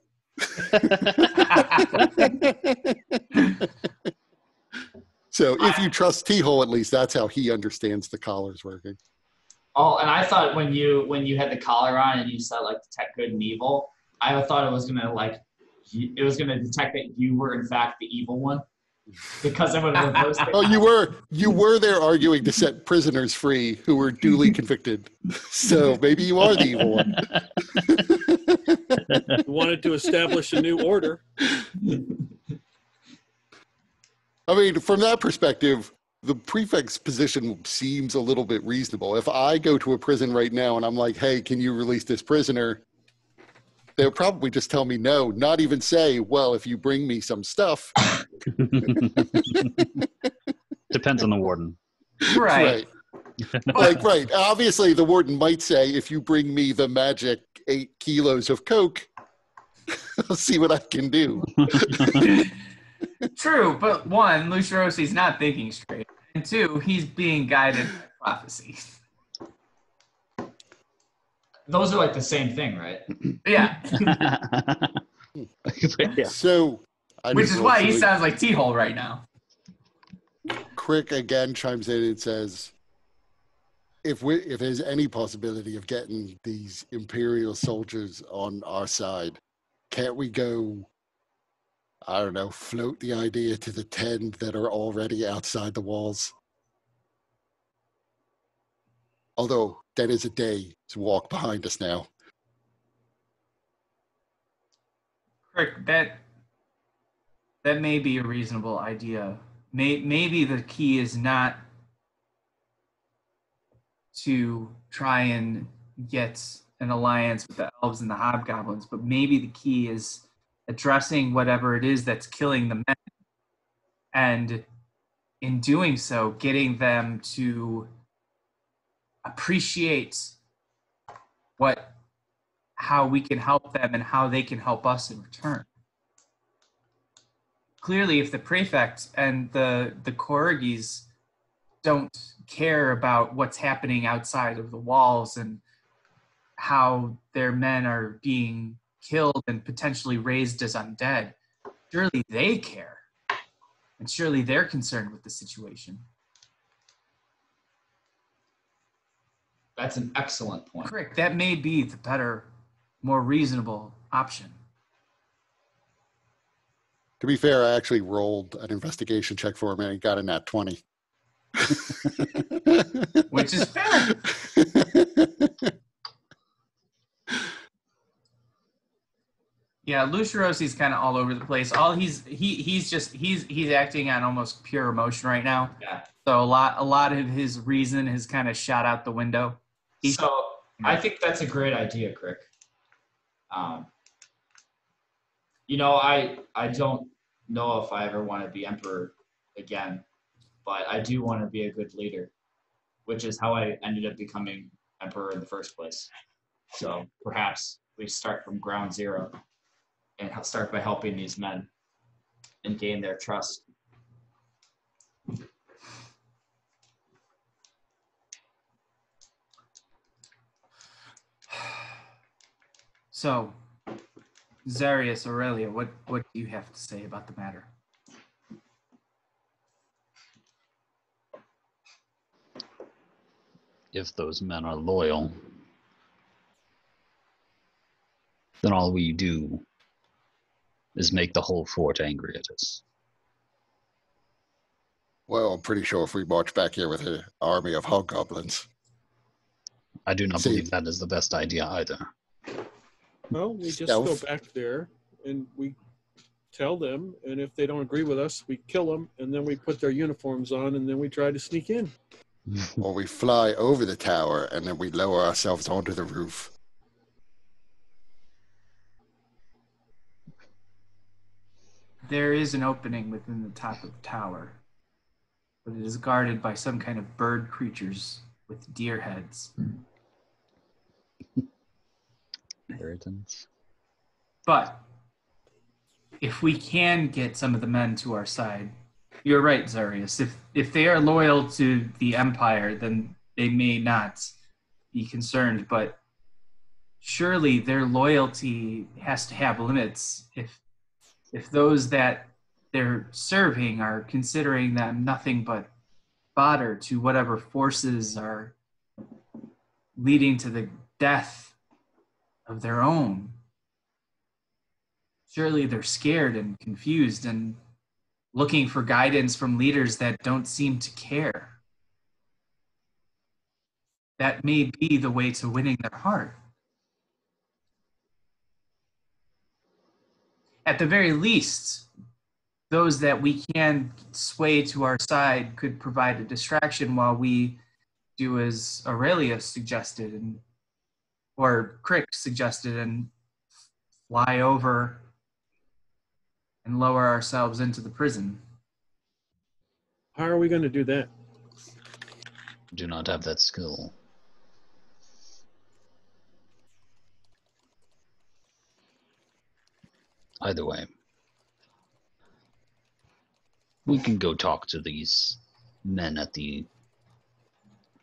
So if you trust T-Hole, at least that's how he understands the collars working. Oh, and I thought when you had the collar on and you said like detect good and evil, I thought it was gonna detect that you were in fact the evil one, because I would have reversed it. Oh, you were there arguing to set prisoners free who were duly convicted. So maybe you are the evil one. You wanted to establish a new order. I mean, from that perspective, the prefect's position seems a little bit reasonable. If I go to a prison right now and I'm like, hey, can you release this prisoner? They'll probably just tell me no, not even say, well, if you bring me some stuff. Depends on the warden. Right. Right. Obviously, the warden might say, if you bring me the magic 8 kilos of coke, I'll see what I can do. True, but one, Luciosi's not thinking straight. And two, he's being guided by prophecy. Those are like the same thing, right? Yeah. Yeah. So, Which is why he sounds like T-Hole right now. Crick again chimes in and says, if there's any possibility of getting these Imperial soldiers on our side, can't we go, I don't know, float the idea to the 10 that are already outside the walls? Although that is a day to walk behind us now. Crick, that may be a reasonable idea. Maybe the key is not to try and get an alliance with the elves and the hobgoblins, but maybe the key is addressing whatever it is that's killing the men, and in doing so, getting them to appreciate how we can help them and how they can help us in return. Clearly, if the Praefect and the Corgis don't care about what's happening outside of the walls and how their men are being killed and potentially raised as undead, surely they care. And surely they're concerned with the situation. That's an excellent point. Correct. That may be the better, more reasonable option. To be fair, I actually rolled an investigation check for him and he got a nat 20. Which is fair. Yeah, Lucerosi's kind of all over the place. He's acting on almost pure emotion right now. Yeah. So a lot of his reason has kind of shot out the window. I think that's a great idea, Crick. I don't know if I ever want to be emperor again, but I do want to be a good leader, which is how I ended up becoming emperor in the first place. So perhaps we start from ground zero and start by helping these men and gain their trust. So, Zarius, Aurelia, what do you have to say about the matter? If those men are loyal, then all we do is make the whole fort angry at us. Well, I'm pretty sure if we march back here with an army of hobgoblins. I do not believe that is the best idea either. Well, we just go back there and we tell them, and if they don't agree with us, we kill them, and then we put their uniforms on, and then we try to sneak in. Or we fly over the tower, and then we lower ourselves onto the roof. There is an opening within the top of the tower, but it is guarded by some kind of bird creatures with deer heads. Inheritance. But if we can get some of the men to our side, you're right, Zarius. If they are loyal to the Empire, then they may not be concerned, but surely their loyalty has to have limits. If those that they're serving are considering them nothing but fodder to whatever forces are leading to the death of their own, surely they're scared and confused and looking for guidance from leaders that don't seem to care. That may be the way to winning their heart. At the very least, those that we can sway to our side could provide a distraction while we do as Aurelia suggested, or Crick suggested, and fly over and lower ourselves into the prison. How are we going to do that? Do not have that skill. Either way, we can go talk to these men at the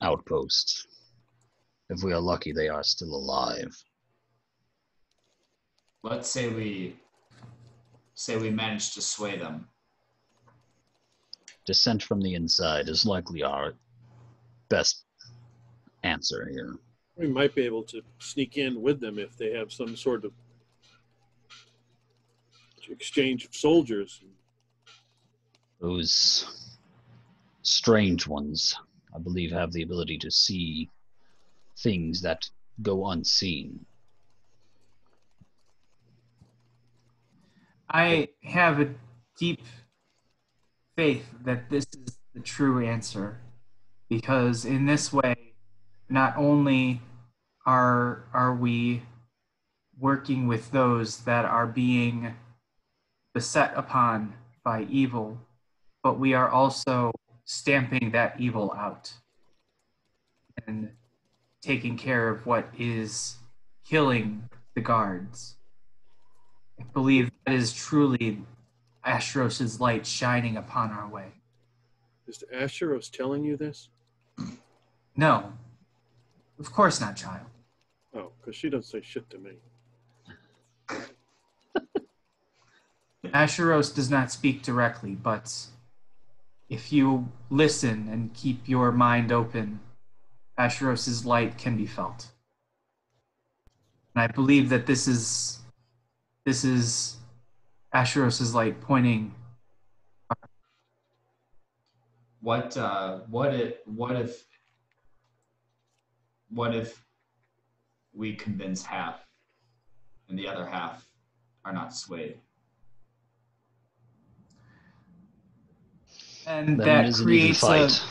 outpost. If we are lucky, they are still alive. Let's say we manage to sway them. Dissent from the inside is likely our best answer here. We might be able to sneak in with them if they have some sort of exchange of soldiers. Those strange ones, I believe, have the ability to see things that go unseen. I have a deep faith that this is the true answer, because in this way, not only are we working with those that are being beset upon by evil, but we are also stamping that evil out and taking care of what is killing the guards. I believe that is truly Ashros's light shining upon our way. Is Asheros telling you this? No, of course not, child. Oh, because she doesn't say shit to me. Asheros does not speak directly, but if you listen and keep your mind open, Asheros's light can be felt. And I believe that this is Asheros's light pointing. What if we convince half and the other half are not swayed? And Then that it is an even creates fight.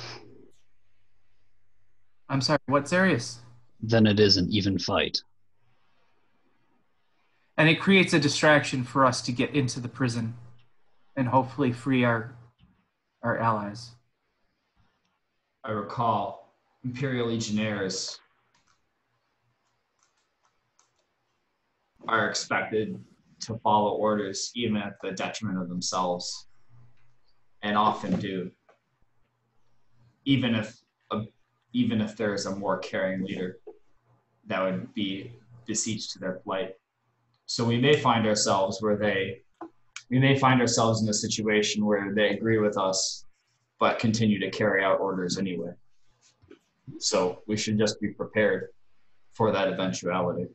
I'm sorry, what's Arius? Then it is an even fight. And it creates a distraction for us to get into the prison and hopefully free our allies. I recall Imperial Legionnaires are expected to follow orders even at the detriment of themselves, and often do, even if there is a more caring leader that would be beseeched to their plight. So we may find ourselves in a situation where they agree with us, but continue to carry out orders anyway. So we should just be prepared for that eventuality.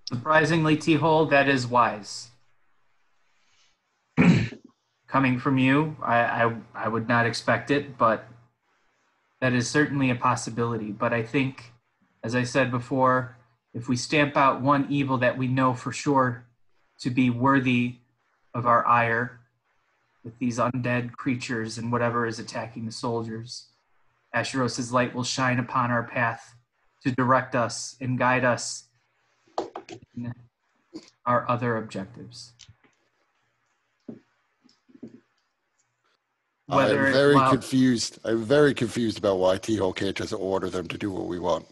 Surprisingly, T-Hole, that is wise. Coming from you, I would not expect it, but that is certainly a possibility. But I think, as I said before, if we stamp out one evil that we know for sure to be worthy of our ire, with these undead creatures and whatever is attacking the soldiers, Asheros's light will shine upon our path to direct us and guide us in our other objectives. I'm very confused. I'm very confused about why T-Hole can't just order them to do what we want.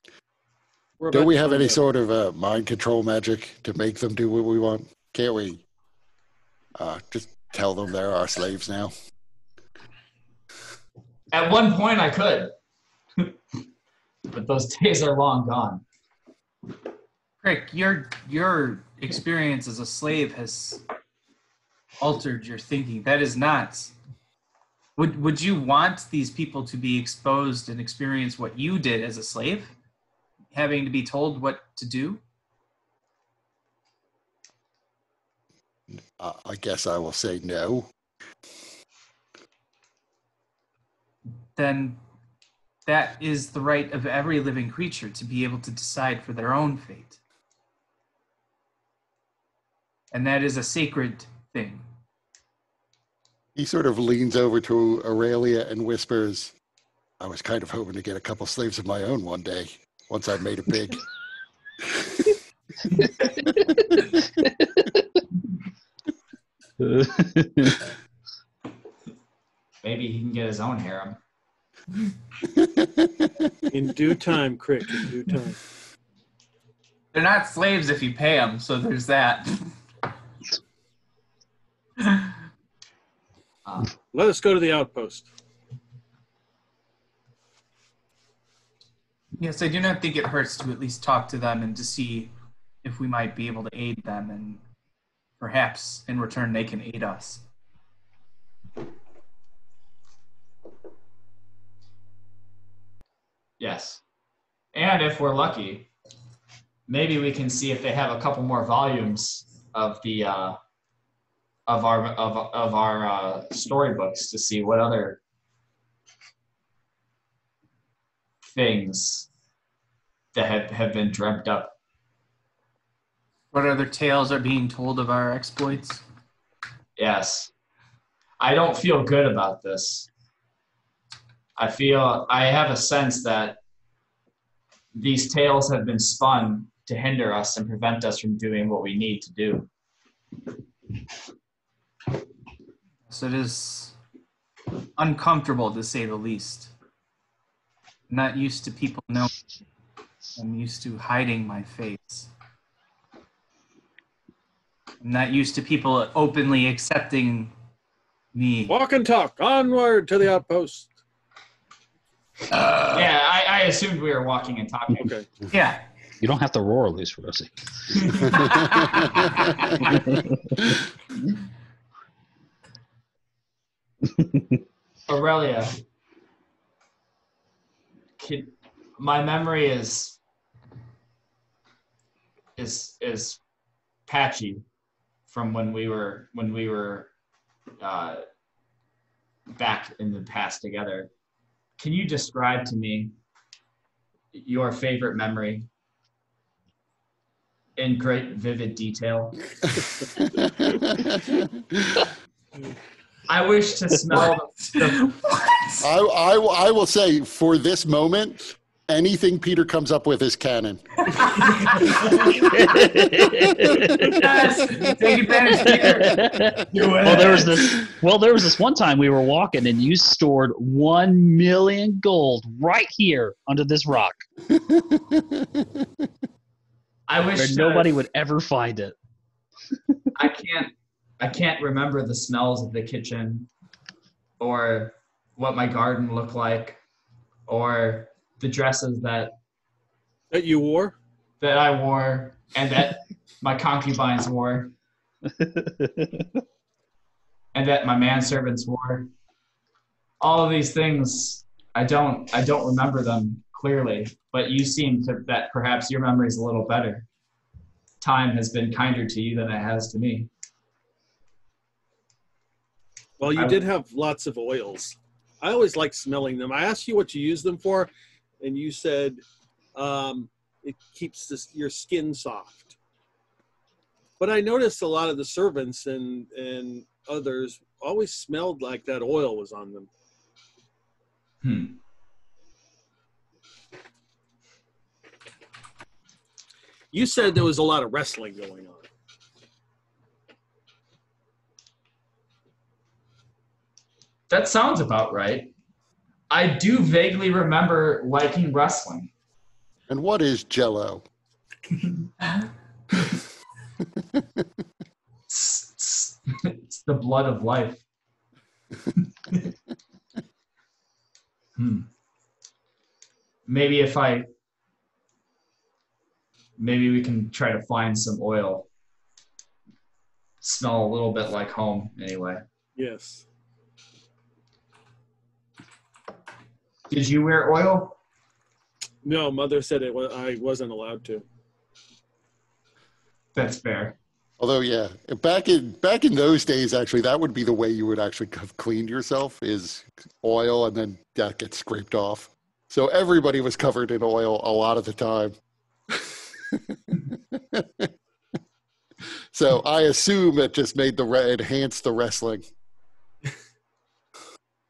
Don't we have any sort of mind control magic to make them do what we want? Can't we just tell them they're our slaves now? At one point I could, but those days are long gone. Crick, your experience as a slave has altered your thinking. That is not... Would you want these people to be exposed and experience what you did as a slave? Having to be told what to do? I guess I will say no. Then that is the right of every living creature to be able to decide for their own fate. And that is a sacred thing. He sort of leans over to Aurelia and whispers, I was kind of hoping to get a couple slaves of my own one day, once I made it big. Maybe he can get his own harem. In due time, Crick, in due time. They're not slaves if you pay them, so there's that. Let us go to the outpost. Yes, I do not think it hurts to at least talk to them and to see if we might be able to aid them, and perhaps in return they can aid us. Yes. And if we're lucky, maybe we can see if they have a couple more volumes of the of our storybooks to see what other things that have been dreamt up. What other tales are being told of our exploits? Yes. I don't feel good about this. I have a sense that these tales have been spun to hinder us and prevent us from doing what we need to do. So it is uncomfortable, to say the least. I'm not used to people knowing. I'm used to hiding my face. I'm not used to people openly accepting me. Walk and talk. Onward to the outpost. Yeah, I assumed we were walking and talking. Okay. Yeah. You don't have to roar, Luis Rosie. Aurelia, my memory is patchy from when we were back in the past together. Can you describe to me your favorite memory in great vivid detail? I wish to smell the I will say, for this moment, anything Peter comes up with is canon. Yes, take advantage, Peter. There was this one time we were walking and you stored 1 million gold right here under this rock. I wish where nobody would ever find it. I can't remember the smells of the kitchen or what my garden looked like or the dresses that you wore? That I wore and that my concubines wore. And that my manservants wore. All of these things, I don't remember them clearly, but you seem to that perhaps your memory is a little better. Time has been kinder to you than it has to me. Well, you did have lots of oils. I always like smelling them. I asked you what you use them for, and you said it keeps your skin soft. But I noticed a lot of the servants and others always smelled like that oil was on them. You said there was a lot of wrestling going on. That sounds about right. I do vaguely remember liking wrestling. And what is Jell-O? It's the blood of life. Maybe we can try to find some oil. Smell a little bit like home, anyway. Yes. Did you wear oil? No, Mother said I wasn't allowed to. That's fair. Although, yeah, back in those days, actually, that would be the way you would actually have cleaned yourself, is oil, and then that gets scraped off. So everybody was covered in oil a lot of the time. So I assume it just enhanced the wrestling.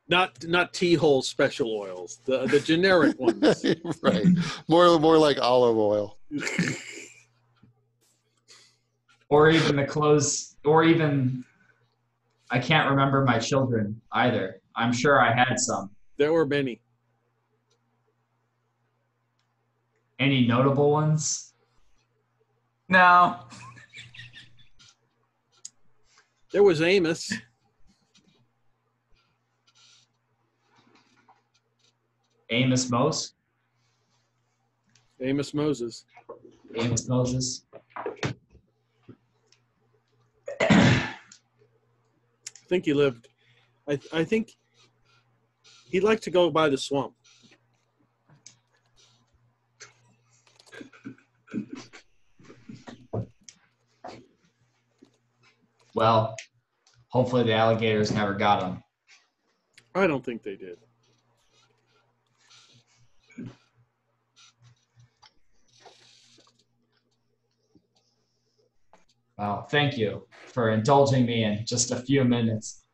Not T-hole special oils, the generic ones. Right. More like olive oil. Or even the clothes, or even, I can't remember my children either. I'm sure I had some. There were many. Any notable ones? No. There was Amos. Amos Moses. Amos Moses. Amos Moses. I think he lived. I think he liked to go by the swamp. Well, hopefully the alligators never got him. I don't think they did. Well, thank you for indulging me in just a few minutes.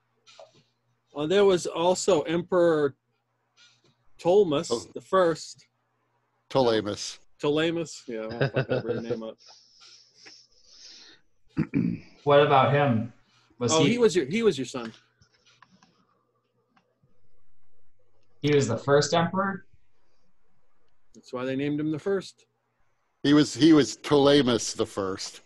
There was also Emperor Ptolemy the First. Ptolemus. Ptolemus? Yeah, I'll fuck that name up. What about him? He was your son. He was the first emperor? That's why they named him the first. He was Ptolemus the first.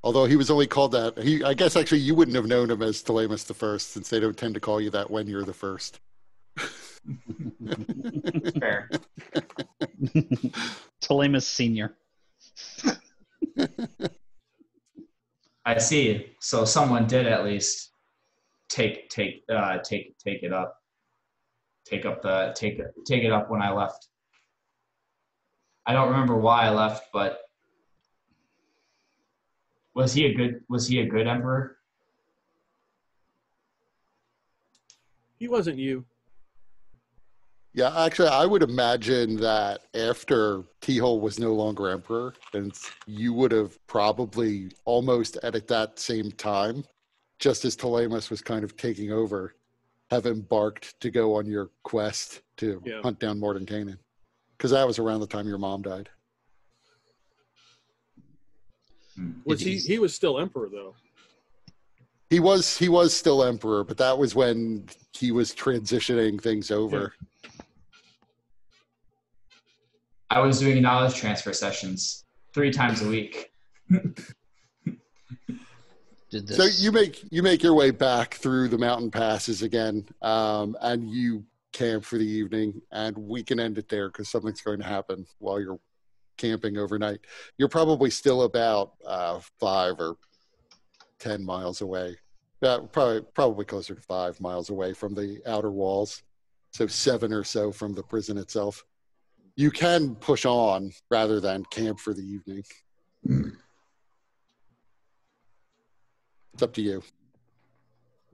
Although he was only called that. I guess actually you wouldn't have known him as Ptolemus the first, since they don't tend to call you that when you're the first. Fair. Ptolemus Senior. I see. So someone did at least take it up. Take it up when I left. I don't remember why I left, but was he a good emperor? He wasn't you. Yeah, actually, I would imagine that after T-Hole was no longer emperor, and you would have probably almost at that same time, just as Ptolemus was kind of taking over, have embarked to go on your quest to hunt down Mordenkainen. Because that was around the time your mom died. He was still emperor, though. He was still emperor, but that was when he was transitioning things over. Yeah. I was doing knowledge transfer sessions 3 times a week. So you make your way back through the mountain passes again, and you camp for the evening, and we can end it there because something's going to happen while you're camping overnight. You're probably still about 5 or 10 miles away. Probably closer to 5 miles away from the outer walls, so 7 or so from the prison itself. You can push on rather than camp for the evening. It's up to you.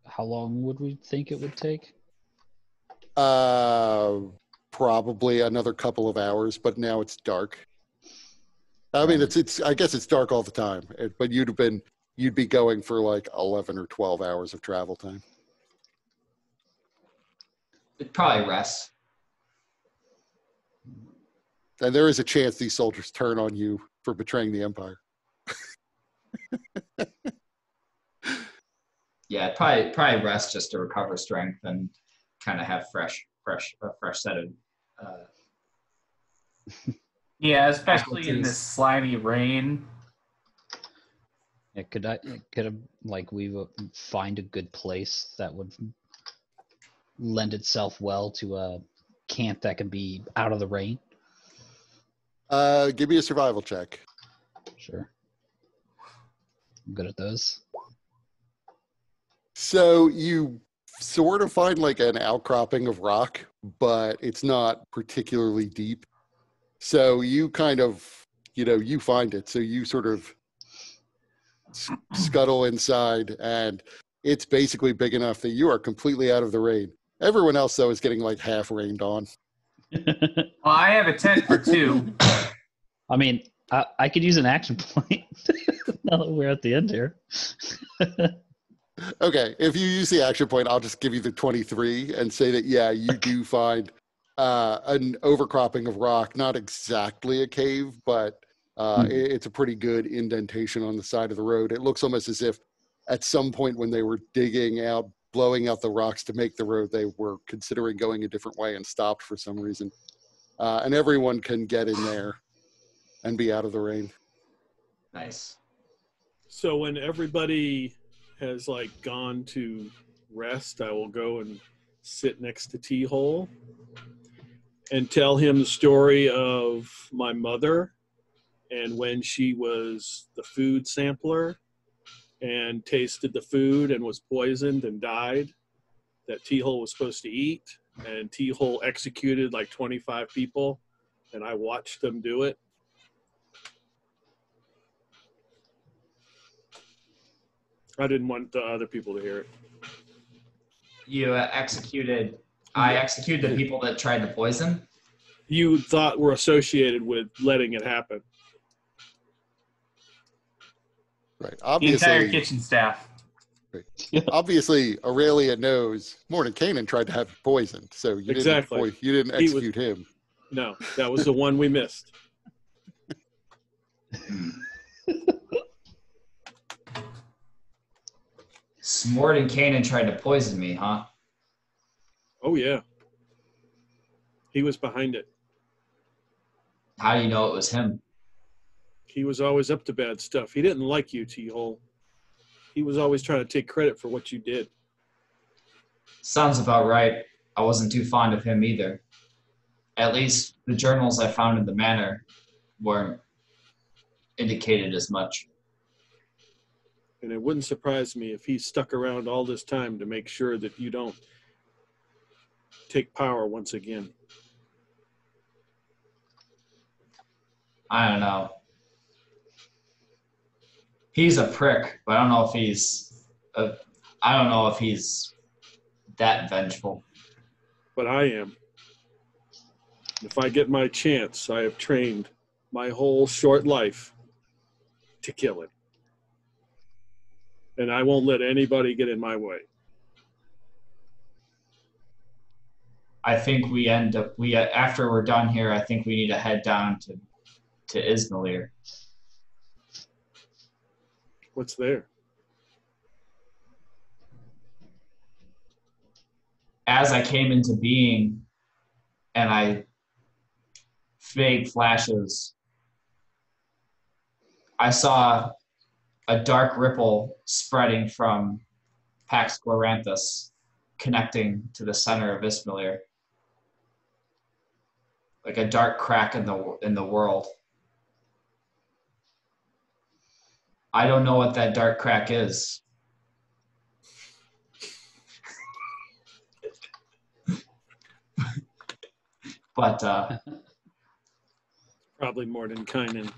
How long would we think it would take? Probably another couple of hours, but now it's dark. I mean, it's. I guess it's dark all the time, but you'd be going for like 11 or 12 hours of travel time. It'd probably rest. And there is a chance these soldiers turn on you for betraying the Empire. Yeah, probably rest just to recover strength and kind of have a fresh set of. Yeah, especially in this slimy rain. Yeah, could we find a good place that would lend itself well to a camp that can be out of the rain? Give me a survival check. Sure. I'm good at those. So you sort of find like an outcropping of rock, but it's not particularly deep. So you kind of, you find it. So you sort of scuttle inside, and it's basically big enough that you are completely out of the rain. Everyone else, though, is getting like half rained on. Well, I have a tent for 2. I mean, I could use an action point now that we're at the end here. Okay, if you use the action point, I'll just give you the 23 and say that, yeah, you do find an overcropping of rock. Not exactly a cave, but it's a pretty good indentation on the side of the road. It looks almost as if at some point when they were digging out, blowing out the rocks to make the road, they were considering going a different way and stopped for some reason. And everyone can get in there and be out of the rain. Nice. So when everybody has gone to rest, I will go and sit next to T-Hole and tell him the story of my mother and when she was the food sampler and tasted the food and was poisoned and died, that T-Hole was supposed to eat, and T-Hole executed 25 people, and I watched them do it. I didn't want the other people to hear it. You I executed the people that tried to poison? You thought were associated with letting it happen. Right. Obviously, the entire kitchen staff. Right. Obviously, Aurelia knows Mordenkainen tried to have you poisoned, so you didn't execute him. No, that was the one we missed. Smort and Kanan tried to poison me, huh? Oh, yeah. He was behind it. How do you know it was him? He was always up to bad stuff. He didn't like you, T-Hole. He was always trying to take credit for what you did. Sounds about right. I wasn't too fond of him either. At least the journals I found in the manor weren't indicated as much. And it wouldn't surprise me if he stuck around all this time to make sure that you don't take power once again. I don't know. He's a prick, but I don't know if he's that vengeful. But I am. If I get my chance, I have trained my whole short life to kill him. And I won't let anybody get in my way. I think after we're done here, I think we need to head down to Ismailir. What's there? As I came into being and I vague flashes, I saw a dark ripple spreading from Pax Gloranthus, connecting to the center of Ismailir. Like a dark crack in the world. I don't know what that dark crack is. But probably Mordenkainen.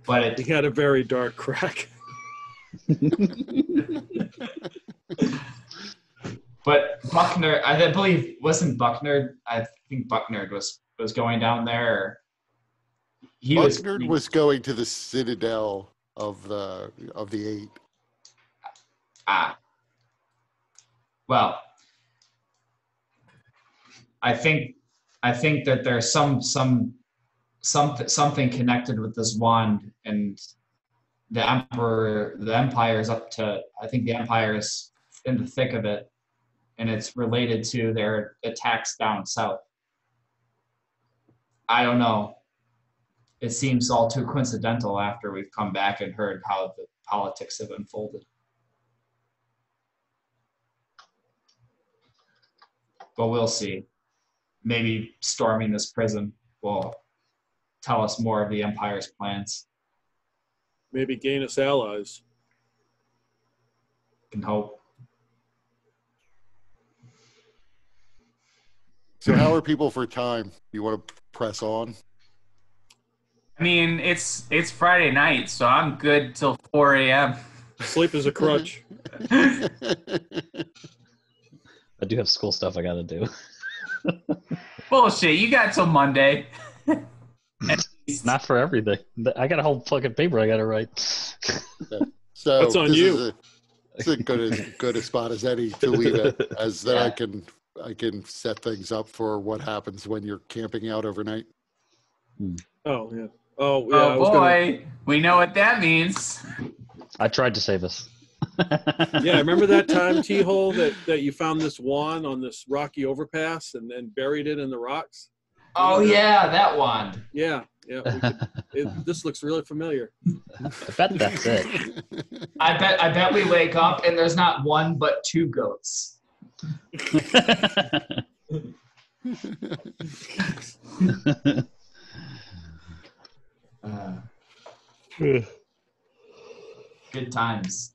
But he had a very dark crack. But Buckner, I believe, wasn't Buckner? I think Buckner was going down there. Buckner was going to the Citadel of the Eight. Well, I think that there's something connected with this wand, and the Empire is up to. I think the Empire is in the thick of it, and it's related to their attacks down south. I don't know. It seems all too coincidental after we've come back and heard how the politics have unfolded. But we'll see. Maybe storming this prison will tell us more of the Empire's plans. Maybe gain us allies. Can hope. So how are people for time? You want to press on? I mean, it's Friday night, so I'm good till 4 a.m. Sleep is a crutch. I do have school stuff I gotta do. Bullshit, you got till Monday. Not for everything. I got a whole fucking paper I gotta write. So that's on you. It's a good a spot as any to leave it, as that I can set things up for what happens when you're camping out overnight. Oh yeah. Oh yeah. Oh boy, we know what that means. I tried to save us. Yeah, remember that time, T-Hole, that you found this wand on this rocky overpass and then buried it in the rocks? Oh yeah, that wand. Yeah. This looks really familiar. I bet that's it. I bet we wake up and there's not one but two goats. Good times.